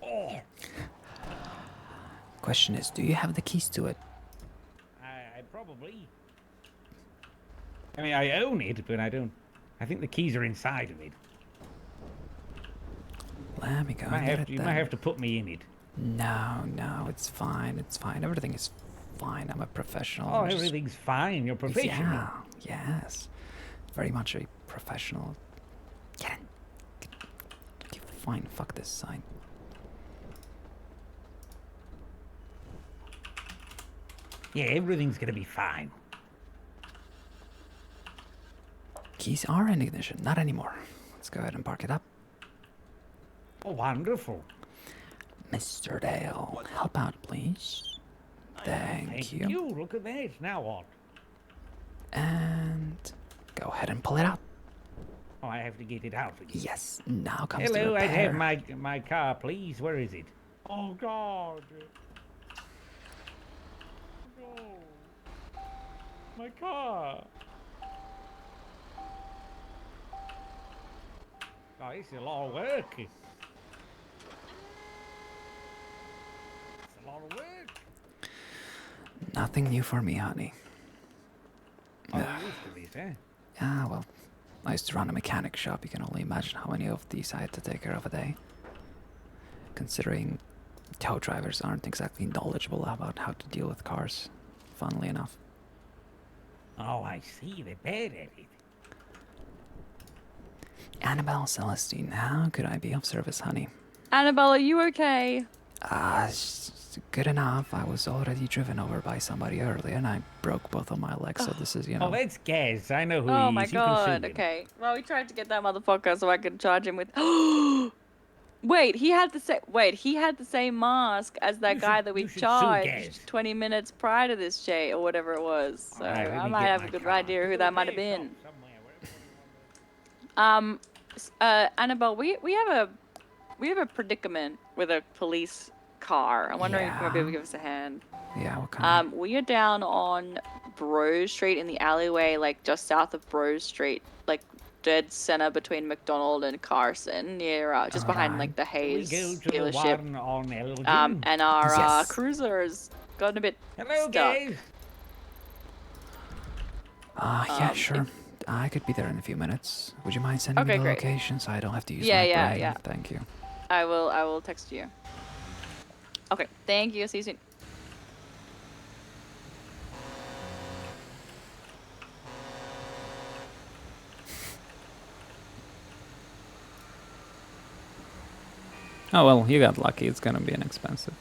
Oh, Question is, do you have the keys to it? I probably. I mean, I own it, but I don't. I think the keys are inside of it. Let me go and get it You then. might have to put me in it. No, it's fine. It's fine. Everything is fine. I'm a professional. Oh, I'm just- everything's fine. You're professional. Yeah, yes. Very much a professional. Yeah. Fine, fuck this sign. Yeah, everything's gonna be fine. Keys are in ignition. Not anymore. Let's go ahead and park it up. Oh, wonderful. Mr. Dale, help out, please. Thank you. Look at that. Now what? And go ahead and pull it out. Oh, I have to get it out again. Yes, now comes the Hello, I'd repair. have my car, please. Where is it? Oh God. No. My car. Oh, this is a lot of work. a lot of work. Nothing new for me, honey. Oh, you used to be, sir. Yeah, well, I used to run a mechanic shop. You can only imagine how many of these I had to take care of a day. Considering tow drivers aren't exactly knowledgeable about how to deal with cars, funnily enough. Oh, I see. They're bad at it. Annabelle Celestine, how could I be of service, honey? Annabelle, are you okay? Good enough. I was already driven over by somebody earlier, and I broke both of my legs, so this is, you know... Oh, that's Gaz. I know who Oh he my is. You can sue god, him. okay. Well, we tried to get that motherfucker so I could charge him with... Wait, he had the same mask as that guy that we charged 20 minutes prior to this, Jay, or whatever it was. So Alright, let I me might get have my a good car. idea who that might have been. Annabelle, we have a predicament with a police car. I'm wondering if you might be able to give us a hand. Yeah, what kind? We are down on Bros Street in the alleyway, like just south of Bros Street, like dead center between McDonald and Carson, near just behind like the Hayes dealership. On Elgin? And our Yes. cruiser has gotten a bit Hello, stuck. guys. Yeah, sure. I could be there in a few minutes. Would you mind sending me Okay, the great. location so I don't have to use my Yeah, brain? yeah. Thank you. I will text you. Okay, thank you. See you soon. Oh well, you got lucky. It's gonna be inexpensive.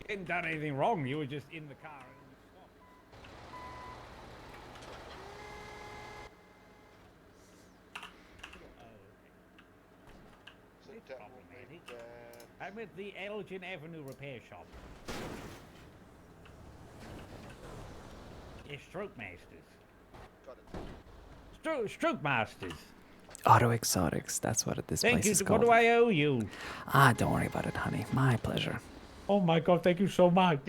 You hadn't done anything wrong. You were just in the car. I'm at the Elgin Avenue repair shop. Yeah, Stroke Masters. Stroke Masters. Auto Exotics, that's what this Thank place you. is What called. do I owe you? Don't worry about it, honey. My pleasure. Oh my god, thank you so much.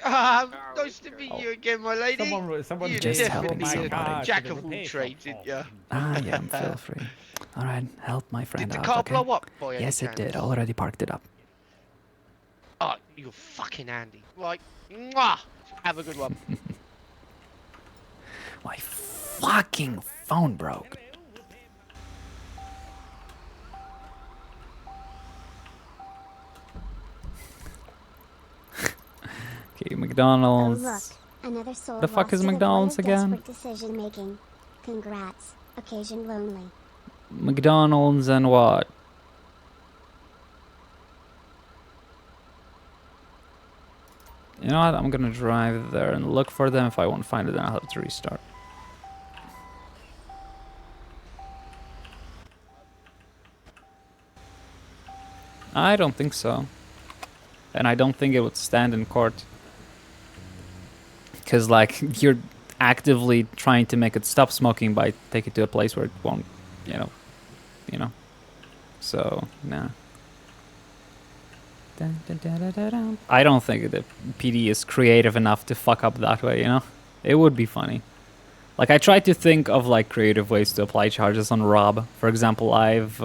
Nice to meet you again, my lady. Someone you Just helping definitely somebody. a jack of all trades, didn't you? I am, feel free. Alright, help my friend Did the out, car okay? blow up by any Yes, it chance? did. Already parked it up. Oh, you're fucking handy. Right, mwah. Have a good one. My fucking phone broke. Okay, McDonald's. Oh, look, another soul The fuck lost is to the McDonald's blood of again? desperate decision making. Congrats. Occasion lonely. McDonald's and what? You know what? I'm gonna drive there and look for them. If I won't find it, then I'll have to restart. I don't think so. And I don't think it would stand in court. Because, like, you're actively trying to make it stop smoking by taking it to a place where it won't, you know. So, nah. I don't think the PD is creative enough to fuck up that way, you know? It would be funny. Like, I tried to think of, like, creative ways to apply charges on Rob. For example, I've...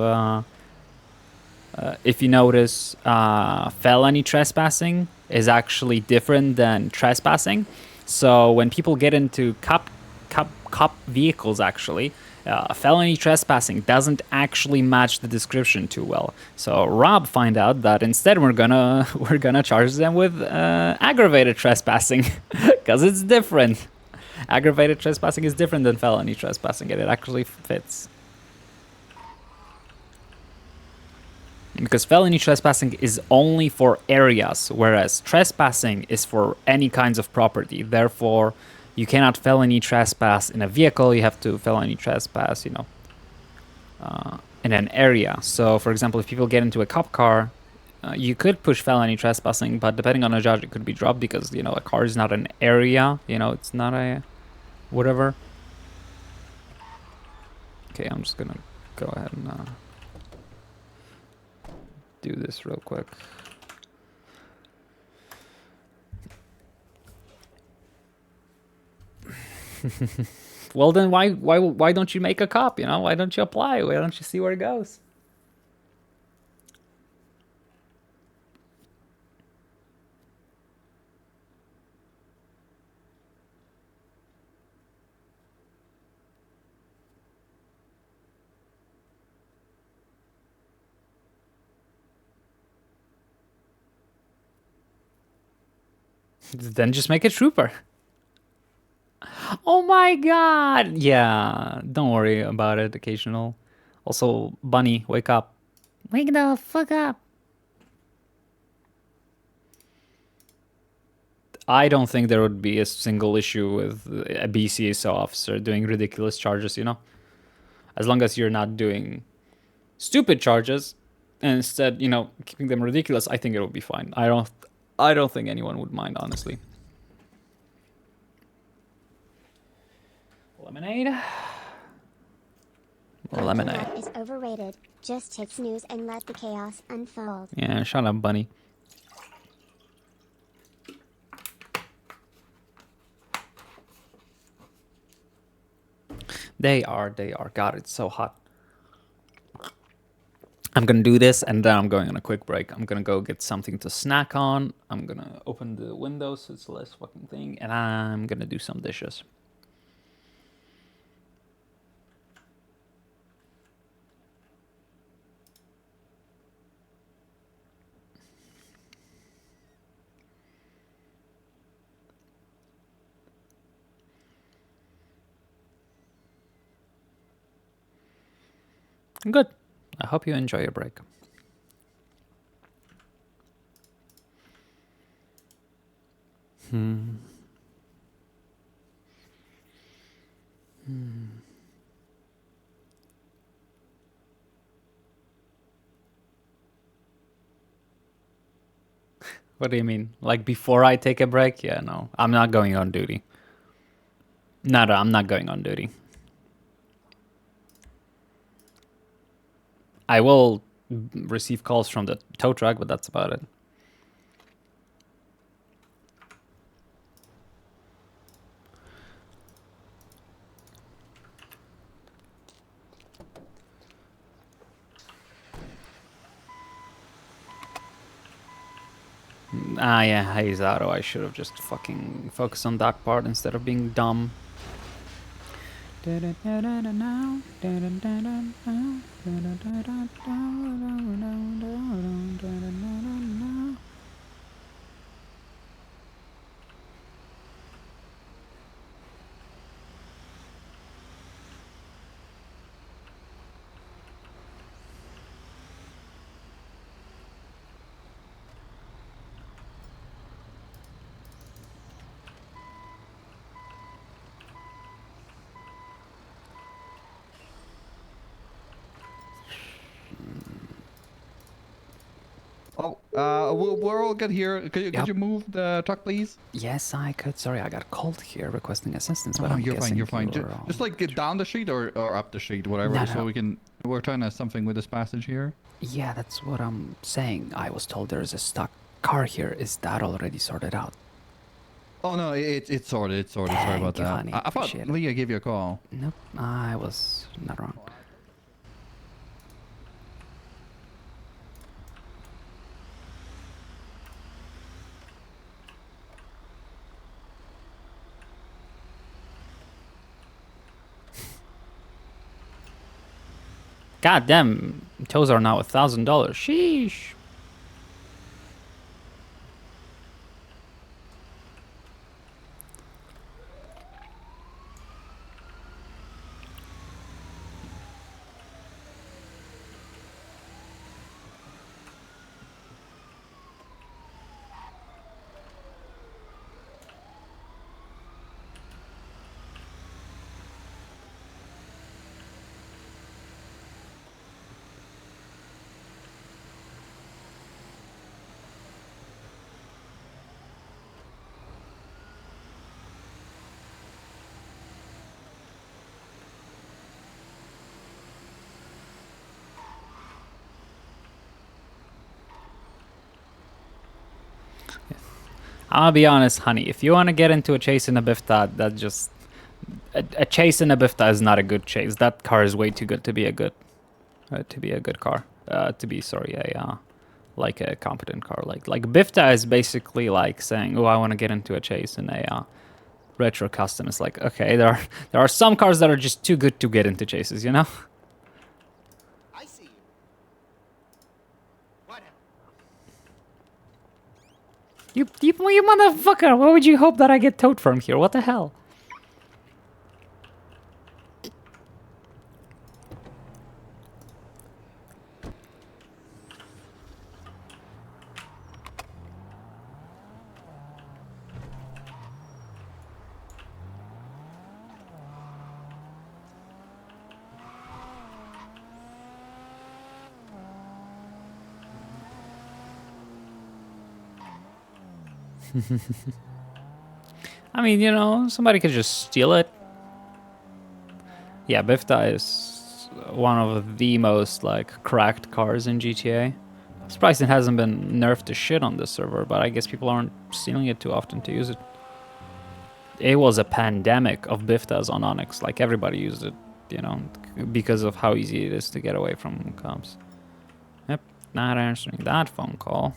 if you notice, felony trespassing is actually different than trespassing. So when people get into cop vehicles, actually, felony trespassing doesn't actually match the description too well. So Rob find out that instead we're gonna charge them with aggravated trespassing because it's different. Aggravated trespassing is different than felony trespassing, and it actually fits. Because felony trespassing is only for areas, whereas trespassing is for any kinds of property. Therefore, you cannot felony trespass in a vehicle. You have to felony trespass, in an area. So, for example, if people get into a cop car, you could push felony trespassing, but depending on a judge, it could be dropped because, you know, a car is not an area, you know, it's not a whatever. Okay, I'm just gonna go ahead and do this real quick. Well, then why don't you make a cop, you know? Why don't you apply? Why don't you see where it goes? Then just make a trooper. Oh my god! Yeah, don't worry about it, occasional. Also, Bunny, wake up. Wake the fuck up. I don't think there would be a single issue with a BCSO officer doing ridiculous charges, you know? As long as you're not doing stupid charges and instead, you know, keeping them ridiculous, I think it will be fine. I don't think anyone would mind, honestly. Lemonade. Lemonade. That is overrated. Just take snooze and let the chaos unfold. Yeah, shut up, Bunny. They are. God, it's so hot. I'm gonna do this and then I'm going on a quick break. I'm gonna go get something to snack on. I'm gonna open the window so it's less fucking thing. And I'm gonna do some dishes. Good. I hope you enjoy your break. What do you mean? Like before I take a break? Yeah, no. I'm not going on duty. No, I'm not going on duty. I will receive calls from the tow truck, but that's about it. Ah, yeah, Hayes Auto. I should have just fucking focused on that part instead of being dumb. Oh, we're all good here. Could you move the truck, please? Yes, I could. Sorry, I got called here requesting assistance, but Oh, I'm you're fine. You're fine. guessing Just like get down the street or up the street, whatever. No, So no. we can. We're trying to something with this passage here. Yeah, that's what I'm saying. I was told there's a stuck car here. Is that already sorted out? Oh no, it's sorted. It's sorted. Sorry about Thank you, that. honey. I thought Appreciate it. Leah gave you a call. Nope, I was not wrong. God damn, toes are now $1,000. Sheesh. I'll be honest, honey. If you want to get into a chase in a Bifta, that just a chase in a Bifta is not a good chase. That car is way too good to be a good car. To be sorry, like a competent car. Like Bifta is basically like saying, oh, I want to get into a chase in a retro custom. It's like, okay, there are some cars that are just too good to get into chases, you know? I see you. Whatever. You motherfucker! Why would you hope that I get towed from here? What the hell? I mean, you know, somebody could just steal it. Yeah, Bifta is one of the most, like, cracked cars in GTA. I'm surprised it hasn't been nerfed to shit on this server, but I guess people aren't stealing it too often to use it. It was a pandemic of Biftas on Onyx. Like, everybody used it, you know, because of how easy it is to get away from cops. Yep, not answering that phone call.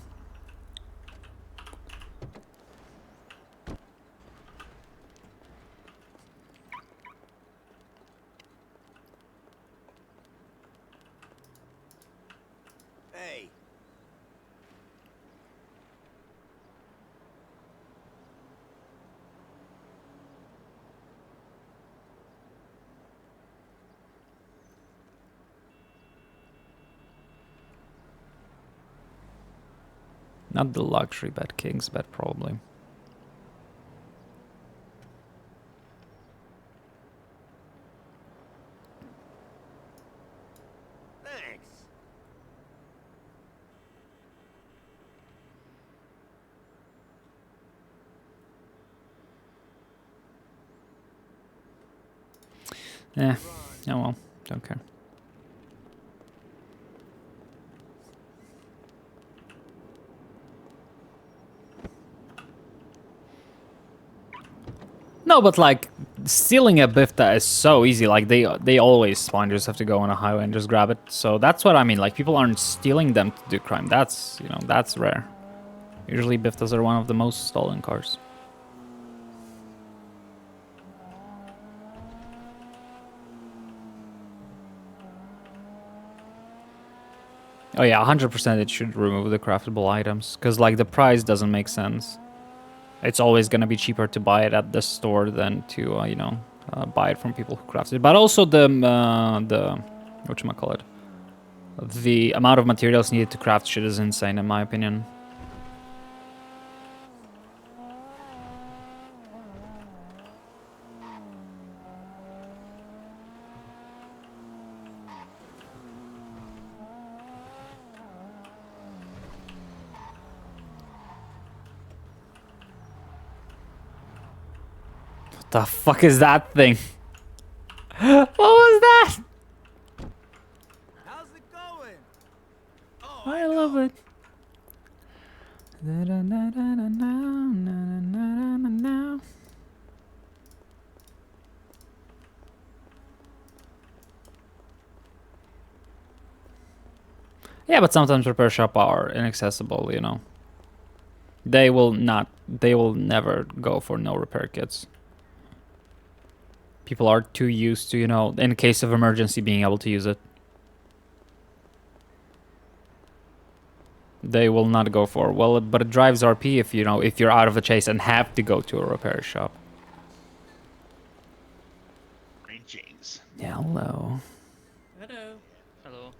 Hey. Not the luxury bed, king's bed, probably. Thanks. Yeah, oh well, don't care. No, but like, stealing a Bifta is so easy. Like, they always spawn. You just have to go on a highway and just grab it. So that's what I mean. Like, people aren't stealing them to do crime. That's, you know, that's rare. Usually Biftas are one of the most stolen cars. Oh yeah, 100% it should remove the craftable items. Because, like, the price doesn't make sense. It's always going to be cheaper to buy it at the store than to, you know, buy it from people who craft it. But also the whatchamacallit? The amount of materials needed to craft shit is insane, in my opinion. What the fuck is that thing? What was that? How's it going? Oh, I love it. Yeah, but sometimes repair shop are inaccessible, you know. They will never go for no repair kits. People are too used to, you know, in case of emergency, being able to use it. They will not go for, well, but it drives RP if, you know, if you're out of the chase and have to go to a repair shop. James. Yeah, hello. Hello. Hello.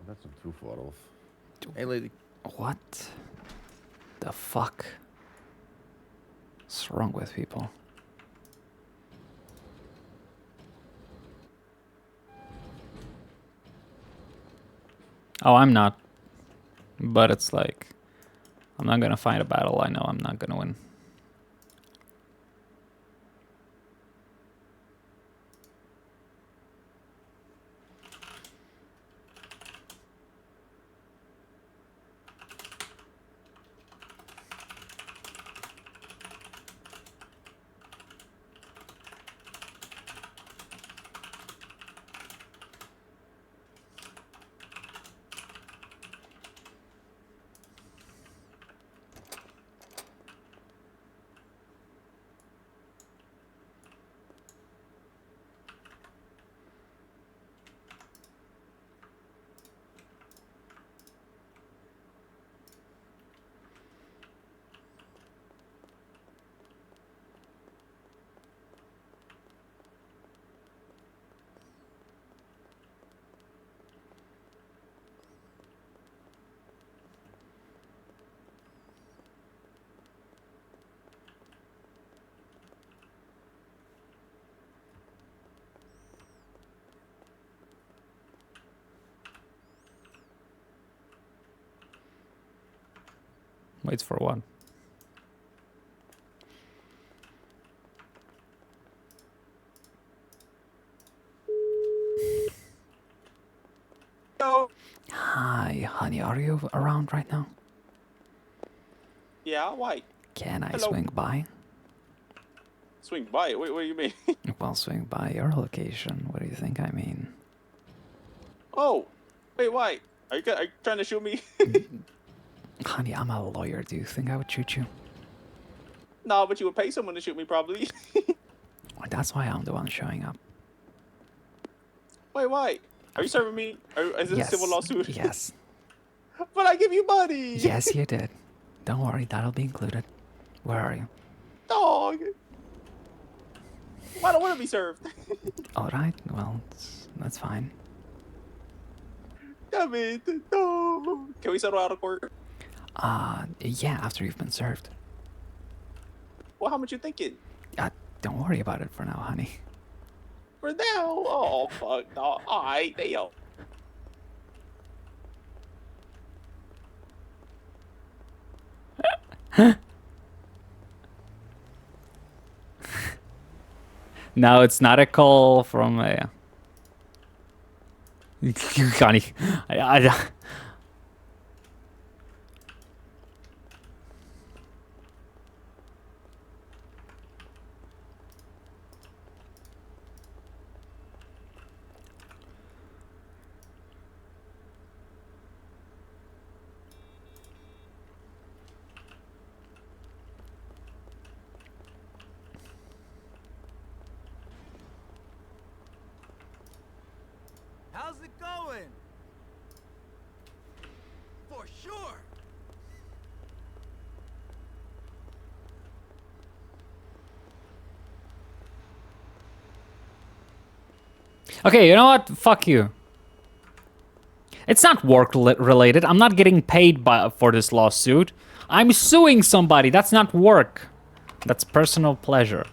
That's some too far off. Hey, lady. What the fuck? What's wrong with people? Oh, I'm not. But it's like, I'm not gonna fight a battle I know I'm not gonna win. Waits for what? No. Hi, honey, are you around right now? Yeah, why? Can I Hello. swing by? Swing by? What do you mean? Well, swing by your location. What do you think I mean? Oh, wait, why? Are you trying to shoot me? Honey, I'm a lawyer. Do you think I would shoot you? No, but you would pay someone to shoot me, probably. That's why I'm the one showing up. Wait, why? Are you serving me? Is this a civil lawsuit? Yes. But I give you money. Yes, you did. Don't worry, that'll be included. Where are you? Dog. I don't want to be served. All right. Well, that's fine. Damn it. No. Can we settle out of court? Yeah, after you've been served. Well, how much you thinking? Don't worry about it for now, honey. For now? Oh, fuck. No. All right, damn. No, it's not a call from a... Connie, How's it going? For sure. Okay, you know what? Fuck you. It's not work related. I'm not getting paid for this lawsuit. I'm suing somebody. That's not work. That's personal pleasure.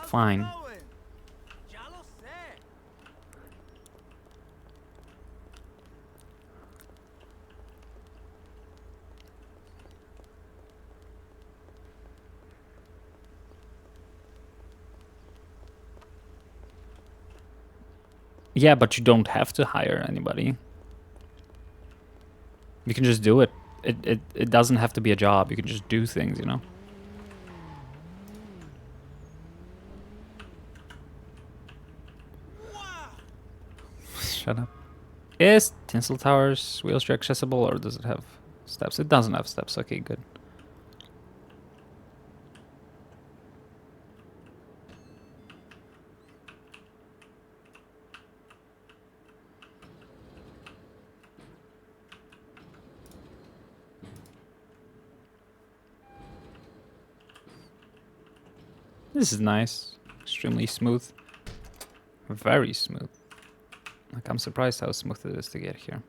Fine. Yeah, but you don't have to hire anybody. You can just do it. It doesn't have to be a job. You can just do things, you know? Shut up. Is Tinsel Towers wheelchair accessible or does it have steps? It doesn't have steps. Okay, good. This is nice. Extremely smooth. Very smooth. Like, I'm surprised how smooth it is to get here.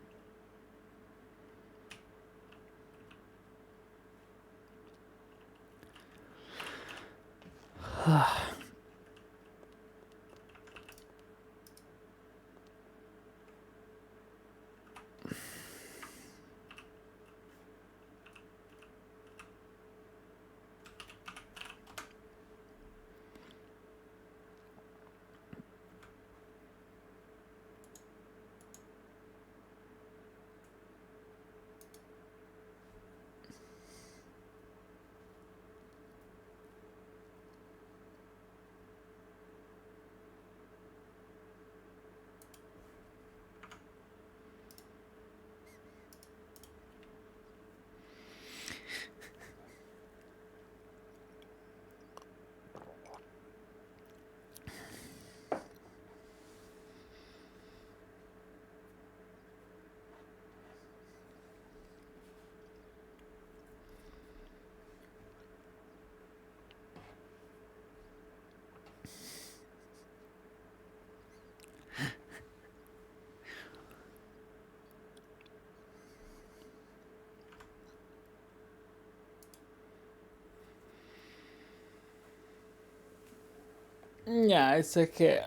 Yeah, it's okay.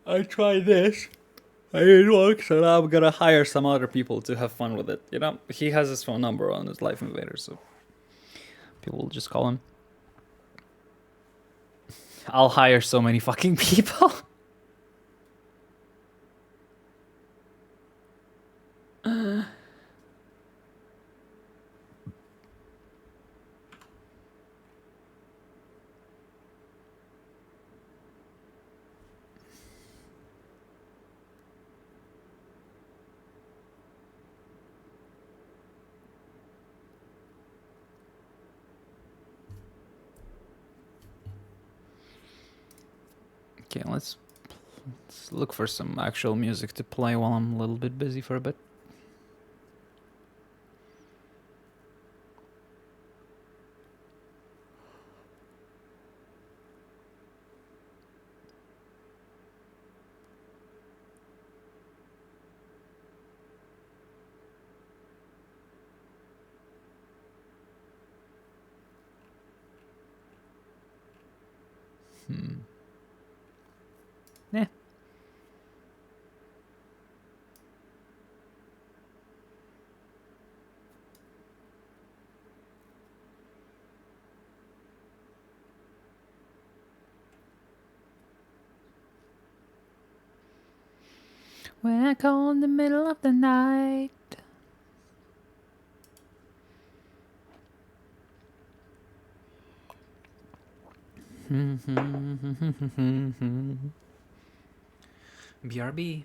I tried this. I didn't work, so now I'm gonna hire some other people to have fun with it. You know, he has his phone number on his Life Invader, so people will just call him. I'll hire so many fucking people. Okay, let's look for some actual music to play while I'm a little bit busy for a bit. Yeah. When I call in the middle of the night. BRB.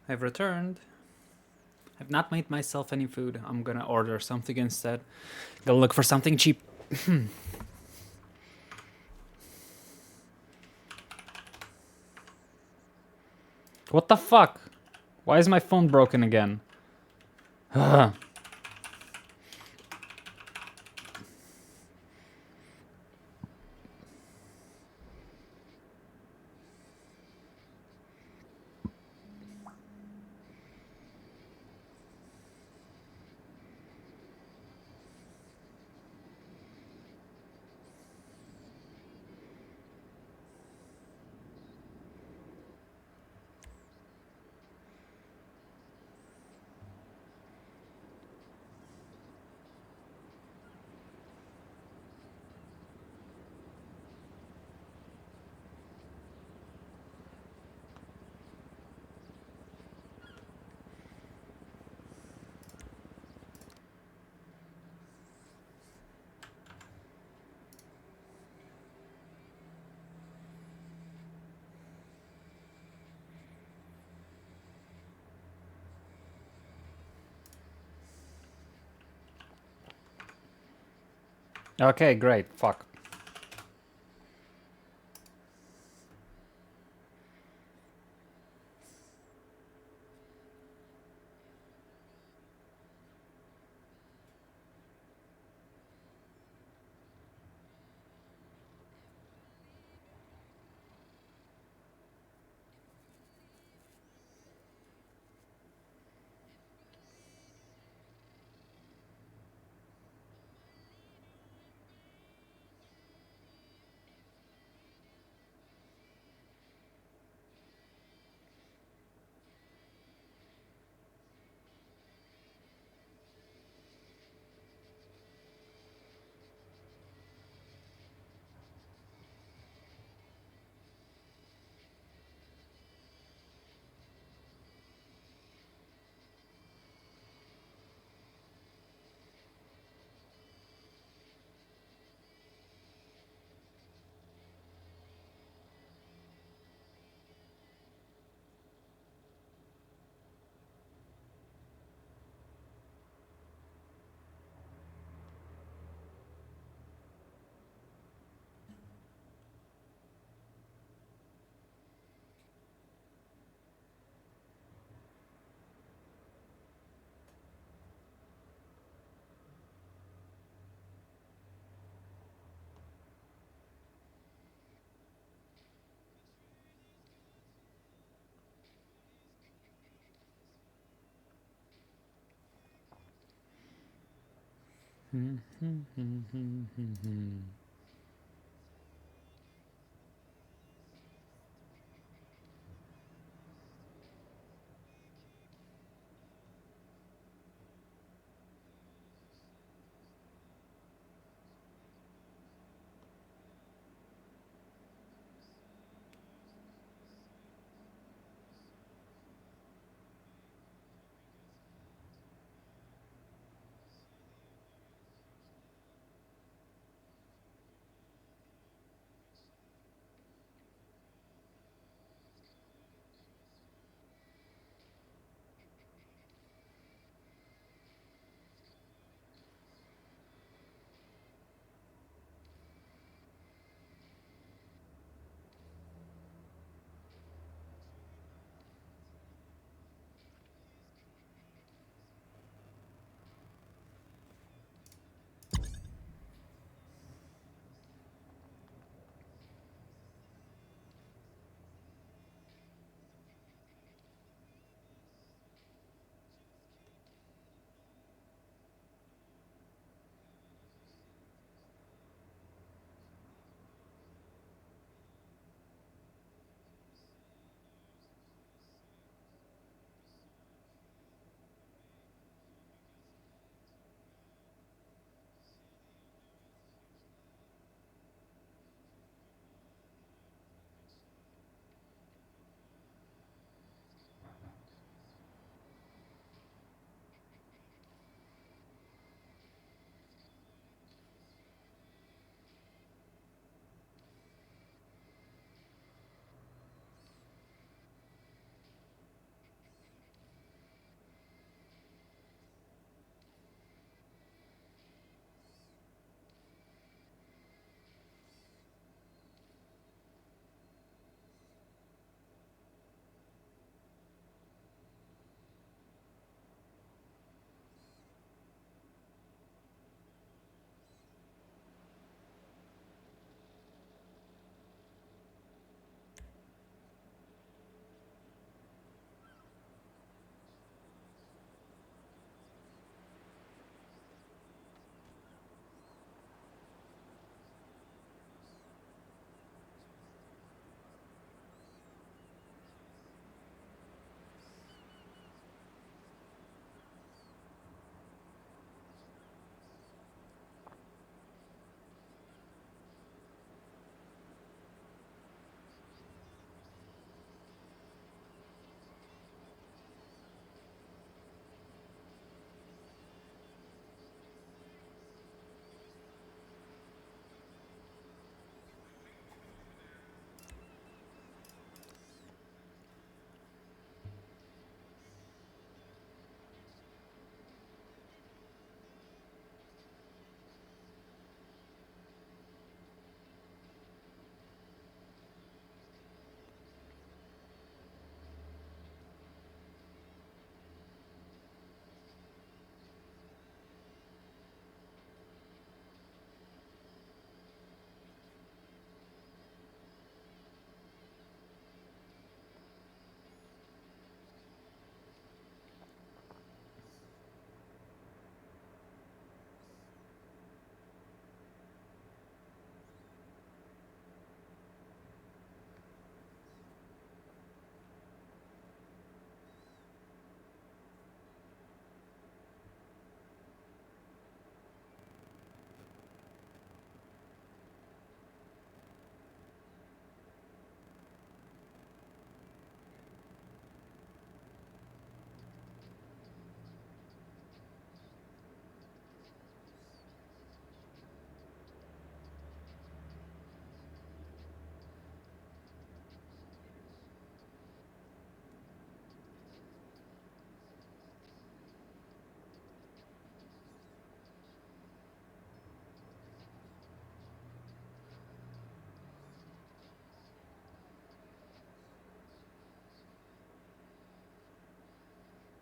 I've returned. I've not made myself any food. I'm gonna order something instead. Go look for something cheap. What the fuck? Why is my phone broken again? Ugh. Okay, great. Fuck.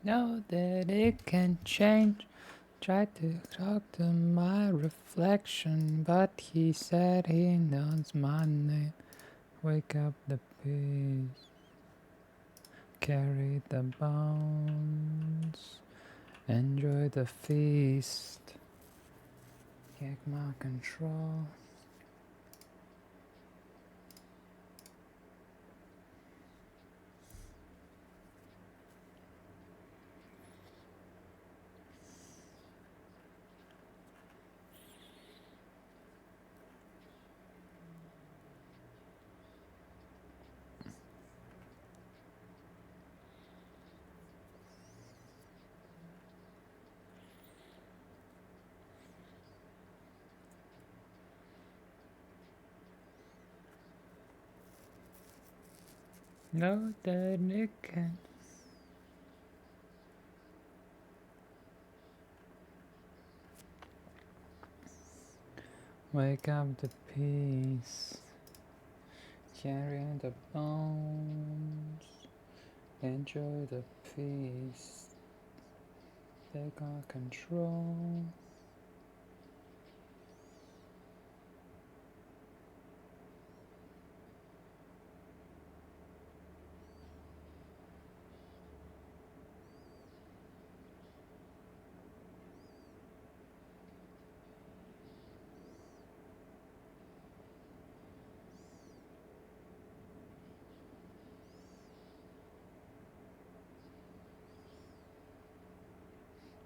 Know that it can change. Tried to talk to my reflection, but he said he knows my name. Wake up the peace, carry the bones, enjoy the feast. Take my control. Know that it can. Wake up the peace, carry the bones, enjoy the feast, take on control.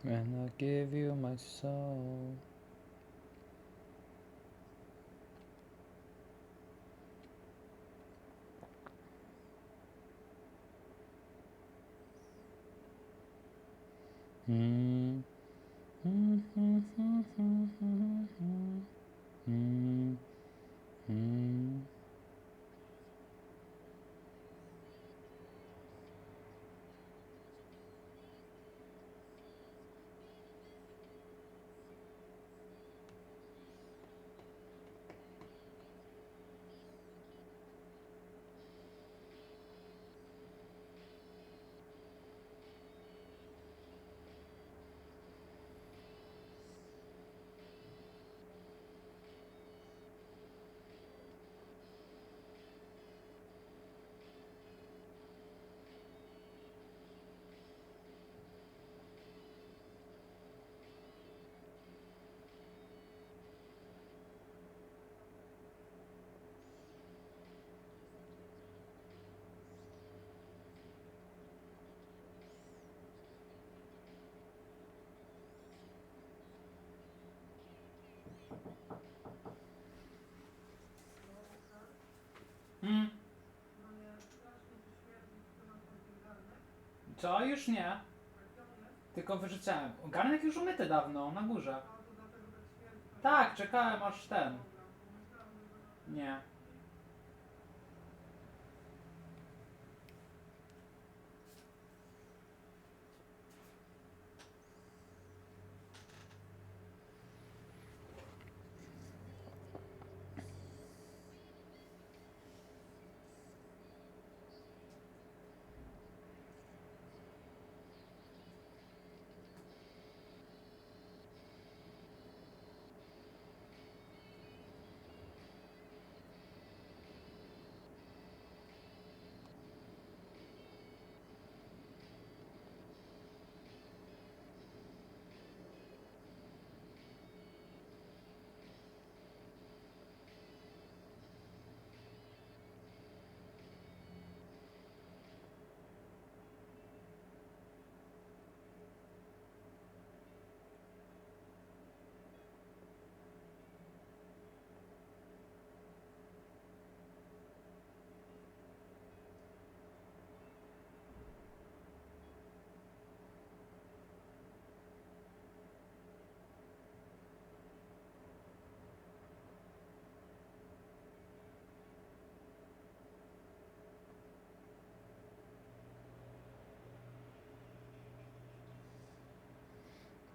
When I give you my soul. Mm. Mm, mm, mm, mm, mm, mm, mm. Mm. Co? Już nie. Tylko wyrzucałem. Garnek już umyty dawno, na górze. Tak, czekałem aż ten. Nie.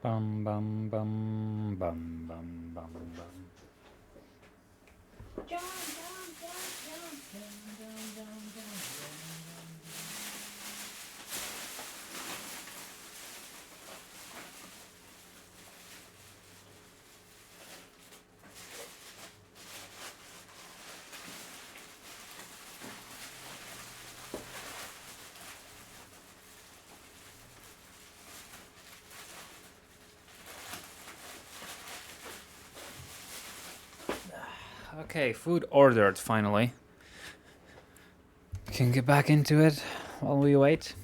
Bum bum bum bum bum bum bum. Okay, food ordered finally. Can get back into it while we wait.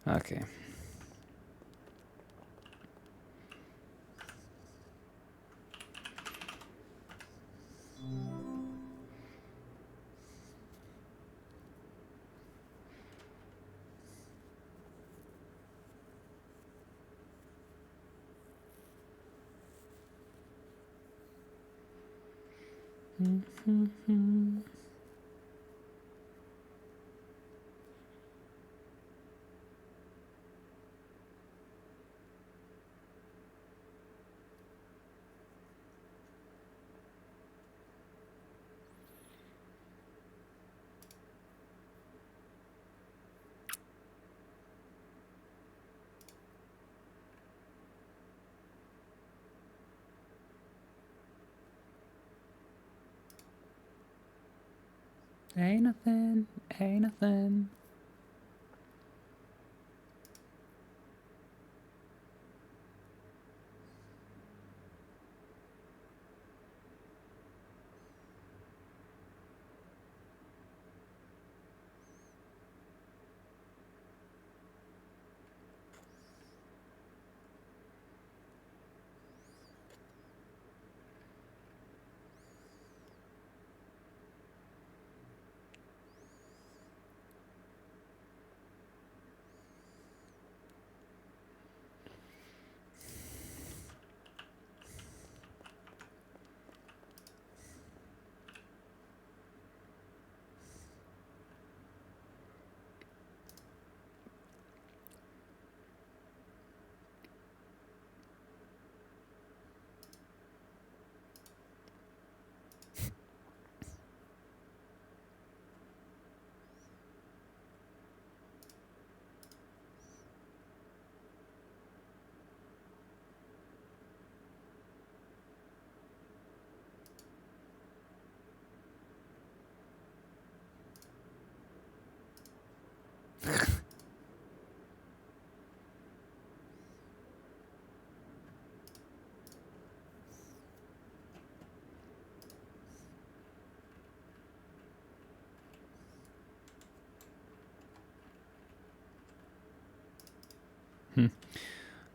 Okay. Ain't nothing, ain't nothing.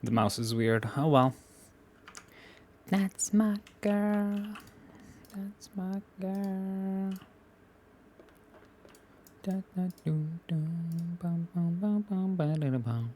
The mouse is weird. Oh well. That's my girl. That's my girl. Da, da, doo, doo, bum, bum, bum, bum, ba, da, da, bum.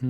Is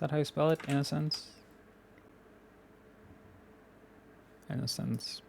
that how you spell it? Innocence? Innocence.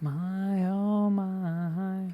My, oh my.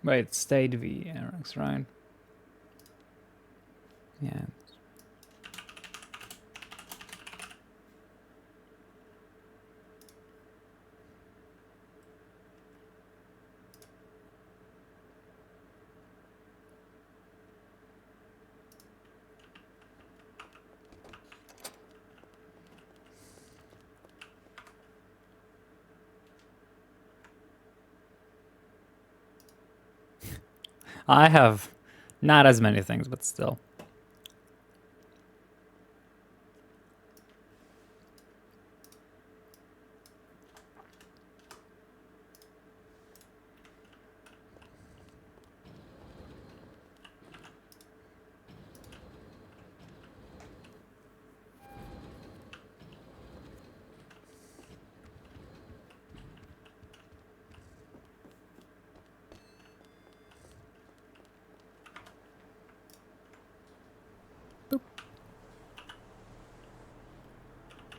Wait, stayed v RX, right? Yeah. I have not as many things, but still.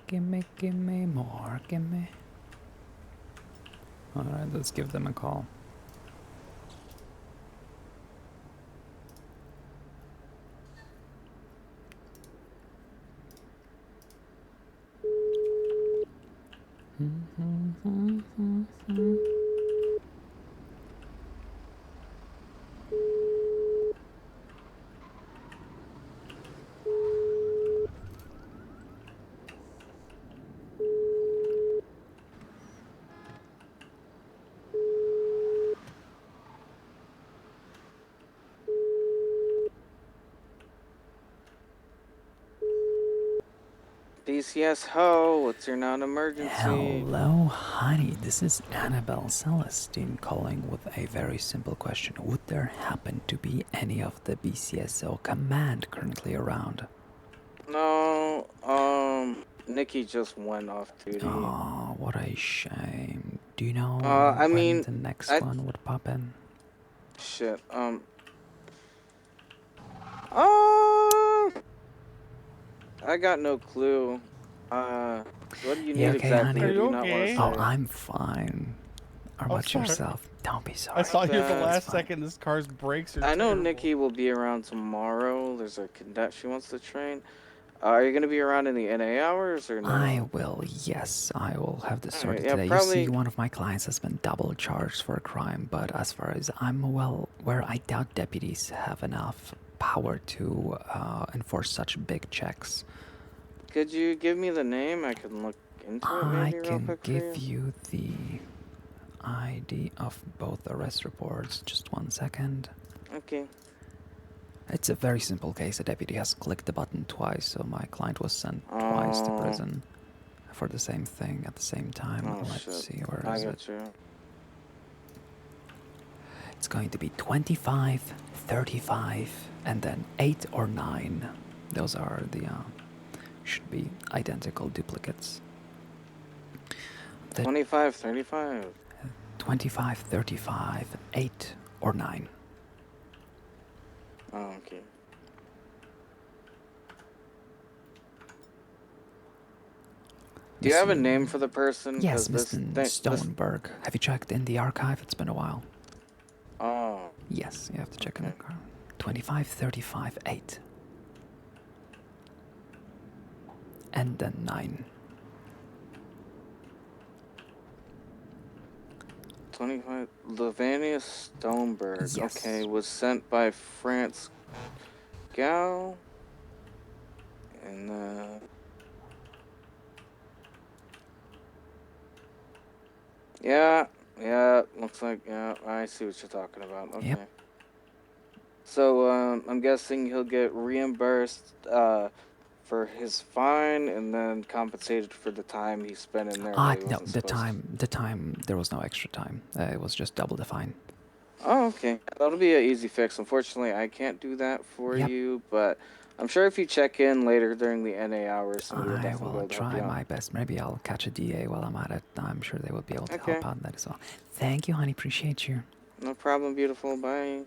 Give me more, give me. Alright, let's give them a call. BCS Ho, what's your non-emergency? Hello, honey. This is Annabelle Celestine calling with a very simple question. Would there happen to be any of the BCSO command currently around? No, Nikki just went off duty. Oh, what a shame. Do you know I when mean, the next one would pop in? Shit, I got no clue. What do you need okay, exactly? honey? Or do you not want to say? Oh, I'm fine. Or I'm about sorry. yourself? Don't be sorry. I saw you at the That's last fine. second. This car's brakes are I know terrible. Nikki will be around tomorrow. There's a cadet she wants to train. Are you gonna be around in the NA hours or no? I will, yes. I will have this sorted yeah, today. probably- You see, one of my clients has been double charged for a crime, but as far as I'm well aware, I doubt deputies have enough power to enforce such big checks. Could you give me the name? I can look into it I maybe real can quick for give you. you the ID of both arrest reports. Just 1 second. Okay. It's a very simple case. A deputy has clicked the button twice, so my client was sent twice to prison for the same thing at the same time. Oh, Let's shit. see, where I is got it? you. It's going to be 25, 35, and then 8 or 9. Those are the, should be identical duplicates. 25, 35. 25, 35, 8 or 9. Oh, okay. Do you have a name for the person? Yes, 'Cause Mr. Stoneberg. Have you checked in the archive? It's been a while. Oh. Yes, you have to check in the car. 25, 35, 8. And then 9. 25. Lavania Stoneberg. Yes. Okay, was sent by France Gal. And, yeah, looks like, yeah, I see what you're talking about. Okay. Yep. So, I'm guessing he'll get reimbursed, for his fine and then compensated for the time he spent in there. that he No, wasn't the supposed time, there was no extra time. It was just double the fine. Oh, okay. That'll be an easy fix. Unfortunately, I can't do that for Yep. you, but I'm sure if you check in later during the NA hours, somebody will I definitely be will able to help try you out. my best. Maybe I'll catch a DA while I'm at it. I'm sure they will be able to Okay. help out in that as well. Thank you, honey. Appreciate you. No problem, beautiful. Bye.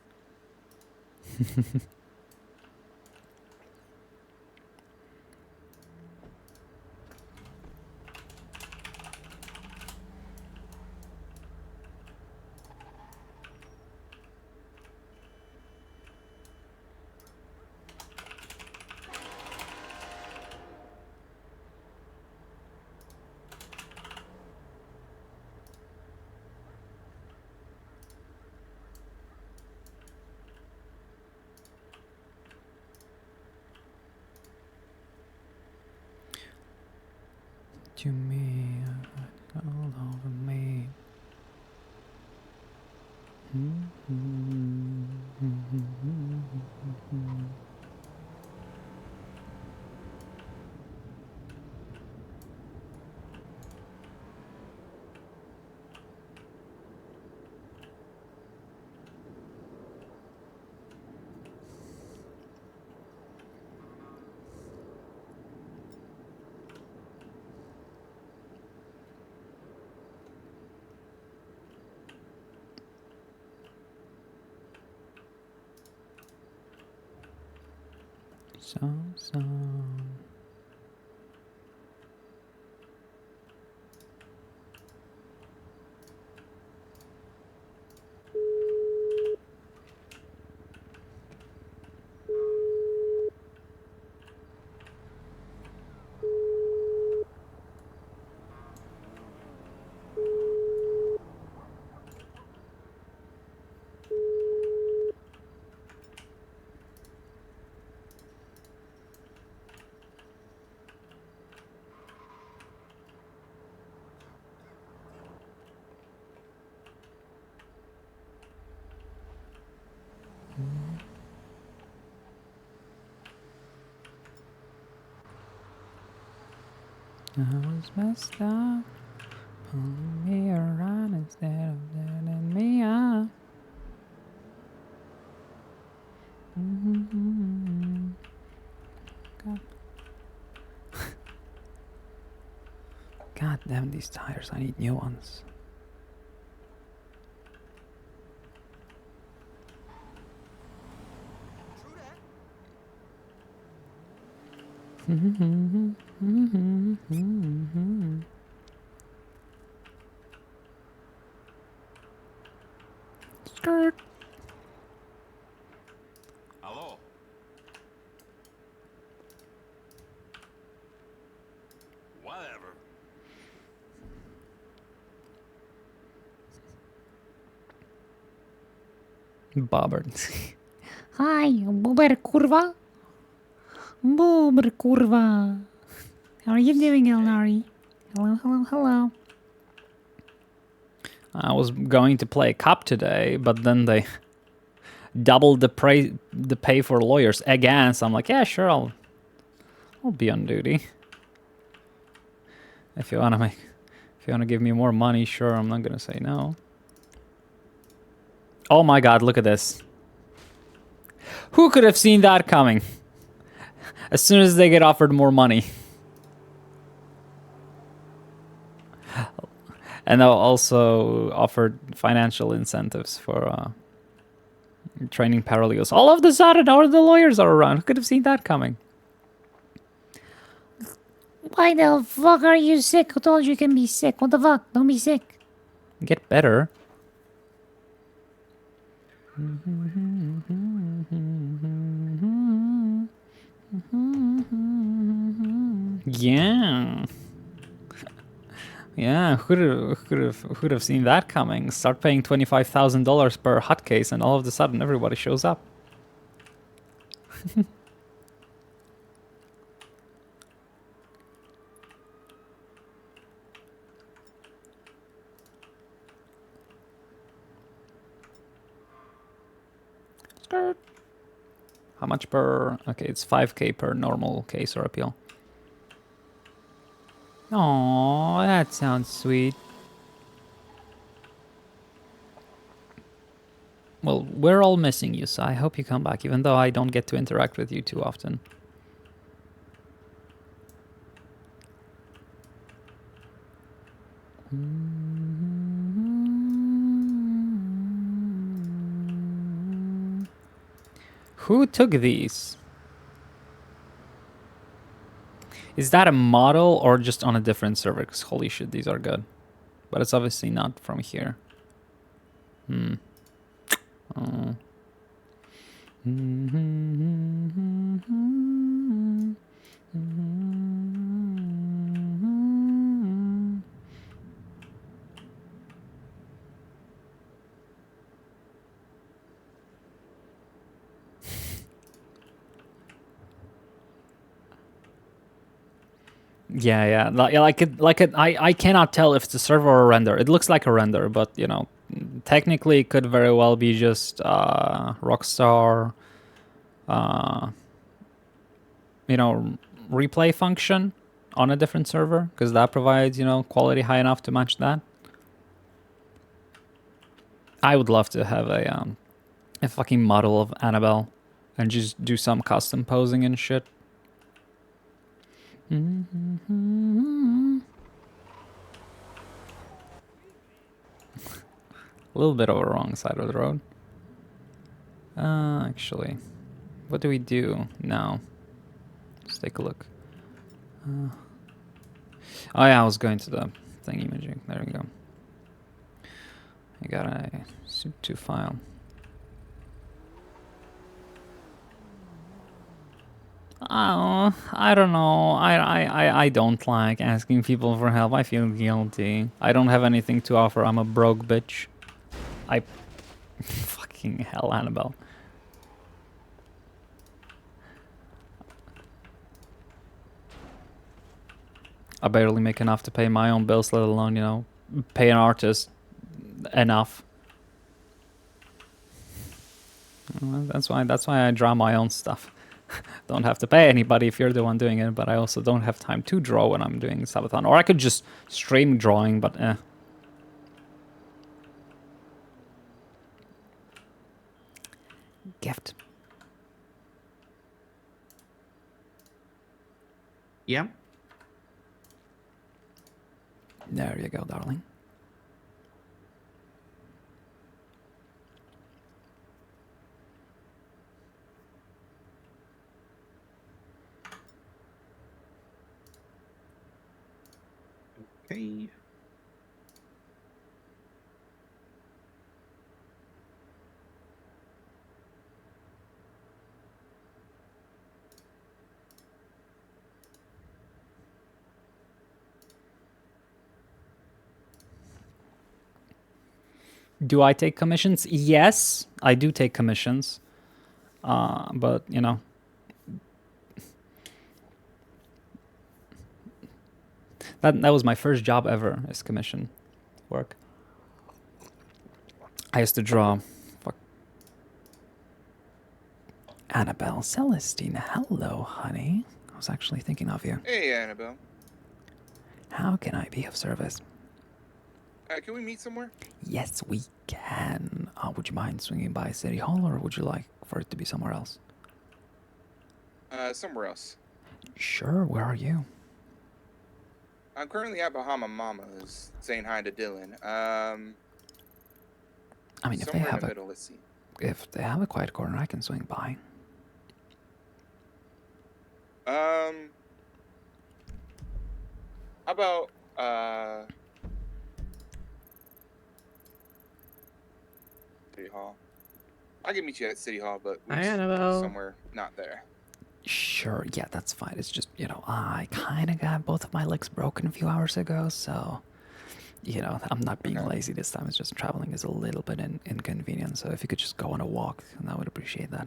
To me, all over me. So. I was messed up, pulling me around instead of letting me up. God. God damn these tires, I need new ones. However, Bobbert. Hi, Boober Kurva. Boober Kurva. How are you doing, Elnari? Hello, hello, hello. I was going to play cop today, but then they doubled the pay for lawyers again. So I'm like, yeah, sure, I'll be on duty. If you wanna give me more money, sure, I'm not gonna say no. Oh my God, look at this. Who could have seen that coming? As soon as they get offered more money. And they'll also offer financial incentives for training paralegals. All of a sudden, all the lawyers are around. Who could have seen that coming? Why the fuck are you sick? Who told you can be sick? What the fuck? Don't be sick. Get better. Yeah. Yeah, who'd have seen that coming? Start paying $25,000 per hot case, and all of a sudden everybody shows up. Skirt. How much per? Okay, it's 5K per normal case or appeal. Oh, that sounds sweet. Well, we're all missing you, so I hope you come back, even though I don't get to interact with you too often. Who took these? Is that a model or just on a different server? Because holy shit, these are good. But it's obviously not from here. Oh. Yeah. I cannot tell if it's a server or a render. It looks like a render, but you know, technically it could very well be just Rockstar, you know, replay function on a different server, because that provides, you know, quality high enough to match that. I would love to have a fucking model of Annabelle and just do some custom posing and shit. A little bit over the wrong side of the road. Actually, what do we do now? Let's take a look. Oh yeah, I was going to the thing imaging. There we go. I got a soup to file. Oh, I don't know. I don't like asking people for help. I feel guilty. I don't have anything to offer. I'm a broke bitch. Fucking hell, Annabelle. I barely make enough to pay my own bills, let alone, you know, pay an artist enough. That's why I draw my own stuff. Don't have to pay anybody if you're the one doing it, but I also don't have time to draw when I'm doing subathon. Or I could just stream drawing, but eh. Gift. Yeah. There you go, darling. Okay. Do I take commissions? Yes, I do take commissions. But, you know, that was my first job ever, is commission work. I used to draw. Fuck. Annabelle Celestine, hello, honey. I was actually thinking of you. Hey, Annabelle. How can I be of service? Can we meet somewhere? Yes, we can. Would you mind swinging by City Hall, or would you like for it to be somewhere else? Somewhere else. Sure, where are you? I'm currently at Bahama Mama's, saying hi to Dylan. I mean, if they somewhere in have the a middle, let's see. if they have a quiet corner, I can swing by. How about, City Hall. I can meet you at City Hall, but Hi, Annabelle. somewhere not there. Sure, yeah, that's fine. It's just, you know, I kind of got both of my legs broken a few hours ago, so, you know, I'm not being lazy this time. It's just traveling is a little bit inconvenient, so if you could just go on a walk, I would appreciate that.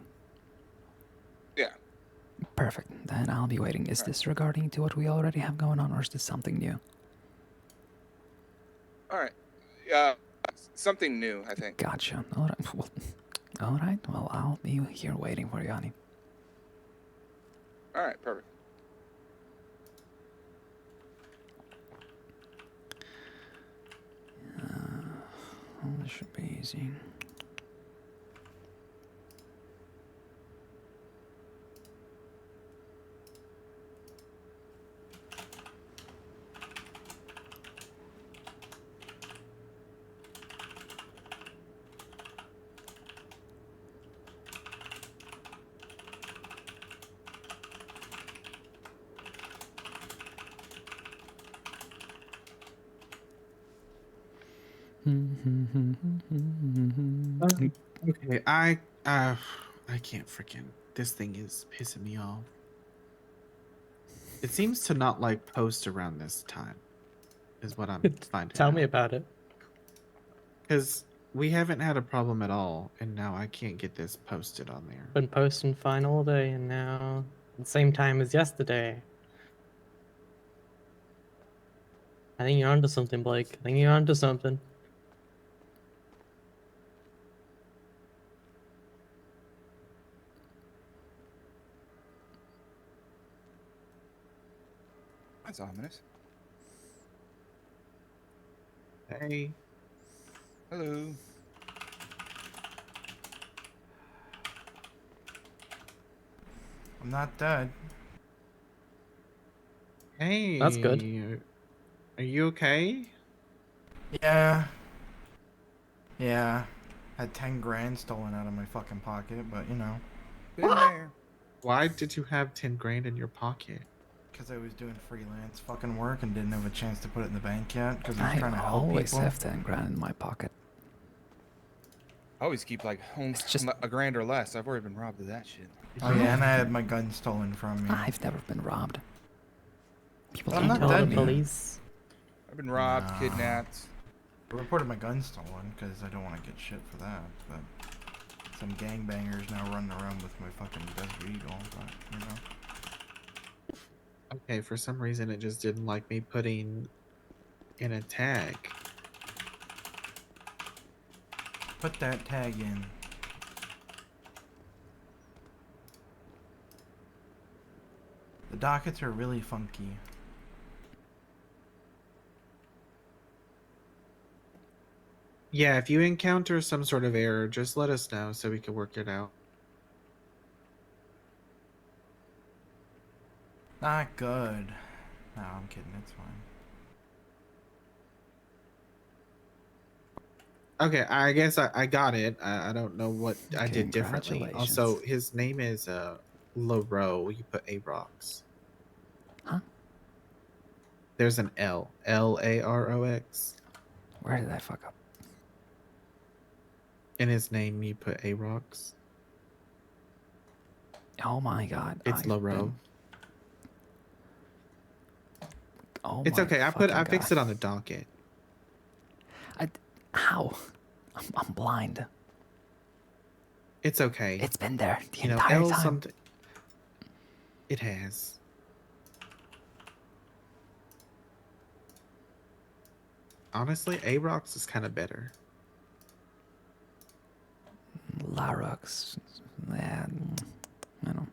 Yeah. Perfect. Then I'll be waiting. Is this regarding to what we already have going on, or is this something new? All right. Something new, I think. Gotcha. All right. Well, all right. Well, I'll be here waiting for you, honey. All right, perfect. Well, this should be easy. Okay, I can't freaking. This thing is pissing me off. It seems to not like post around this time, is what I'm finding. Tell me about it. Because we haven't had a problem at all, and now I can't get this posted on there. Been posting fine all day, and now at the same time as yesterday. I think you're onto something, Blake. I think you're onto something. That's ominous. Hey. Hello. I'm not dead. Hey. That's good. Are you okay? Yeah. Yeah. Had 10 grand stolen out of my fucking pocket, but you know. Been there. Why did you have 10 grand in your pocket? Because I was doing freelance fucking work and didn't have a chance to put it in the bank yet. Because I was trying to I help always people. have 10 grand in my pocket. I always keep like just a grand or less. I've already been robbed of that shit. Oh yeah, and I had my gun stolen from me. I've never been robbed. People I'm don't not tell dead me. Police. I've been robbed, kidnapped. I reported my gun stolen because I don't want to get shit for that. But some gangbangers now running around with my fucking Desert Eagle. But you know. Okay, for some reason it just didn't like me putting in a tag. Put that tag in. The dockets are really funky. Yeah, if you encounter some sort of error, just let us know so we can work it out. Not good. No, I'm kidding. It's fine. Okay, I guess I got it. I don't know what I Okay, did differently. congratulations. Also, his name is LaRoe. You put A-Rox. Huh? There's an L. L-A-R-O-X. Where did I fuck up? In his name, you put A-Rox. Oh my god. It's LaRoe. Oh It's my okay. I fucking fixed God. it on the docket. How? I'm blind. It's okay. It's been there the You know, entire L time. something. It has. Honestly, Aarox is kind of better. Larox. Yeah, I don't know.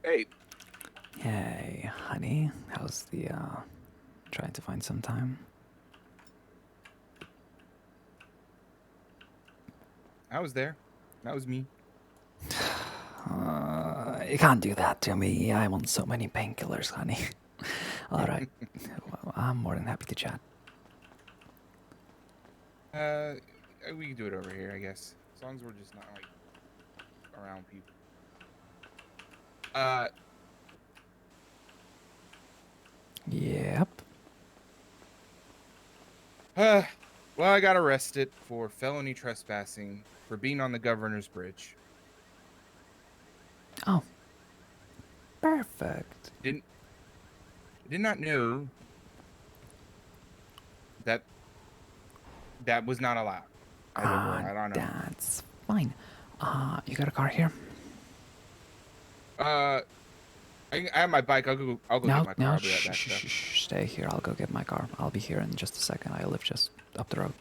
Hey. Hey, honey. How's the, trying to find some time? I was there. That was me. You can't do that to me. I'm on so many painkillers, honey. Alright. Well, I'm more than happy to chat. We can do it over here, I guess. As long as we're just not, like, around people. Yep. Well, I got arrested for felony trespassing for being on the governor's bridge. Oh. Perfect. I did not know that that was not allowed. I don't know. That's fine. You got a car here? I have my bike. I'll go get my car. I'll be right back. Stay here. I'll go get my car. I'll be here in just a second. I live just up the road.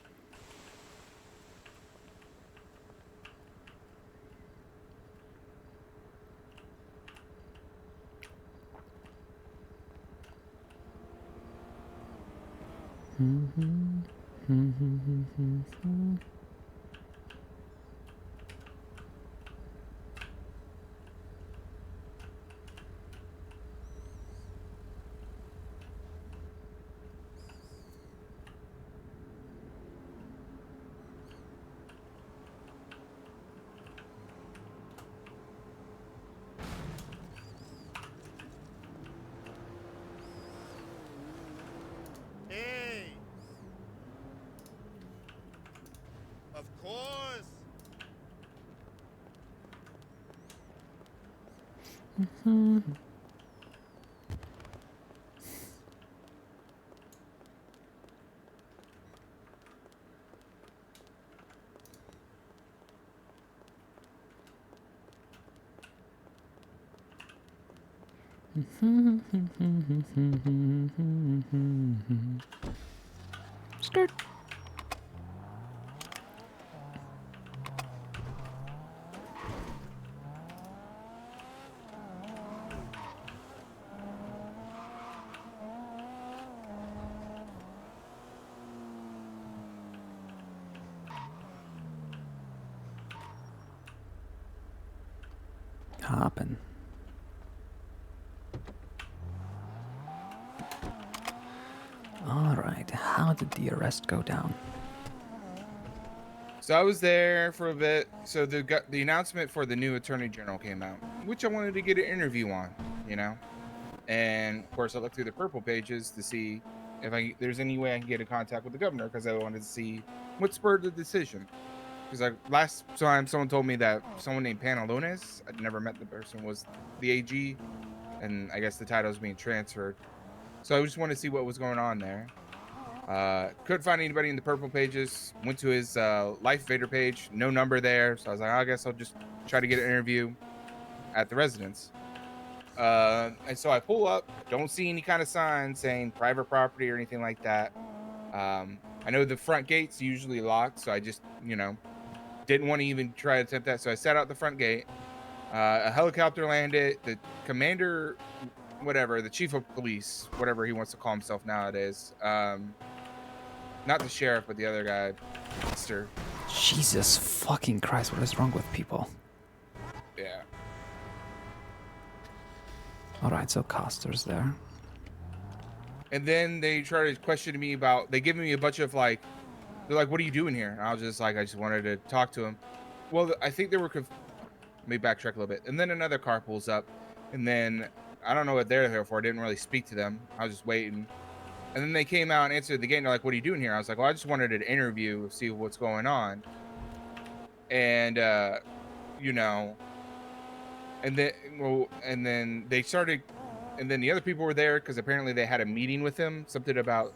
Hey! Of course! Skirt. Hoppin'. All right. How did the arrest go down? So I was there for a bit. So the announcement for the new attorney general came out, which I wanted to get an interview on, you know. And of course, I looked through the purple pages to see if there's any way I can get in contact with the governor, because I wanted to see what spurred the decision. Because like last time, someone told me that someone named Panalones, I'd never met the person, was the AG, and I guess the title's being transferred. So I just wanted to see what was going on there. Couldn't find anybody in the purple pages. Went to his Life Vader page, no number there. So I was like, I guess I'll just try to get an interview at the residence. And so I pull up, don't see any kind of sign saying private property or anything like that. I know the front gate's usually locked, so I just, didn't want to even try to attempt that. So I sat out the front gate. A helicopter landed. The commander, whatever, the chief of police, whatever he wants to call himself nowadays. Not the sheriff, but the other guy, Mister. Jesus fucking Christ, what is wrong with people? Yeah. Alright, so Coster's there. And then they started questioning me about, they gave me a bunch of they're like, what are you doing here? And I was just like, I just wanted to talk to him. Well, I think they were, let me backtrack a little bit. And then another car pulls up, and then I don't know what they're there for. I didn't really speak to them. I was just waiting. And then they came out and answered the gate, and they're like, what are you doing here? I was like, well, I just wanted an interview, see what's going on. And, and then they started, and then the other people were there because apparently they had a meeting with him, something about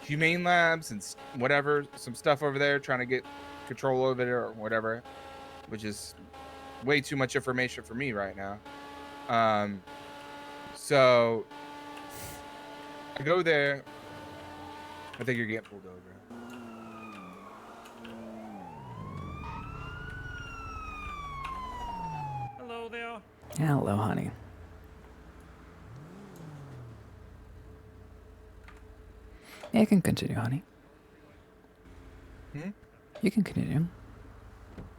humane labs and whatever, some stuff over there, trying to get control of it or whatever, which is way too much information for me right now. So I go there. I think you're getting pulled over. Hello there. Hello, honey. Yeah, you can continue, honey. You can continue.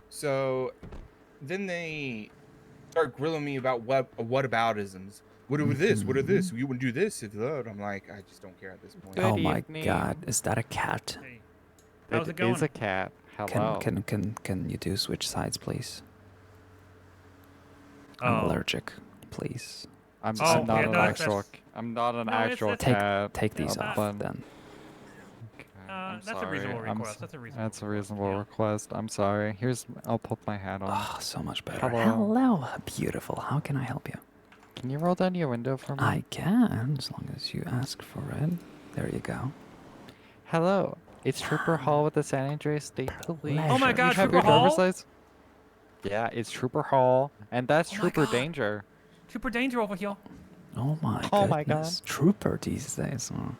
So then they start grilling me about whataboutisms. What are this? What are this? You wouldn't do this if that. I'm like, I just don't care at this point. Oh my God, is that a cat? How's it going? It is a cat. Hello. Can you do switch sides, please? I'm allergic, please. I'm not an actual. I'm not an actual cat. Take these off then. That's a reasonable request. That's a reasonable request. I'm sorry. I'll put my hat on. Oh, so much better. Hello. Hello, beautiful. How can I help you? Can you roll down your window for me? I can, as long as you ask for it. There you go. Hello, it's Trooper Hall with the San Andreas State Police. Oh my You God, have Trooper your driver's Hall? license? Yeah, it's Trooper Hall, and that's Oh my Trooper God. Danger. Trooper Danger over here. Oh my Oh my goodness. Trooper these days, huh?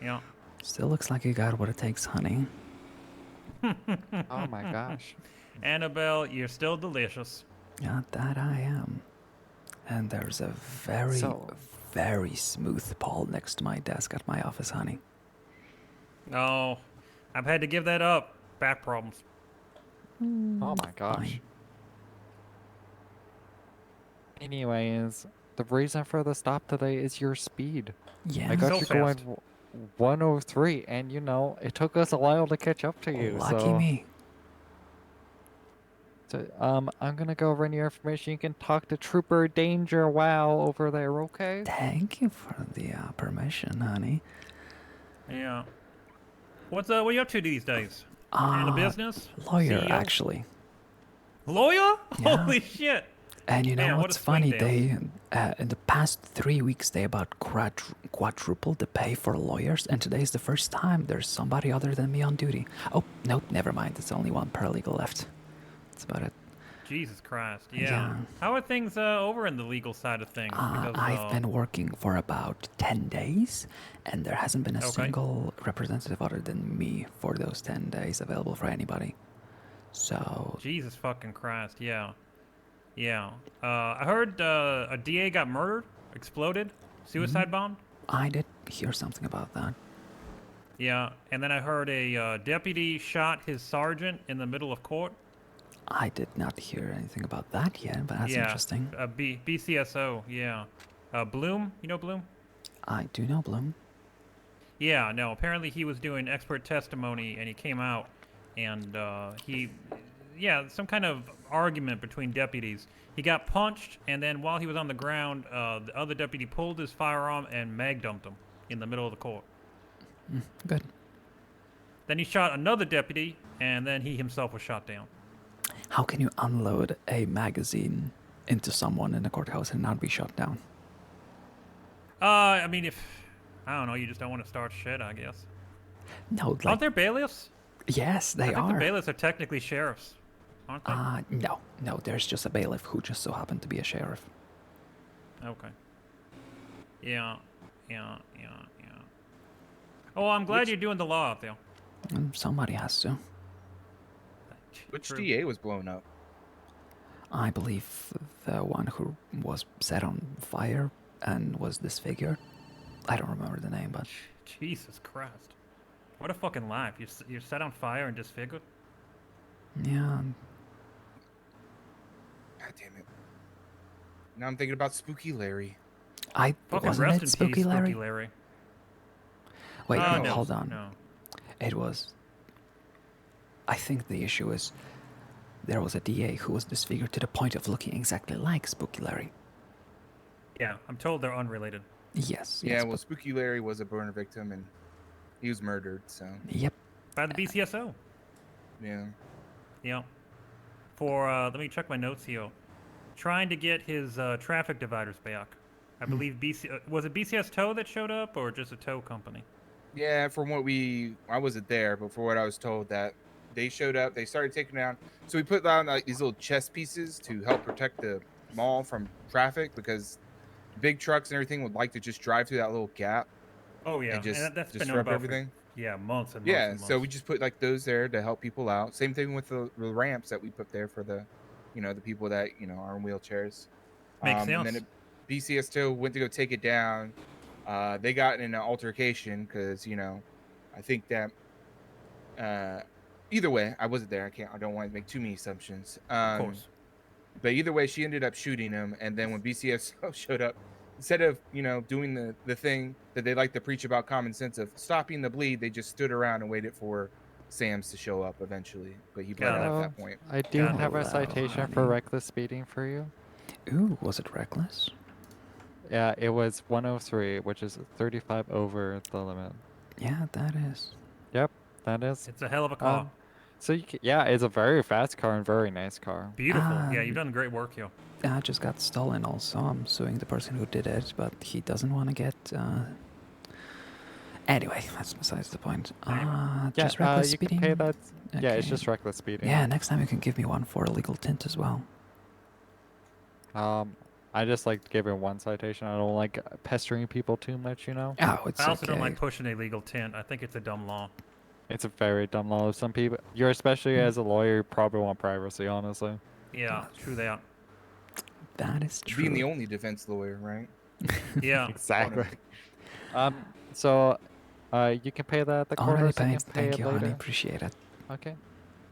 Yeah. Still looks like you got what it takes, honey. Oh my gosh. Annabelle, you're still delicious. Yeah, that I am. And there's a very, very smooth pole next to my desk at my office, honey. No, I've had to give that up. Back problems. Oh my gosh. Anyways, the reason for the stop today is your speed. Yeah. I got So you fast. going 103, and you know, it took us a while to catch up to you. Lucky so. me. So, I'm gonna go run your information. You can talk to Trooper Danger Wow over there, okay? Thank you for the permission, honey. Yeah. What are you up to these days? In the business? Lawyer, CEO? actually. Lawyer? Yeah. Holy shit! And you know Man, what what's a swing funny? dance. They, in the past 3 weeks, they about quadrupled the pay for lawyers, and today's the first time there's somebody other than me on duty. Oh, nope, never mind. There's only one paralegal left. That's about it. Jesus Christ. Yeah. Yeah. How are things over in the legal side of things? Because, I've been working for about 10 days, and there hasn't been a single representative other than me for those 10 days available for anybody. So... Jesus fucking Christ, yeah. Yeah. I heard a DA got murdered, exploded, suicide bombed. I did hear something about that. Yeah, and then I heard a deputy shot his sergeant in the middle of court. I did not hear anything about that yet, but that's yeah, interesting. BCSO, yeah. Bloom, you know Bloom? I do know Bloom. Yeah, no, apparently he was doing expert testimony and he came out and some kind of argument between deputies. He got punched and then while he was on the ground, the other deputy pulled his firearm and mag dumped him in the middle of the court. Good. Then he shot another deputy and then he himself was shot down. How can you unload a magazine into someone in a courthouse and not be shot down? I mean, I don't know, you just don't want to start shit, I guess. No, like... Aren't there bailiffs? Yes, they I think are. the bailiffs are technically sheriffs, aren't they? No, there's just a bailiff who just so happened to be a sheriff. Okay. Yeah. Oh, I'm glad you're doing the law out there. Somebody has to. Which DA was blown up? I believe the one who was set on fire and was disfigured. I don't remember the name, but... Jesus Christ. What a fucking life. You're set on fire and disfigured? Yeah. God damn it. Now I'm thinking about Spooky Larry. Fucking Wasn't rest it in Spooky peace, Larry? Spooky Larry. Wait, No, hold on. No. It was... I think the issue is there was a DA who was disfigured to the point of looking exactly like Spooky Larry. Yeah, I'm told they're unrelated. Yes. Yeah, yes, well, Spooky Larry was a burn victim and he was murdered, so. Yep. By the BCSO. Yeah. Yeah. For, let me check my notes here. Trying to get his traffic dividers back. I believe was it BCS Tow that showed up or just a tow company? Yeah, from what I wasn't there, but for what I was told that they showed up, they started taking down. So we put down like these little chest pieces to help protect the mall from traffic because big trucks and everything would like to just drive through that little gap. Oh yeah, and just and that's been disrupt about everything. Yeah, months and months. Yeah, and months. so we just put like those there to help people out. Same thing with the ramps that we put there for the, the people that are in wheelchairs. Makes sense. And then BCS2 went to go take it down. They got in an altercation because I think that either way, I wasn't there. I don't want to make too many assumptions. Of course. But either way, she ended up shooting him. And then when BCS showed up, instead of doing the thing that they like to preach about common sense of stopping the bleed, they just stood around and waited for Sam's to show up eventually. But he bled out at that point. I do have a citation for reckless speeding for you. Ooh, was it reckless? Yeah, it was 103, which is 35 over the limit. Yeah, that is. Yep, that is. It's a hell of a car. So yeah, it's a very fast car and very nice car. Beautiful. Yeah, you've done great work, yo. I just got stolen also. I'm suing the person who did it, but he doesn't want to get... Anyway, that's besides the point. Just reckless you speeding? can pay that. Yeah, it's Okay. just reckless speeding. Yeah, next time you can give me one for illegal tint as well. I just like giving one citation. I don't like pestering people too much, you know? Oh, it's I also don't okay. like pushing illegal tint. I think it's a dumb law. It's a very dumb law. Some people, you're especially as a lawyer, you probably want privacy, honestly. Yeah, true that. That is true. Being the only defense lawyer, right? Yeah. Exactly. So, you can pay that at the Already courthouse. You paid. can pay Thank it you, later. honey. Appreciate it. Okay.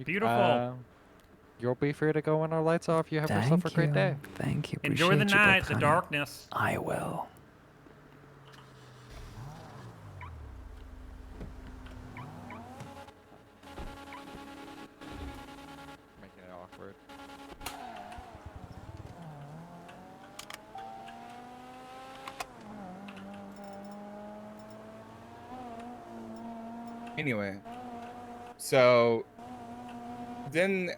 Beautiful. You'll be free to go when our lights off. You have yourself a great day. Thank you. Enjoy the Appreciate you, night, Bob, the honey. darkness. I will. Making it awkward. Anyway, so then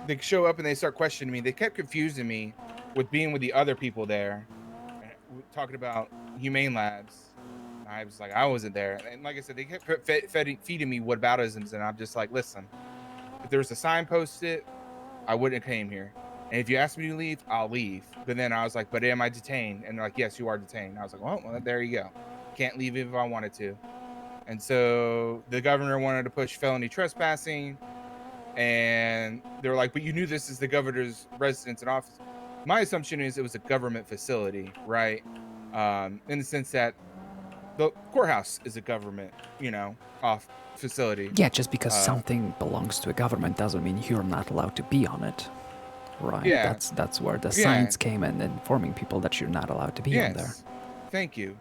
they show up and they start questioning me. They kept confusing me with being with the other people there, talking about humane labs. I was like, I wasn't there. And like I said, they kept feeding me whataboutisms, and I'm just like, listen, if there was a sign posted, I wouldn't have came here. And if you ask me to leave, I'll leave. But then I was like, but am I detained? And they're like, yes, you are detained. I was like, well, there you go. Can't leave if I wanted to. And so the governor wanted to push felony trespassing. And they were like, but you knew this is the governor's residence and office. My assumption is it was a government facility, right? In the sense that the courthouse is a government, off facility. Yeah, just because something belongs to a government doesn't mean you're not allowed to be on it. Right? Yeah. That's where the signs came in, informing people that you're not allowed to be on there. Thank you.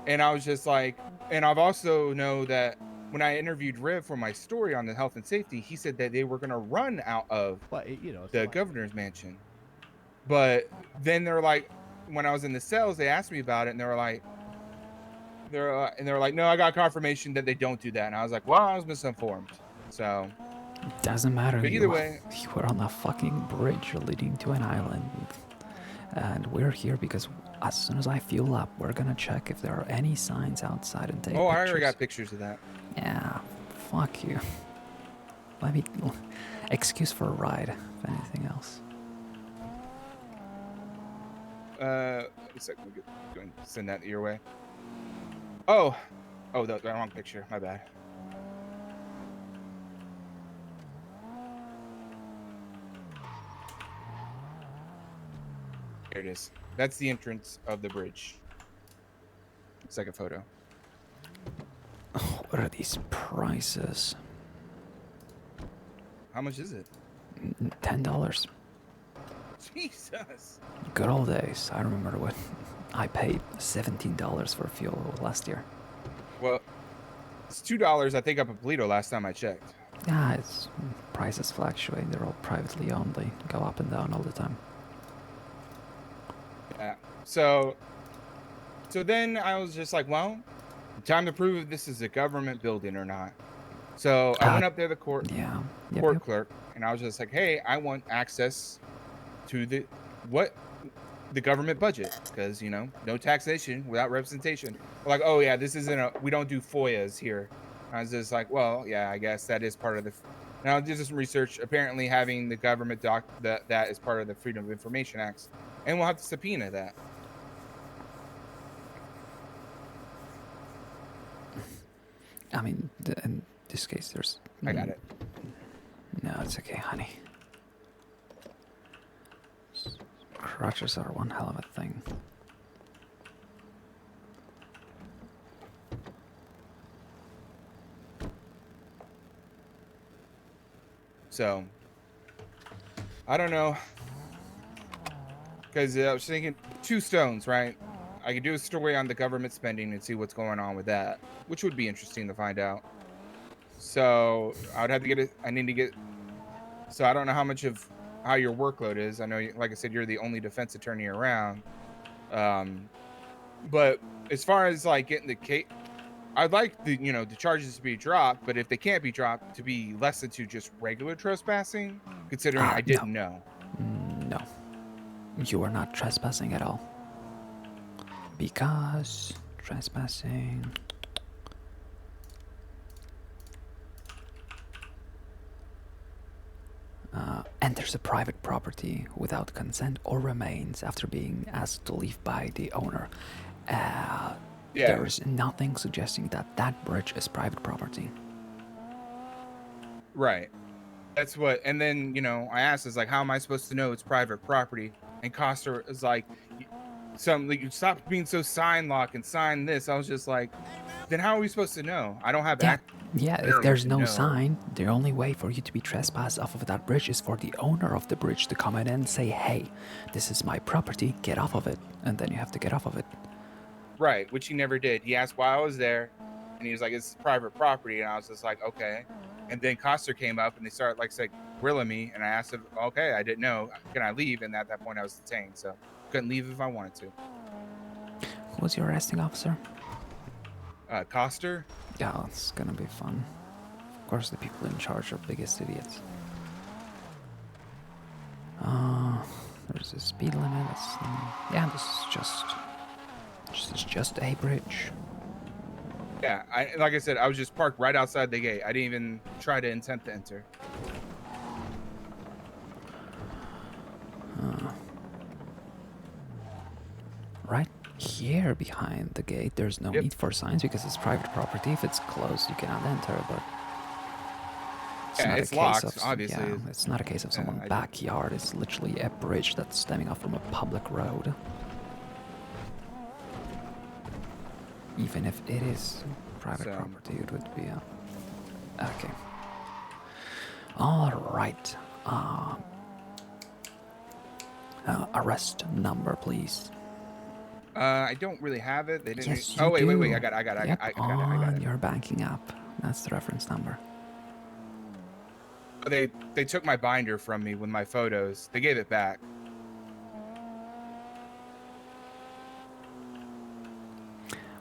And I was just like, and I've also know that when I interviewed Riv for my story on the health and safety, he said that they were going to run out of the governor's mansion. But then they're like, when I was in the cells, they asked me about it, and they were like, no, I got confirmation that they don't do that. And I was like, well, I was misinformed. So Doesn't matter. But either way, you were on a fucking bridge leading to an island, and we're here because as soon as I fuel up, we're gonna check if there are any signs outside and take I pictures. already got pictures of that. Yeah, fuck you. Let me excuse for a ride, if anything else. A second, go and send that your way. Oh, the wrong picture. My bad. Here it is. That's the entrance of the bridge. Second photo. What are these prices? How much is it? $10. Jesus. Good old days. I remember when I paid $17 for fuel last year. Well, it's $2. I think up at Polito last time I checked. Yeah, prices fluctuate. They're all privately owned. They go up and down all the time. Yeah. So then I was just like, well, time to prove if this is a government building or not. So I went up there, the court clerk, and I was just like, hey, I want access to the government budget, because no taxation without representation. We're like, oh yeah, this isn't we don't do FOIAs here. I was just like, well, yeah, I guess that is part of the. Now I did some research. Apparently, having the government that is part of the Freedom of Information Act, and we'll have to subpoena that. I mean, in this case, there's. I got it. No, it's okay, honey. Crutches are one hell of a thing. So, I don't know. Because I was thinking 2 stones, right? I could do a story on the government spending and see what's going on with that, which would be interesting to find out. So, I would have to get it. I need to get. So, I don't know how your workload is. I know, like I said, you're the only defense attorney around. But as far as like getting the case, I'd like the the charges to be dropped, but if they can't be dropped, to be lessened to just regular trespassing, considering I didn't know. No. You are not trespassing at all. Because trespassing. Enters a private property without consent or remains after being asked to leave by the owner. There is nothing suggesting that that bridge is private property. Right. That's what. And then I asked, "Is like, how am I supposed to know it's private property?" And Costa is like, "You stop being so sign lock and sign this." I was just like, "Then how are we supposed to know? I don't have Yeah, if there's no sign, the only way for you to be trespassed off of that bridge is for the owner of the bridge to come in and say, hey, this is my property, get off of it. And then you have to get off of it. Right, which he never did. He asked why I was there, and he was like, "It's private property," and I was just like, "Okay." And then Costa came up, and they started grilling me, and I asked him, "Okay, I didn't know. Can I leave?" And at that point, I was detained, so couldn't leave if I wanted to. Who was your arresting officer? Costa. Yeah, it's gonna be fun. Of course, the people in charge are biggest idiots. There's a speed limit. Yeah, this is just a bridge. Yeah, like I said, I was just parked right outside the gate. I didn't even try to intent to enter. Right here behind the gate, there's no need for signs because it's private property. If it's closed, you cannot enter, but it's locked, obviously. Yeah, it's not a case of someone's backyard. It's literally a bridge that's stemming off from a public road. Even if it is private property, it would be okay. All right. Arrest number, please. I don't really have it. They didn't. Yes, Oh, you wait. do. I got it. Yep, I got on it. your banking app. That's the reference number. They took my binder from me with my photos. They gave it back.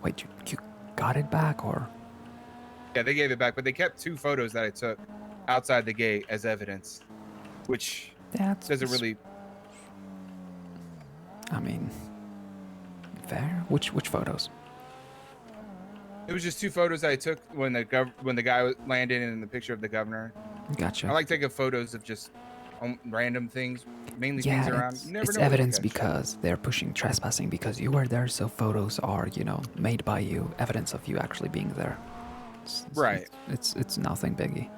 Wait, you got it back, or? Yeah, they gave it back, but they kept 2 photos that I took outside the gate as evidence, which doesn't really. I mean, fair. Which photos? It was just 2 photos I took when the guy landed in the picture of the governor. Gotcha. I like taking photos of just random things, mainly things around. It's evidence because they're pushing trespassing because you were there, so photos are, made by you, evidence of you actually being there. Right. It's nothing biggie.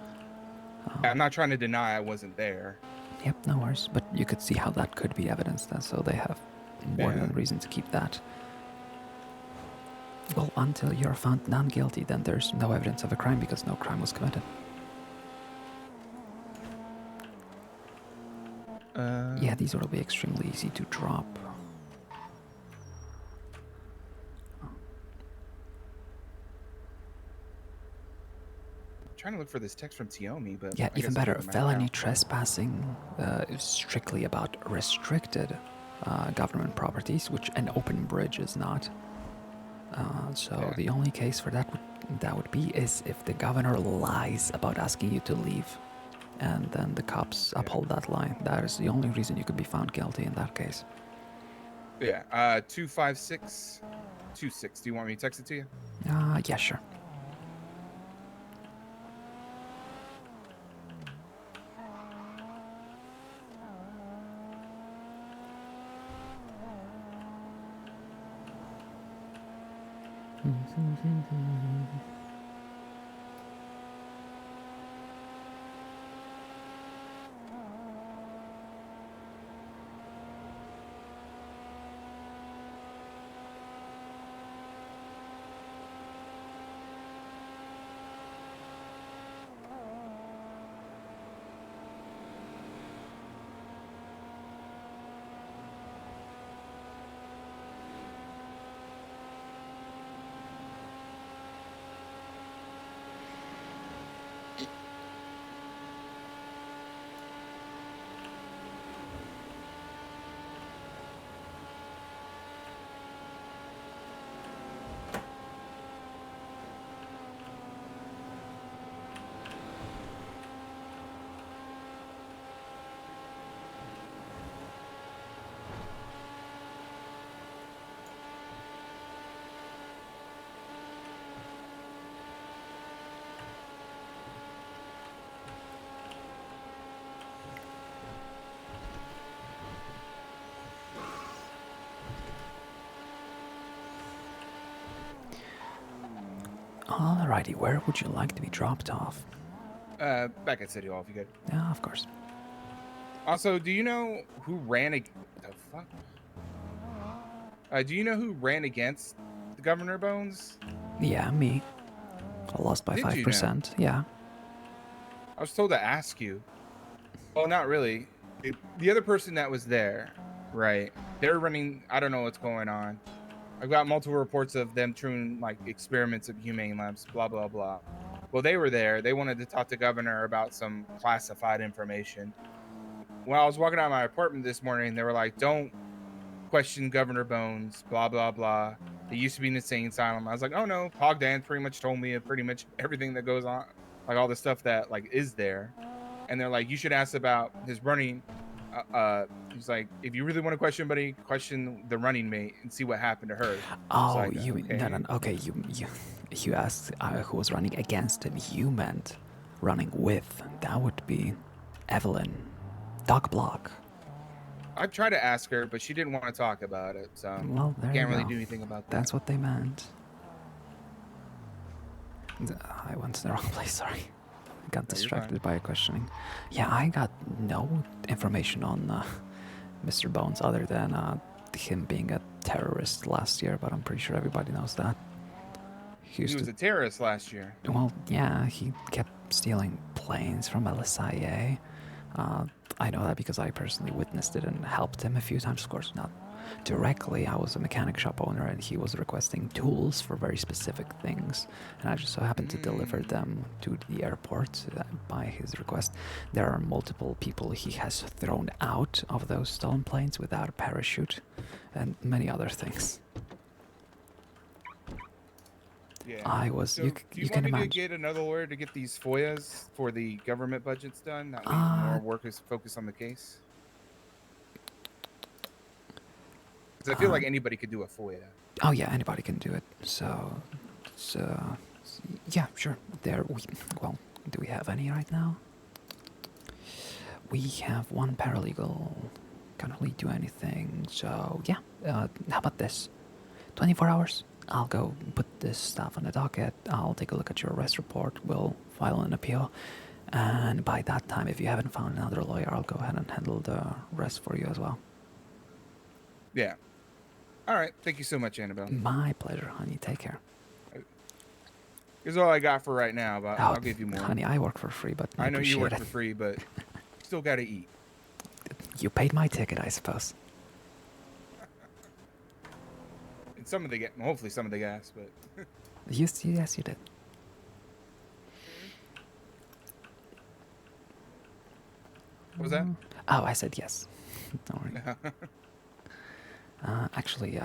I'm not trying to deny I wasn't there. Yep, no worries. But you could see how that could be evidence then, so they have more than reason to keep that. Well, until you're found non-guilty, then there's no evidence of a crime because no crime was committed. Yeah, these will be extremely easy to drop. Trying to look for this text from Tiomi, but yeah, even better. Felony trespassing is strictly about restricted government properties, which an open bridge is not. So the only case for that would be is if the governor lies about asking you to leave, and then the cops uphold that lie. That is the only reason you could be found guilty in that case. Yeah, 25626. Do you want me to text it to you? Yeah, sure. Alrighty, where would you like to be dropped off? Back at City Hall if you could. Yeah, of course. Also, do you know who ran the fuck? Do you know who ran against the Governor Bones? Yeah, me. I lost by Did you know? 5%. Yeah. I was told to ask you. Well, not really. The other person that was there, right? They're running. I don't know what's going on. I've got multiple reports of them doing like experiments at humane labs. Blah blah blah. Well, they were there. They wanted to talk to Governor about some classified information. When I was walking out of my apartment this morning, they were like, "Don't question Governor Bones." Blah blah blah. It used to be an insane asylum. I was like, "Oh no, Pog Dan pretty much told me pretty much everything that goes on, like all the stuff that like is there." And they're like, "You should ask about his running." He's like, "If you really want to question somebody, question the running mate and see what happened to her." Oh, like, you okay. no. Okay, you asked who was running against him. You meant running with. That would be Evelyn, Doc Block. I tried to ask her, but she didn't want to talk about it, so Well, there can't you really go. do anything about that. That's what they meant. I went to the wrong place. Sorry, I got distracted by questioning. Yeah, I got no information on Mr. Bones other than him being a terrorist last year, but I'm pretty sure everybody knows that. He was a terrorist last year. Well, yeah, he kept stealing planes from LSIA. I know that because I personally witnessed it and helped him a few times. Of course, not directly. I was a mechanic shop owner and he was requesting tools for very specific things. And I just so happened to deliver them to the airport by his request. There are multiple people he has thrown out of those stolen planes without a parachute and many other things. Yeah. I was. So You do can want me imagine. to get another lawyer to get these FOIAs for the government budgets done? That way more work is focused on the case. Because I feel like anybody could do a FOIA. Oh yeah, anybody can do it. So, yeah, sure. Well, do we have any right now? We have one paralegal. Can't really do anything. So yeah, how about this? 24 hours. I'll go put this stuff on the docket. I'll take a look at your arrest report. We'll file an appeal. And by that time, if you haven't found another lawyer, I'll go ahead and handle the rest for you as well. Yeah. All right. Thank you so much, Annabelle. My pleasure, honey. Take care. Here's all I got for right now, but I'll give you more. Honey, I work for free, but I know you work appreciate for it. free, but still got to eat. You paid my ticket, I suppose. And some of the hopefully some of the gas, but Yes, you did. What was that? Oh, I said yes. Don't worry. Actually,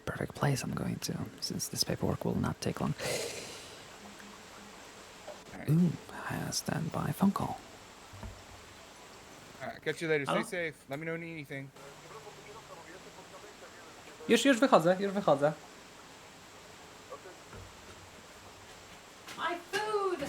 perfect place I'm going to, since this paperwork will not take long. Ooh, stand by phone call. All right, catch you later. Stay Halo? safe. Let me know if you need anything. Już wychodzę, już wychodzę. My food!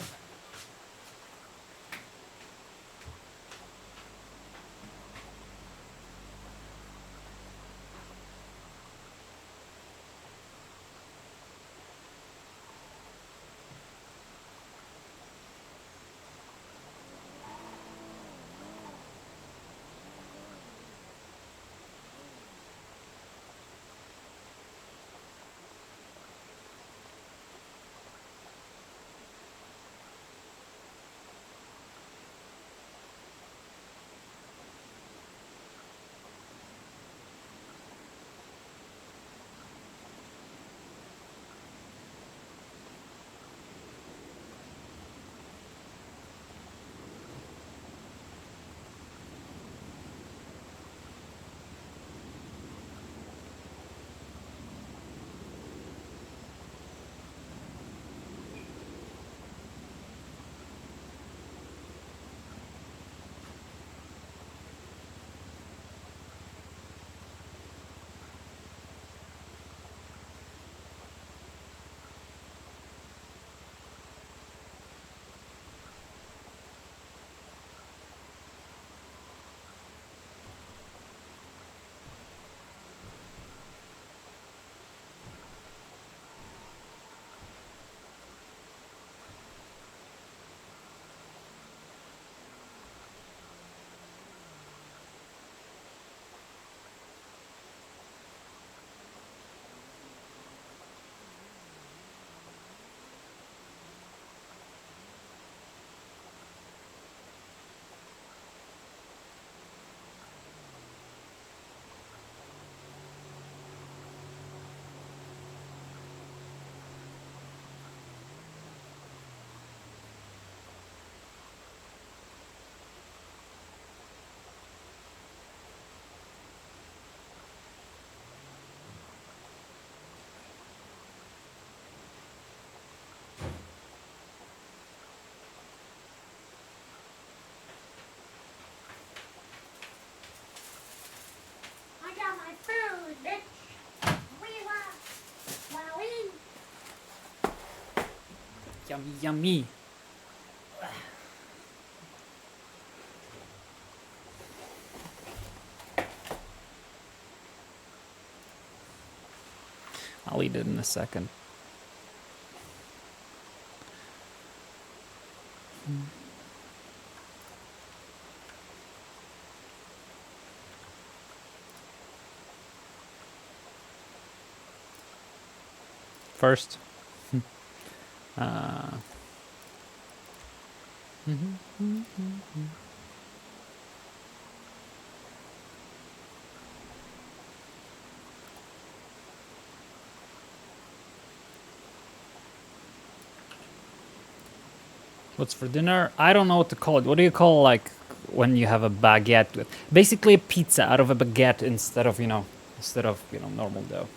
food, bitch. We want Wowee. Yummy, yummy. I'll eat it in a second. First, what's for dinner? I don't know what to call it. What do you call like when you have a baguette with basically a pizza out of a baguette instead of normal dough.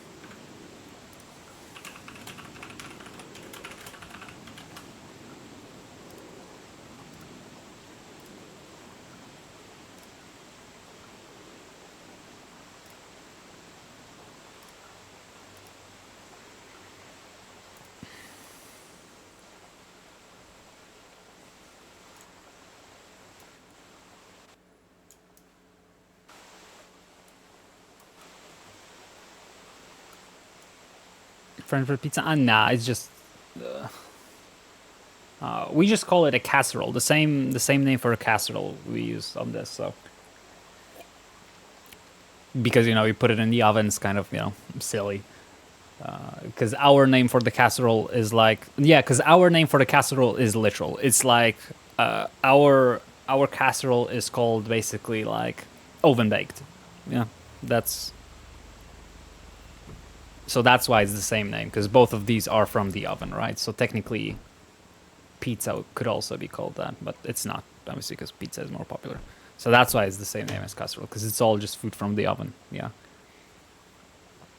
French bread pizza? Nah, it's just we just call it a casserole. The same name for a casserole we use on this. So because we put it in the oven, it's kind of silly. Because our name for the casserole is literal. It's like our casserole is called basically like oven baked. Yeah, so that's why it's the same name, because both of these are from the oven, right? So technically, pizza could also be called that, but it's not, obviously, because pizza is more popular. So that's why it's the same name as casserole, because it's all just food from the oven. Yeah.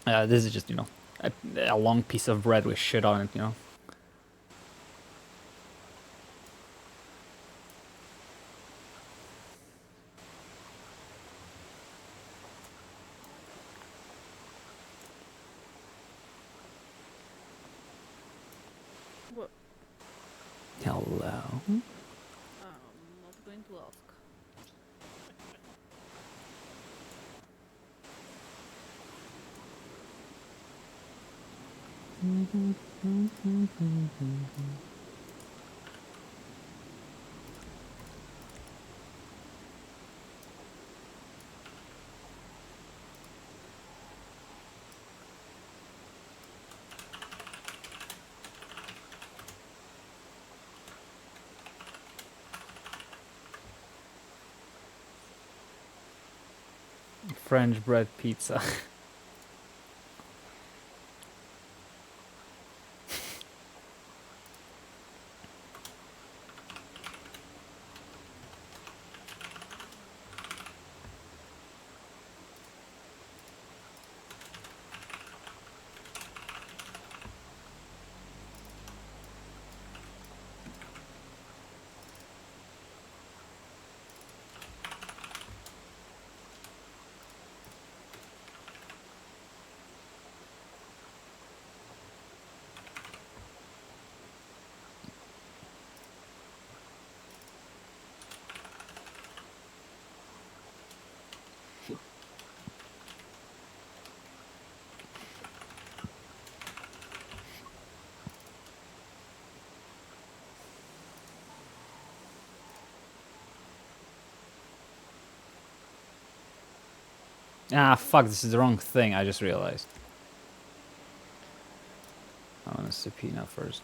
This is just a long piece of bread with shit on it. What? Hello. Not going to ask. French bread pizza. Ah, fuck, this is the wrong thing, I just realized. I want to subpoena first.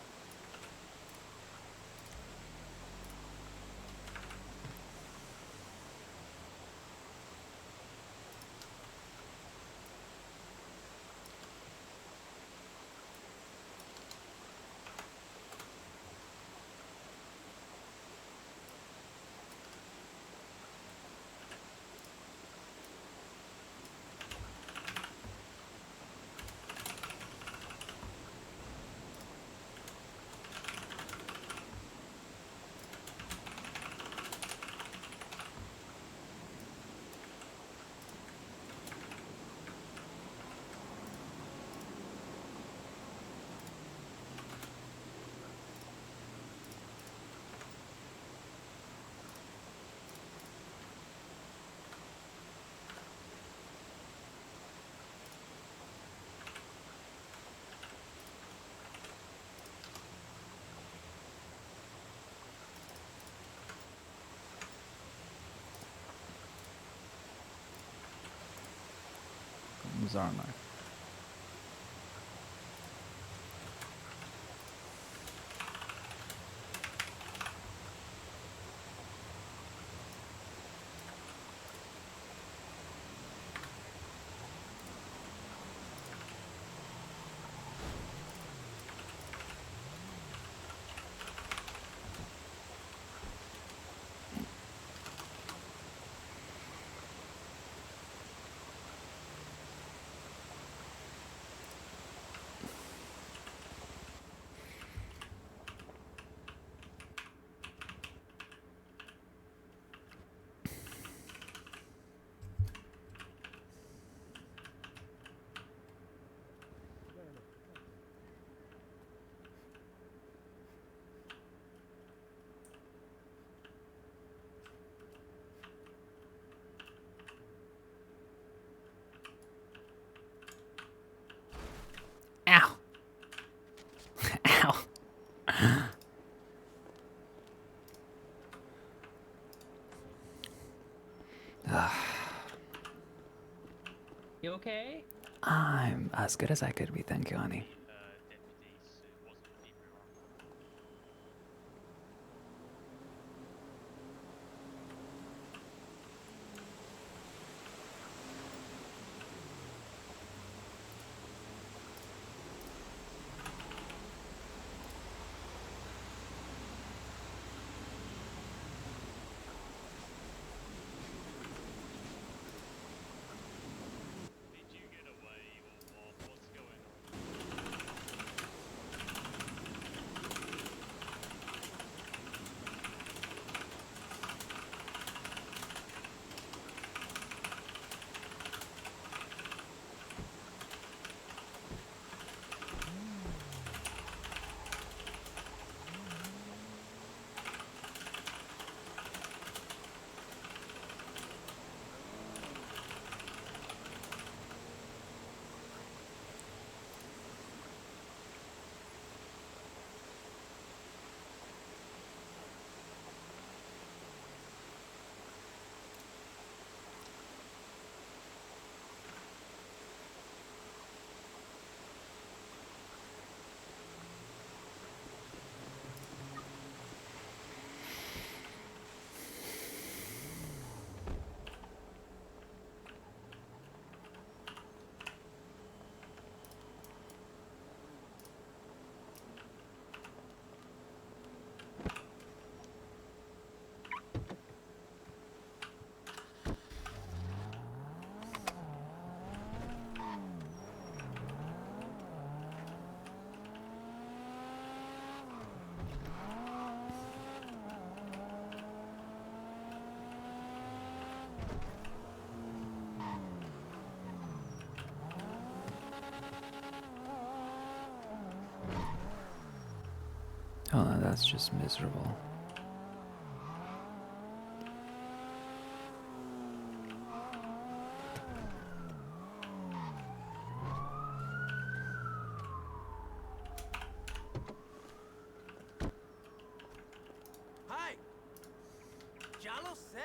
lives, aren't I? Ow. Ow. You okay? I'm as good as I could be, thank you, honey. Oh, no, that's just miserable. Hi. Ya lo sé.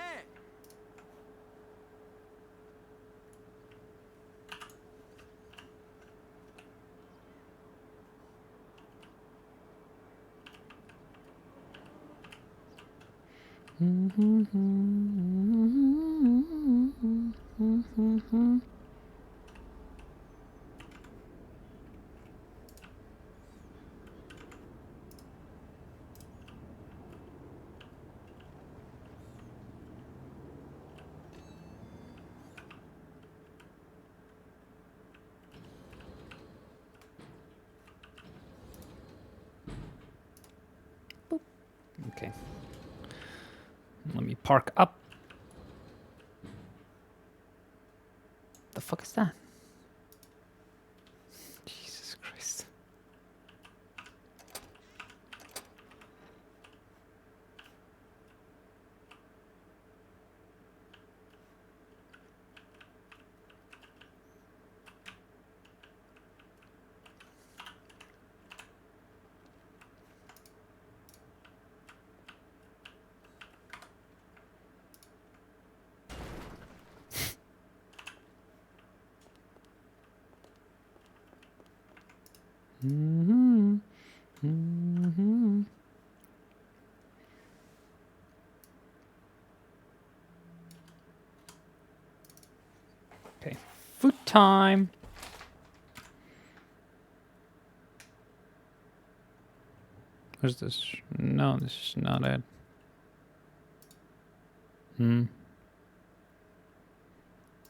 Okay. Let me park up. The fuck is that? Jesus Christ. Mm-hmm. Mm-hmm. Okay, food time. Where's this? No, this is not it. Hmm.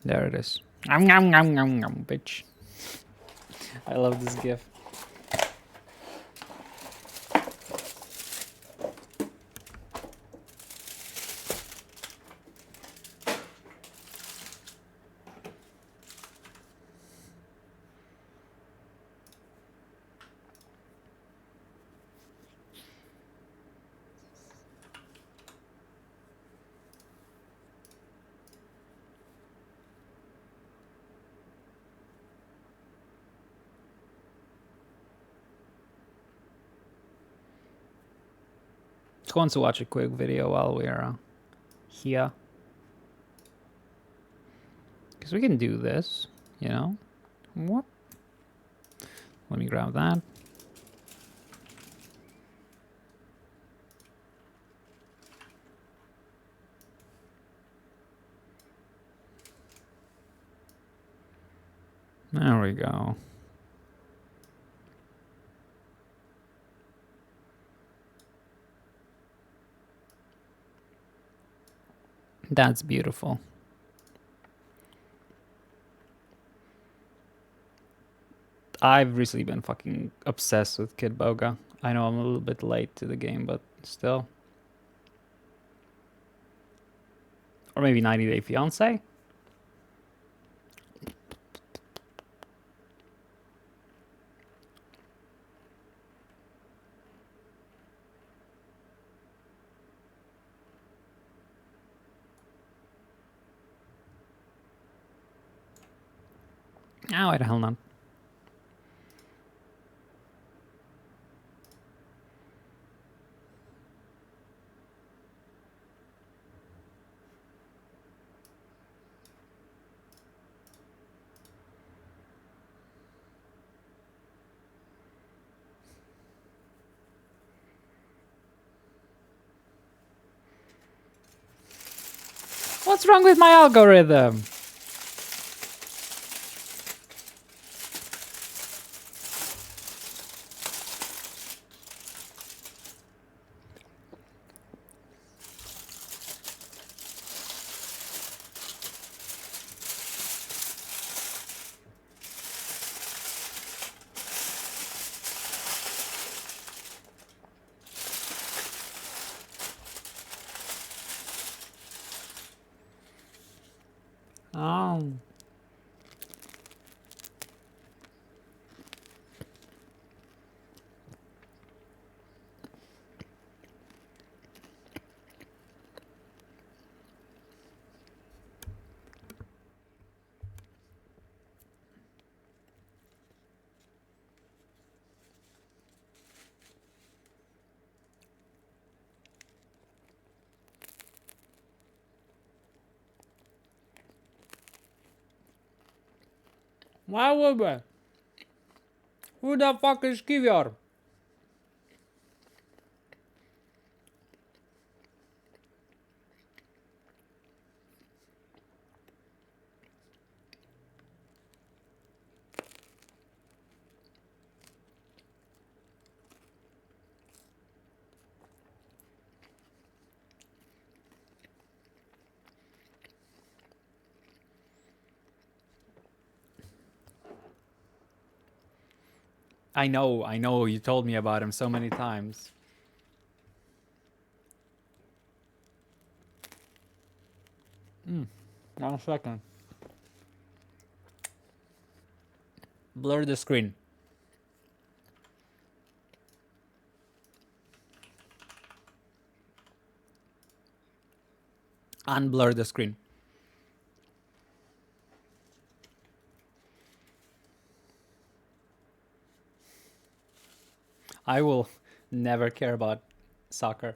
There it is. Nom, nom, nom, nom, nom, bitch. I love this gif. Just want to watch a quick video while we're here. Because we can do this, you know? What? Let me grab that. There we go. That's beautiful. I've recently been fucking obsessed with Kid Boga. I know I'm a little bit late to the game, but still. Or maybe 90 Day Fiancé? Oh, why the hell not? What's wrong with my algorithm? Oh. Why would we? Who the fuck is Kivior? I know, you told me about him so many times. Hmm, 1 second. Blur the screen. Unblur the screen. I will never care about soccer.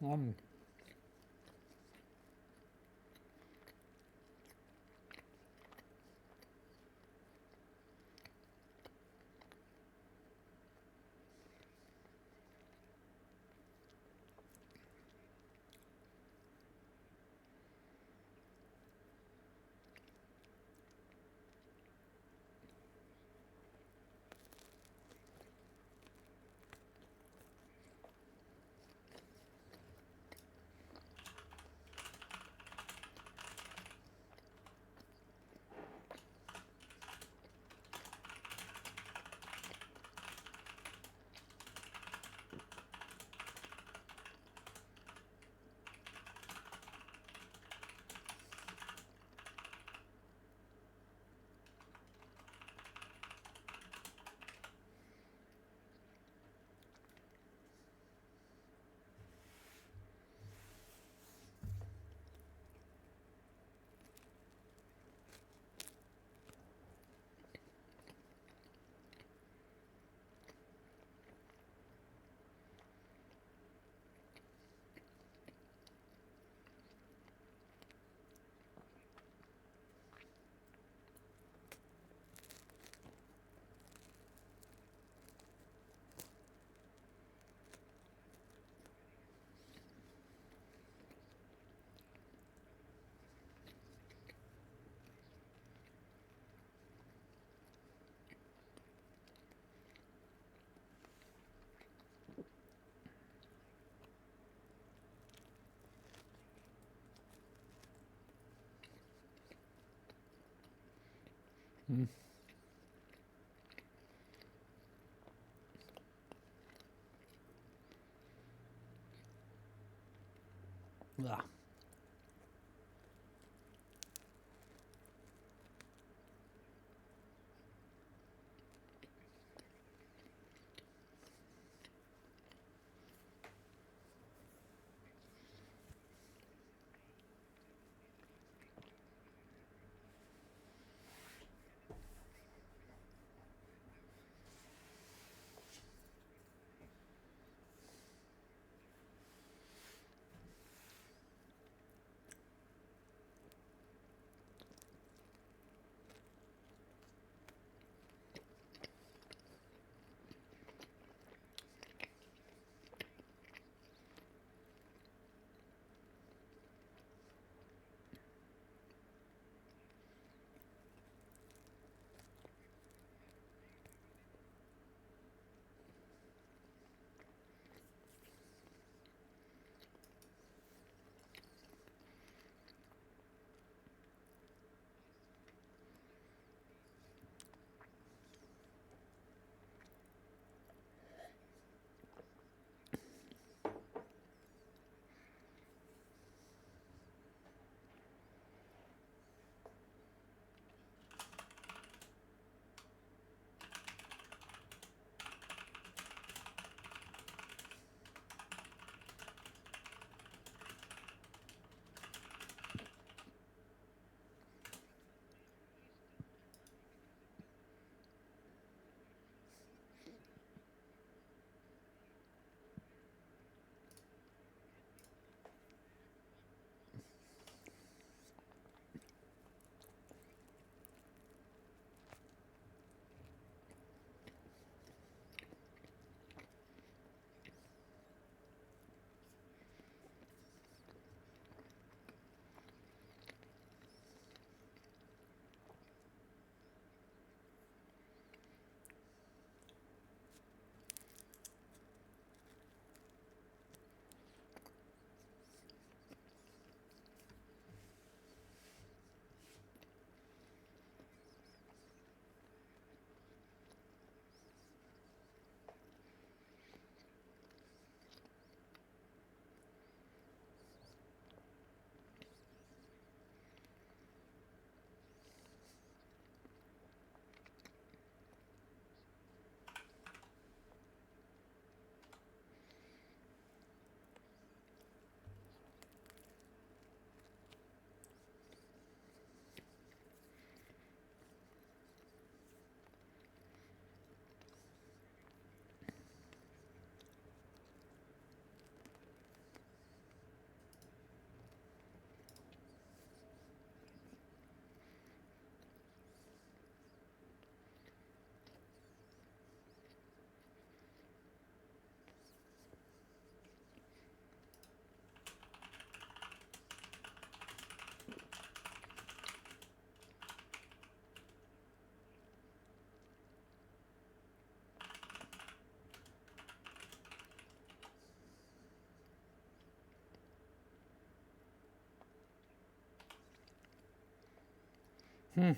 Um. Mm. Ah. Hmm.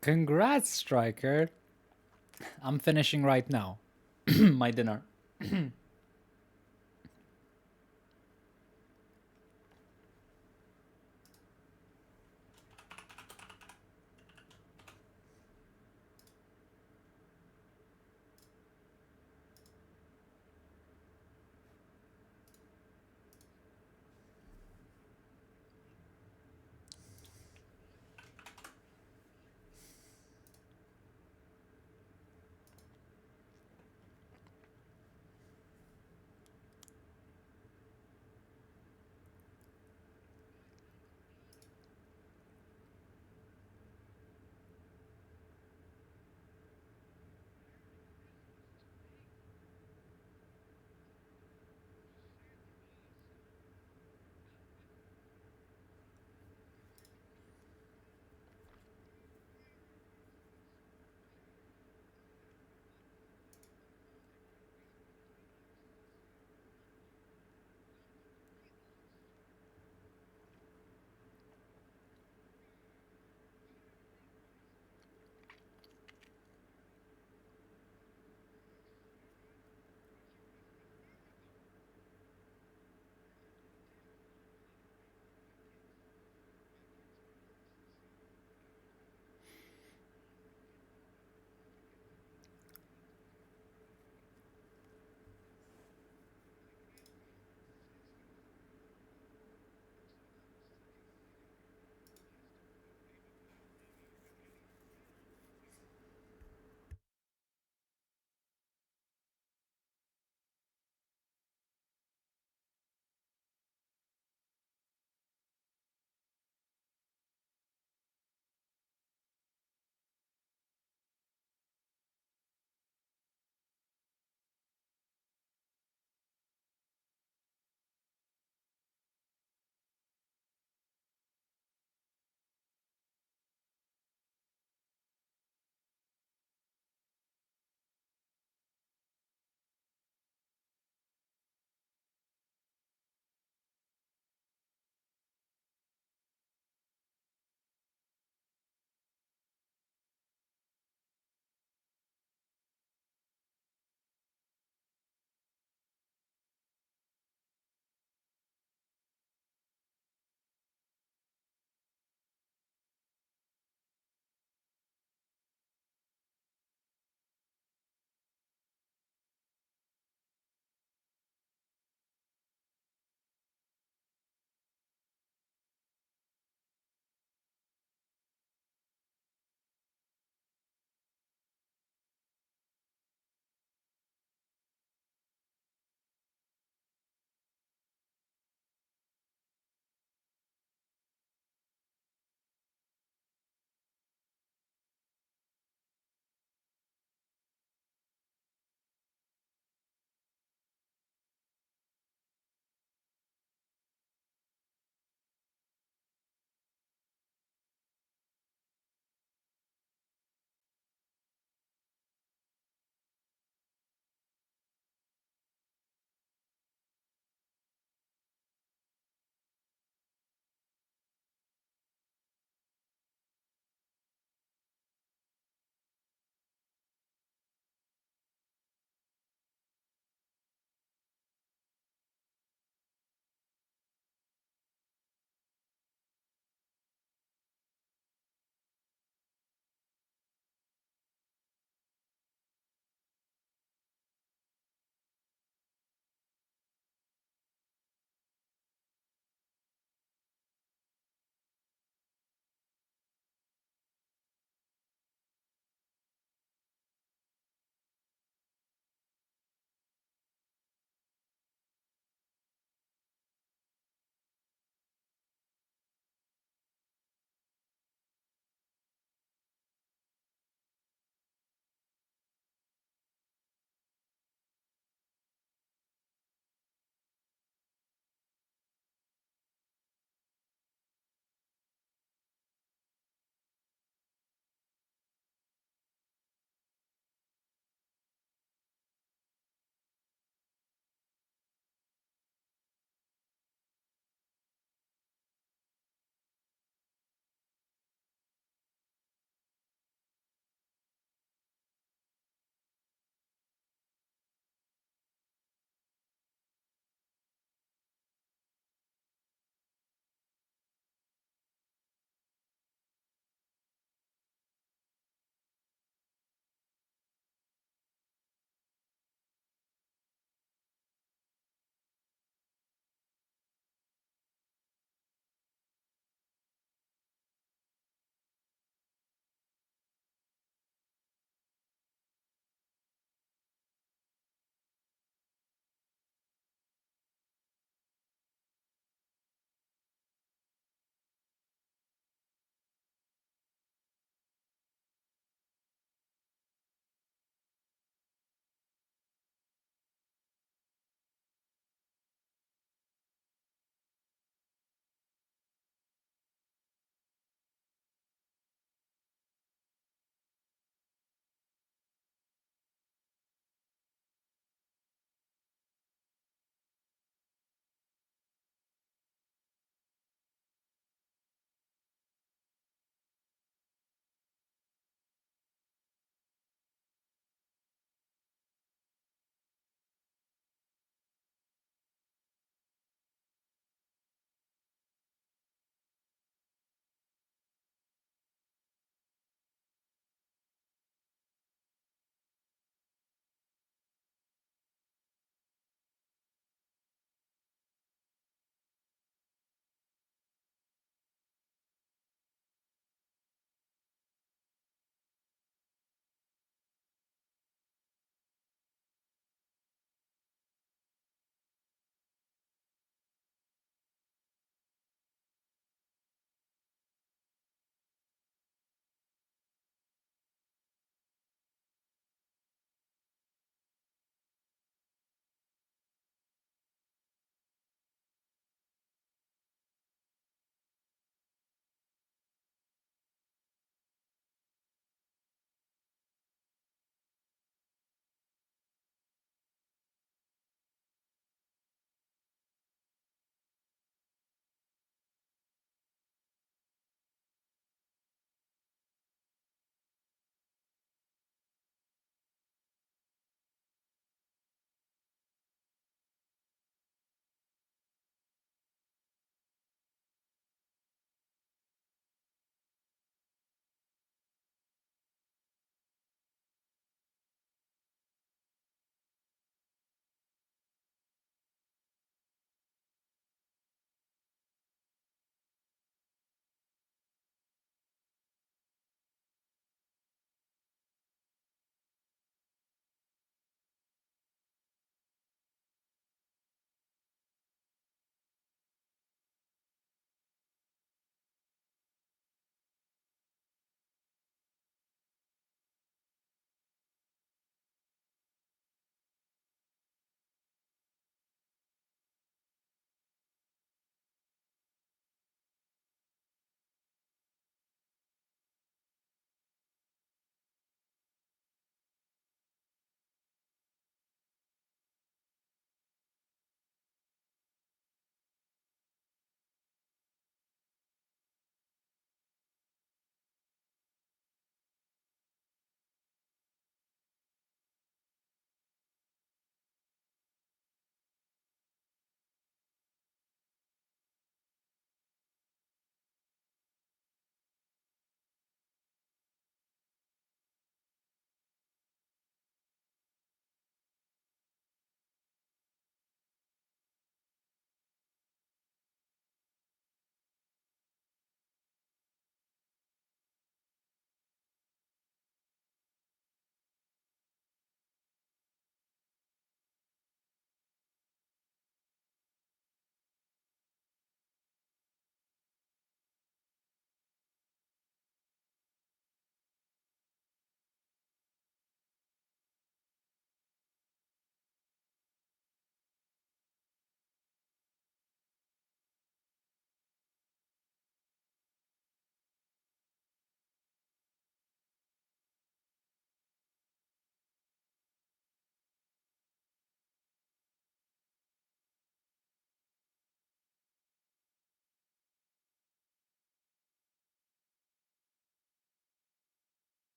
Congrats, Striker. I'm finishing right now. My dinner.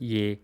Yeah.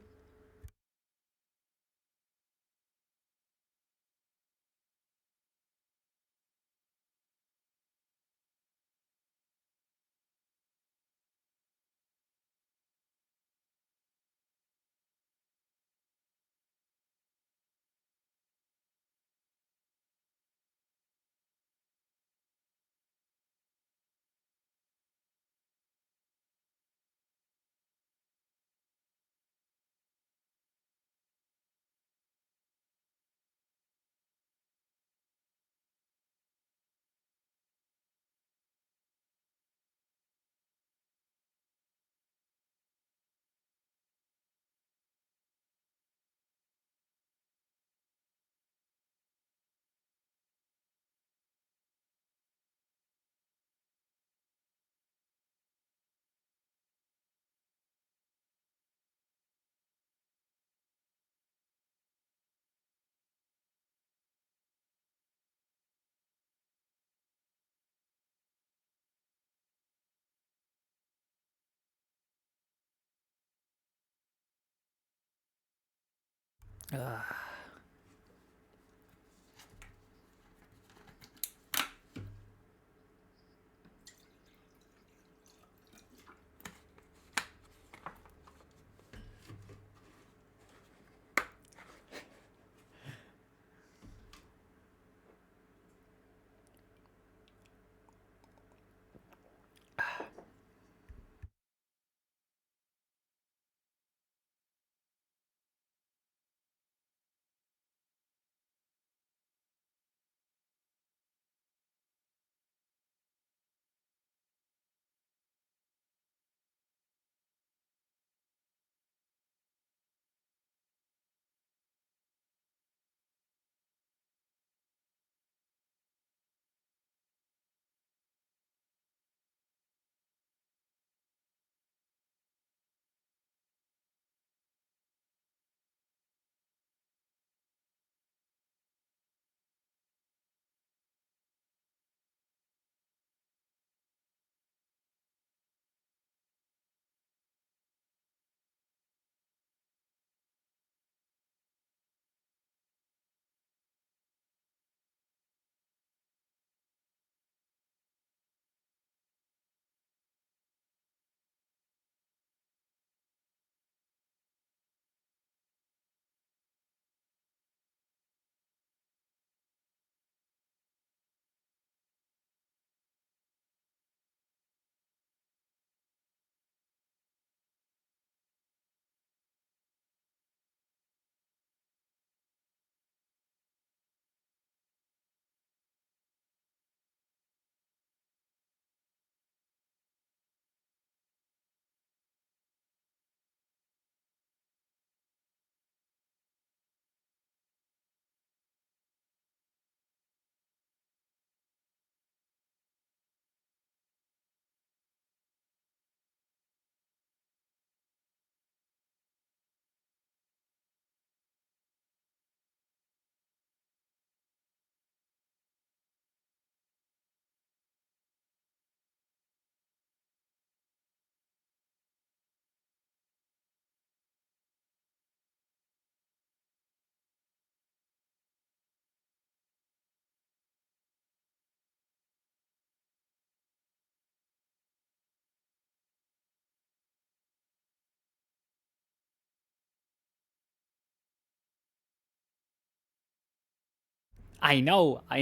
I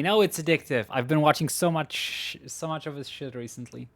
know it's addictive. I've been watching so much of his shit recently.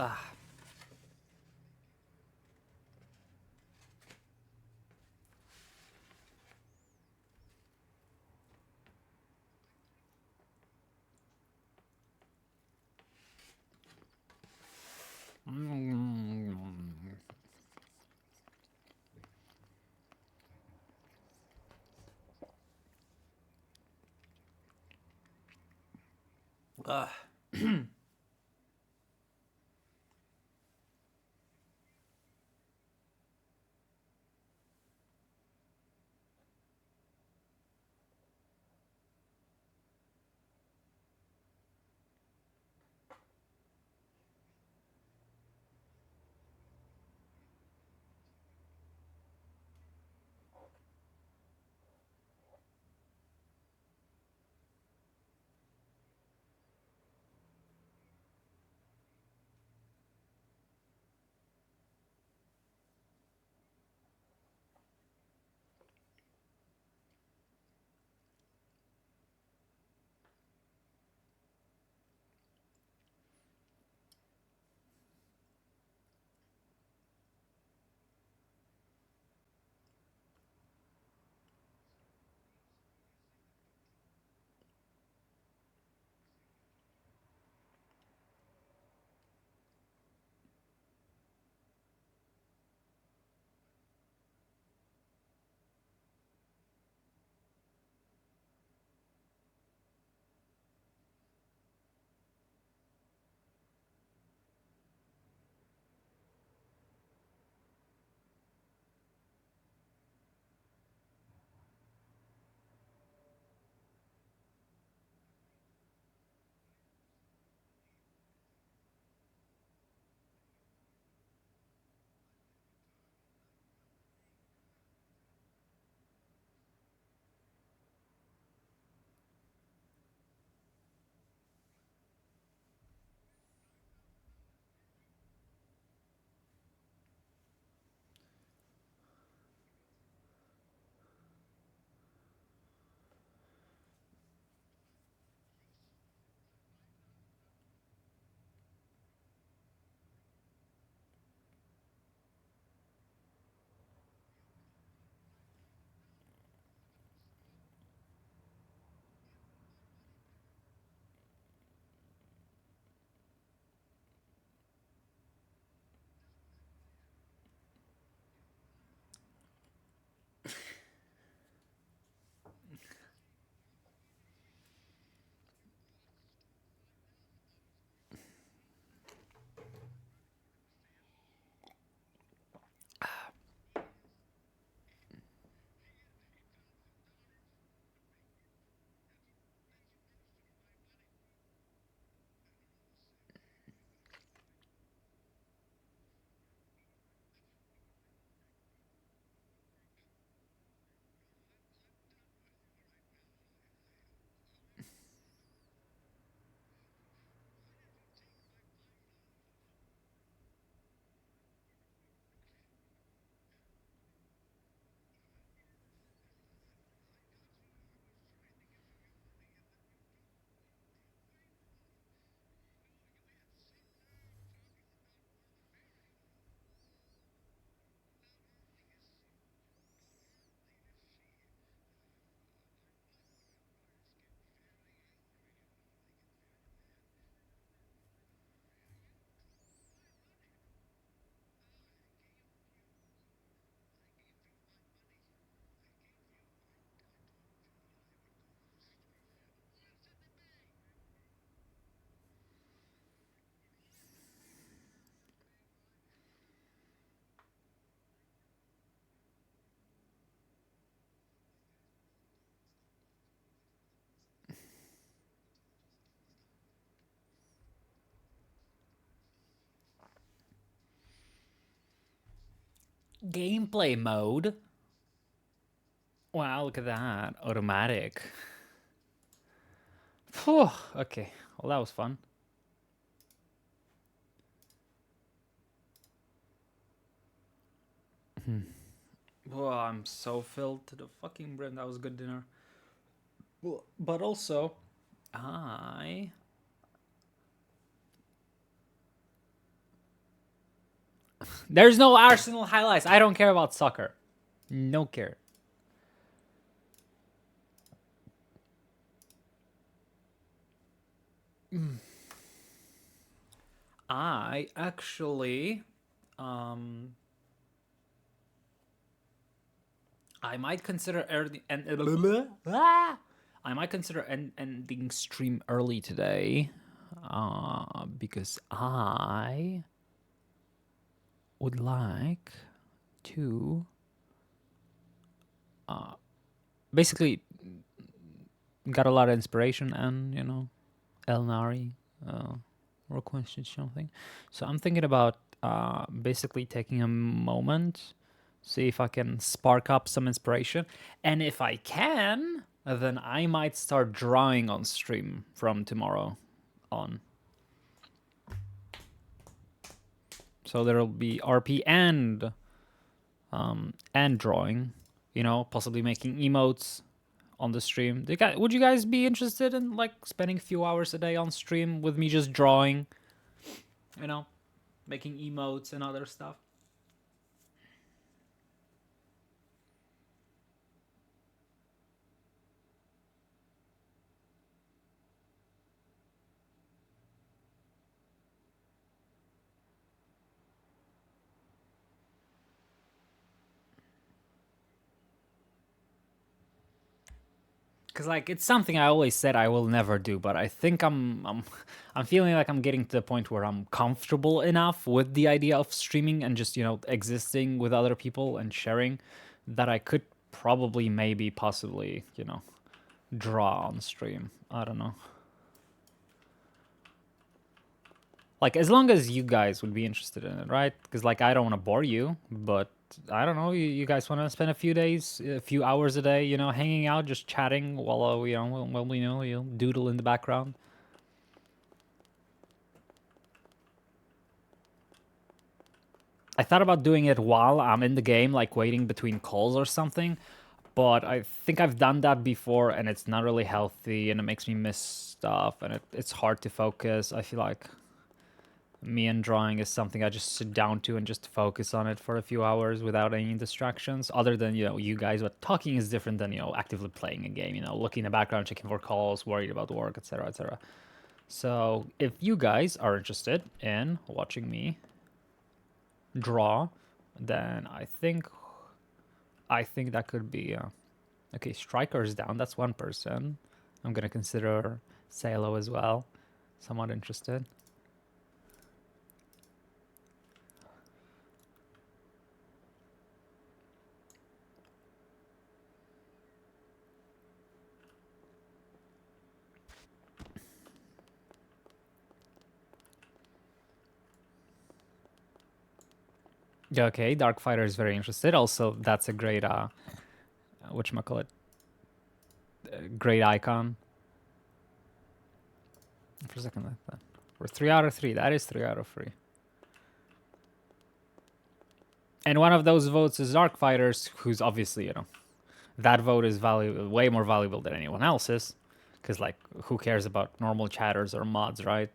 Ah. Ah. Gameplay mode. Wow, look at that. Automatic. Phew, okay, well that was fun. Well, I'm so filled to the fucking brim. That was good dinner. Well, but also, I There's no Arsenal highlights. I don't care about soccer. No care. I actually, I might consider early and I might consider ending stream early today, because I would like to, basically got a lot of inspiration and El Nari requested something, so I'm thinking about basically taking a moment, see if I can spark up some inspiration, and if I can, then I might start drawing on stream from tomorrow on. So there'll be RP and drawing, possibly making emotes on the stream. Would you guys be interested in like spending a few hours a day on stream with me just drawing, making emotes and other stuff? Cause like it's something I always said I will never do, but I think I'm feeling like I'm getting to the point where I'm comfortable enough with the idea of streaming and just existing with other people and sharing, that I could probably maybe possibly draw on stream. I don't know. Like as long as you guys would be interested in it, right? Because like I don't want to bore you, but I don't know. You guys want to spend a few hours a day, hanging out, just chatting while we doodle in the background. I thought about doing it while I'm in the game, like waiting between calls or something, but I think I've done that before, and it's not really healthy, and it makes me miss stuff, and it's hard to focus. I feel like me and drawing is something I just sit down to and just focus on it for a few hours without any distractions, other than, you guys, but talking is different than, actively playing a game, looking in the background, checking for calls, worried about work, etc., etc. So if you guys are interested in watching me draw, then I think that could be, okay, Striker's down, that's one person. I'm gonna consider Salo as well, somewhat interested. Okay, Darkfighter is very interested. Also, that's a great, whatchamacallit, great icon. For a second, like that. We're 3 out of 3. That is 3 out of 3. And one of those votes is Darkfighters, who's obviously, that vote is way more valuable than anyone else's. Because, like, who cares about normal chatters or mods, right?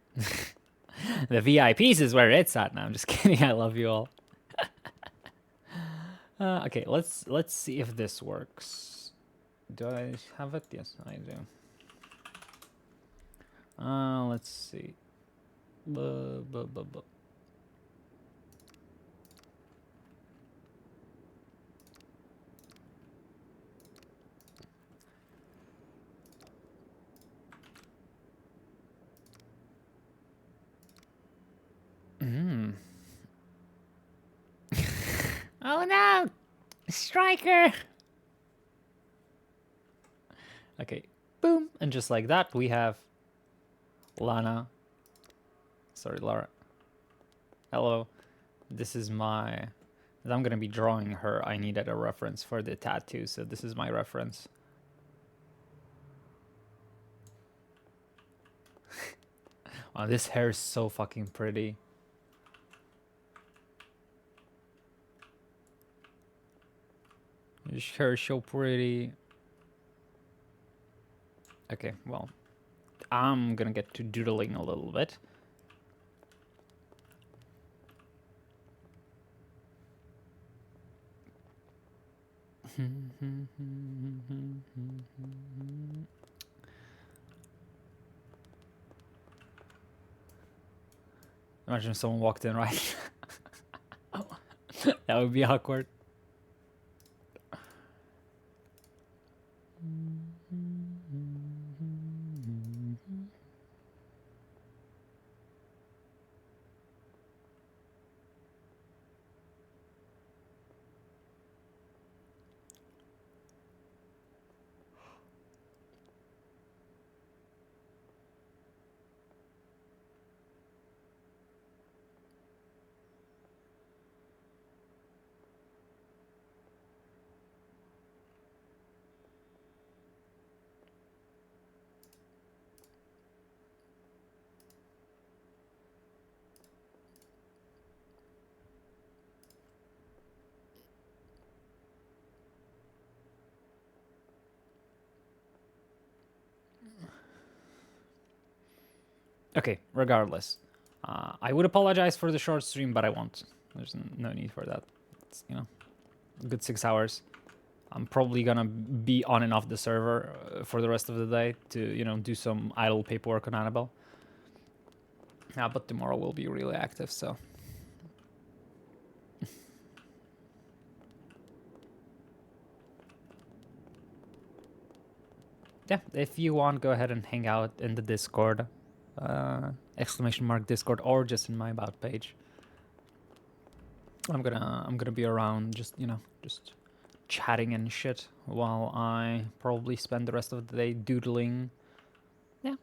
The VIPs is where it's at now. I'm just kidding. I love you all. Okay, let's see if this works. Do I have it? Yes, I do. Let's see. Oh no! Striker! Okay, boom. And just like that, we have Lana. Sorry, Lara. Hello. This is my... I'm going to be drawing her. I needed a reference for the tattoo, so this is my reference. Wow, this hair is so fucking pretty. This hair is so pretty. Okay, well, I'm gonna get to doodling a little bit. Imagine if someone walked in right. That would be awkward. Okay, regardless. I would apologize for the short stream, but I won't. There's no need for that. It's, you know, a good 6 hours. I'm probably gonna be on and off the server for the rest of the day to, you know, do some idle paperwork on Annabelle. Yeah, but tomorrow we'll be really active, so. Yeah, if you want, go ahead and hang out in the Discord. ! Discord, or just in my about page. I'm gonna be around, just, you know, just chatting and shit while I probably spend the rest of the day doodling. Yeah.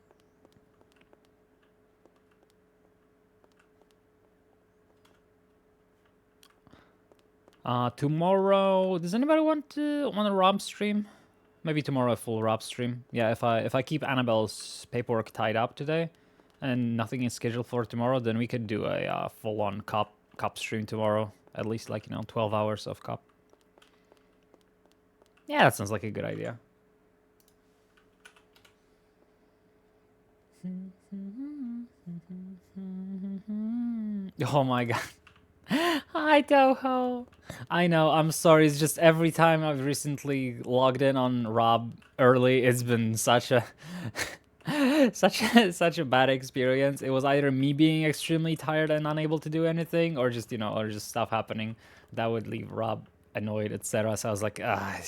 Tomorrow, does anybody want to Rob stream? Maybe tomorrow a full Rob stream. Yeah, if I keep Annabelle's paperwork tied up today, and nothing is scheduled for tomorrow, then we could do a full-on cop stream tomorrow. At least, like, you know, 12 hours of cop. Yeah, that sounds like a good idea. Oh my god. Hi, Toho. I know, I'm sorry. It's just every time I've recently logged in on Rob early, it's been such a such a bad experience. It was either me being extremely tired and unable to do anything, or just, you know, or just stuff happening that would leave Rob annoyed, etc. So I was like, yeah,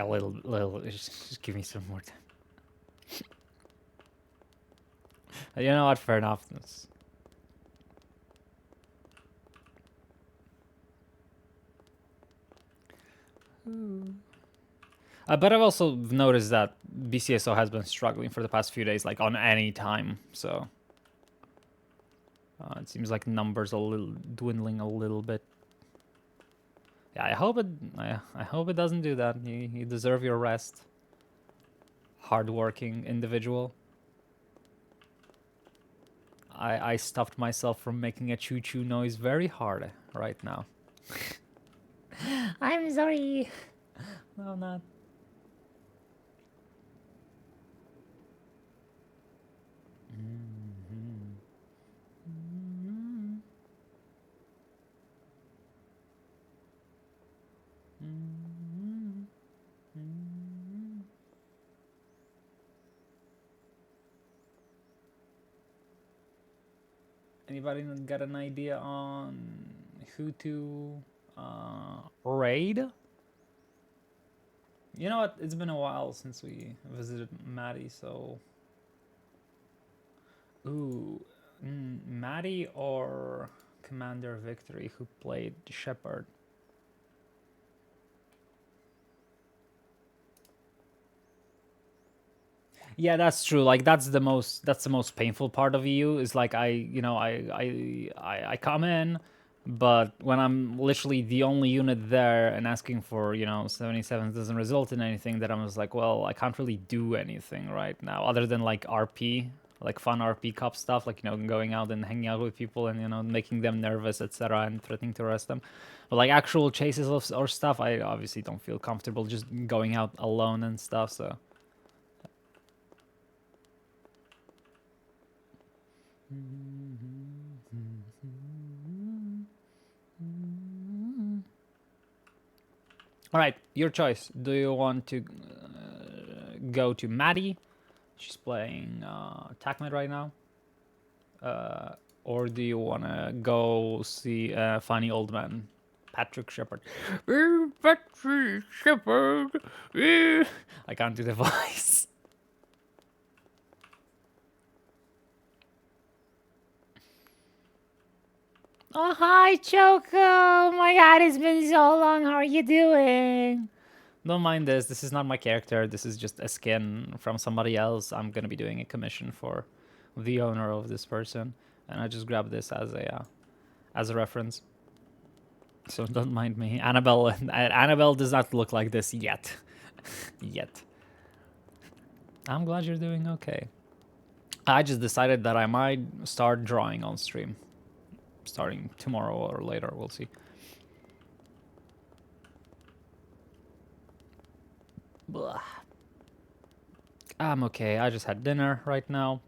a little, just give me some more time. You know what? Fair enough. But I've also noticed that BCSO has been struggling for the past few days, like on any time. So it seems like numbers are dwindling a little bit. Yeah, I hope it doesn't do that. You deserve your rest. Hardworking individual. I stopped myself from making a choo-choo noise very hard right now. I'm sorry. No, I'm not. Anybody got an idea on who to raid? You know what? It's been a while since we visited Maddie, so... Ooh, Maddie or Commander Victory, who played Shepard? Yeah, that's true. Like that's the most painful part of EU is like I come in, but when I'm literally the only unit there and asking for, you know, 77 doesn't result in anything, that I'm just like, well, I can't really do anything right now other than like RP, like fun RP cop stuff, like, you know, going out and hanging out with people and, you know, making them nervous, etc., and threatening to arrest them. But like actual chases or stuff, I obviously don't feel comfortable just going out alone and stuff, so... All right, your choice. Do you want to go to Maddie? She's playing TACMED right now. Or do you want to go see a funny old man, Patrick Shepard? Patrick Shepard. I can't do the voice. Oh, hi, Choco. Oh my god, it's been so long. How are you doing? Don't mind this. This is not my character. This is just a skin from somebody else. I'm gonna be doing a commission for the owner of this person, and I just grabbed this as a reference. So don't mind me. Annabelle does not look like this yet. Yet. I'm glad you're doing okay. I just decided that I might start drawing on stream. Starting tomorrow or later, we'll see. Blah. I'm okay. I just had dinner right now.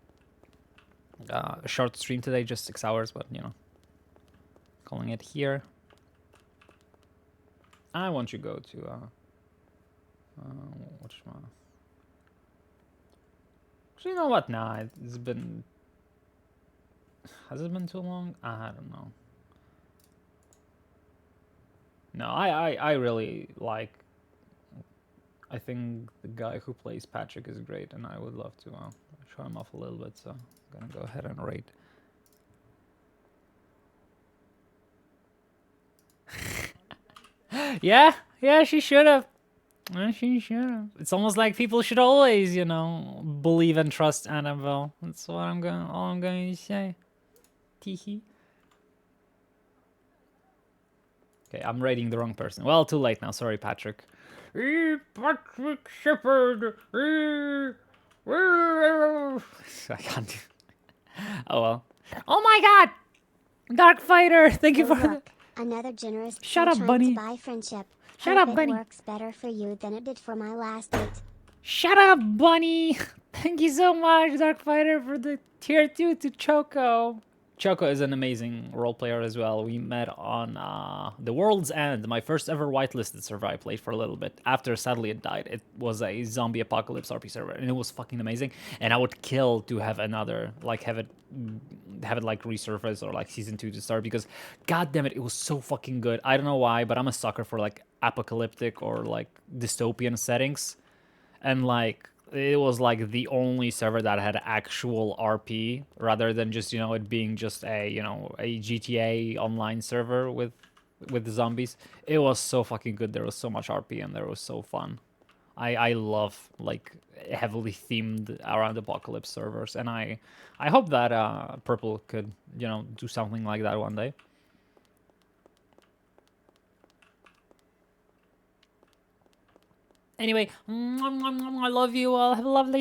A short stream today, just 6 hours, but you know. Calling it here. I want you to go to actually, you know what? Nah, it's been. Has it been too long? I don't know. No, I really like. I think the guy who plays Patrick is great, and I would love to show him off a little bit. So I'm gonna go ahead and rate. Yeah, she should have. She should have. It's almost like people should always, you know, believe and trust Annabelle. That's what all I'm going to say. Teehee. Okay, I'm rating the wrong person. Well, too late now. Sorry, Patrick. Patrick Shepard. I can't do. Oh well. Oh my god! Dark Fighter, thank you Oh, for look, another generous Shut guy up, trying bunny. to buy friendship. Shut Hope up, it bunny. works better for you than it did for my last date. Shut up, bunny! Thank you so much, Dark Fighter, for the tier 2 to Choco. Choco is an amazing role player as well. We met on The World's End, my first ever whitelisted server I played for a little bit. After, sadly, it died. It was a zombie apocalypse RP server, and it was fucking amazing. And I would kill to have another, like, have it like resurface or like season 2 to start, because god damn it, it was so fucking good. I don't know why, but I'm a sucker for like apocalyptic or like dystopian settings. And like it was like the only server that had actual RP rather than just, you know, it being just a, you know, a GTA online server with the zombies. It was so fucking good. There was so much RP and there was so fun. I love like heavily themed around apocalypse servers, and I hope that Purple could, you know, do something like that one day. Anyway, I love you all. Have a lovely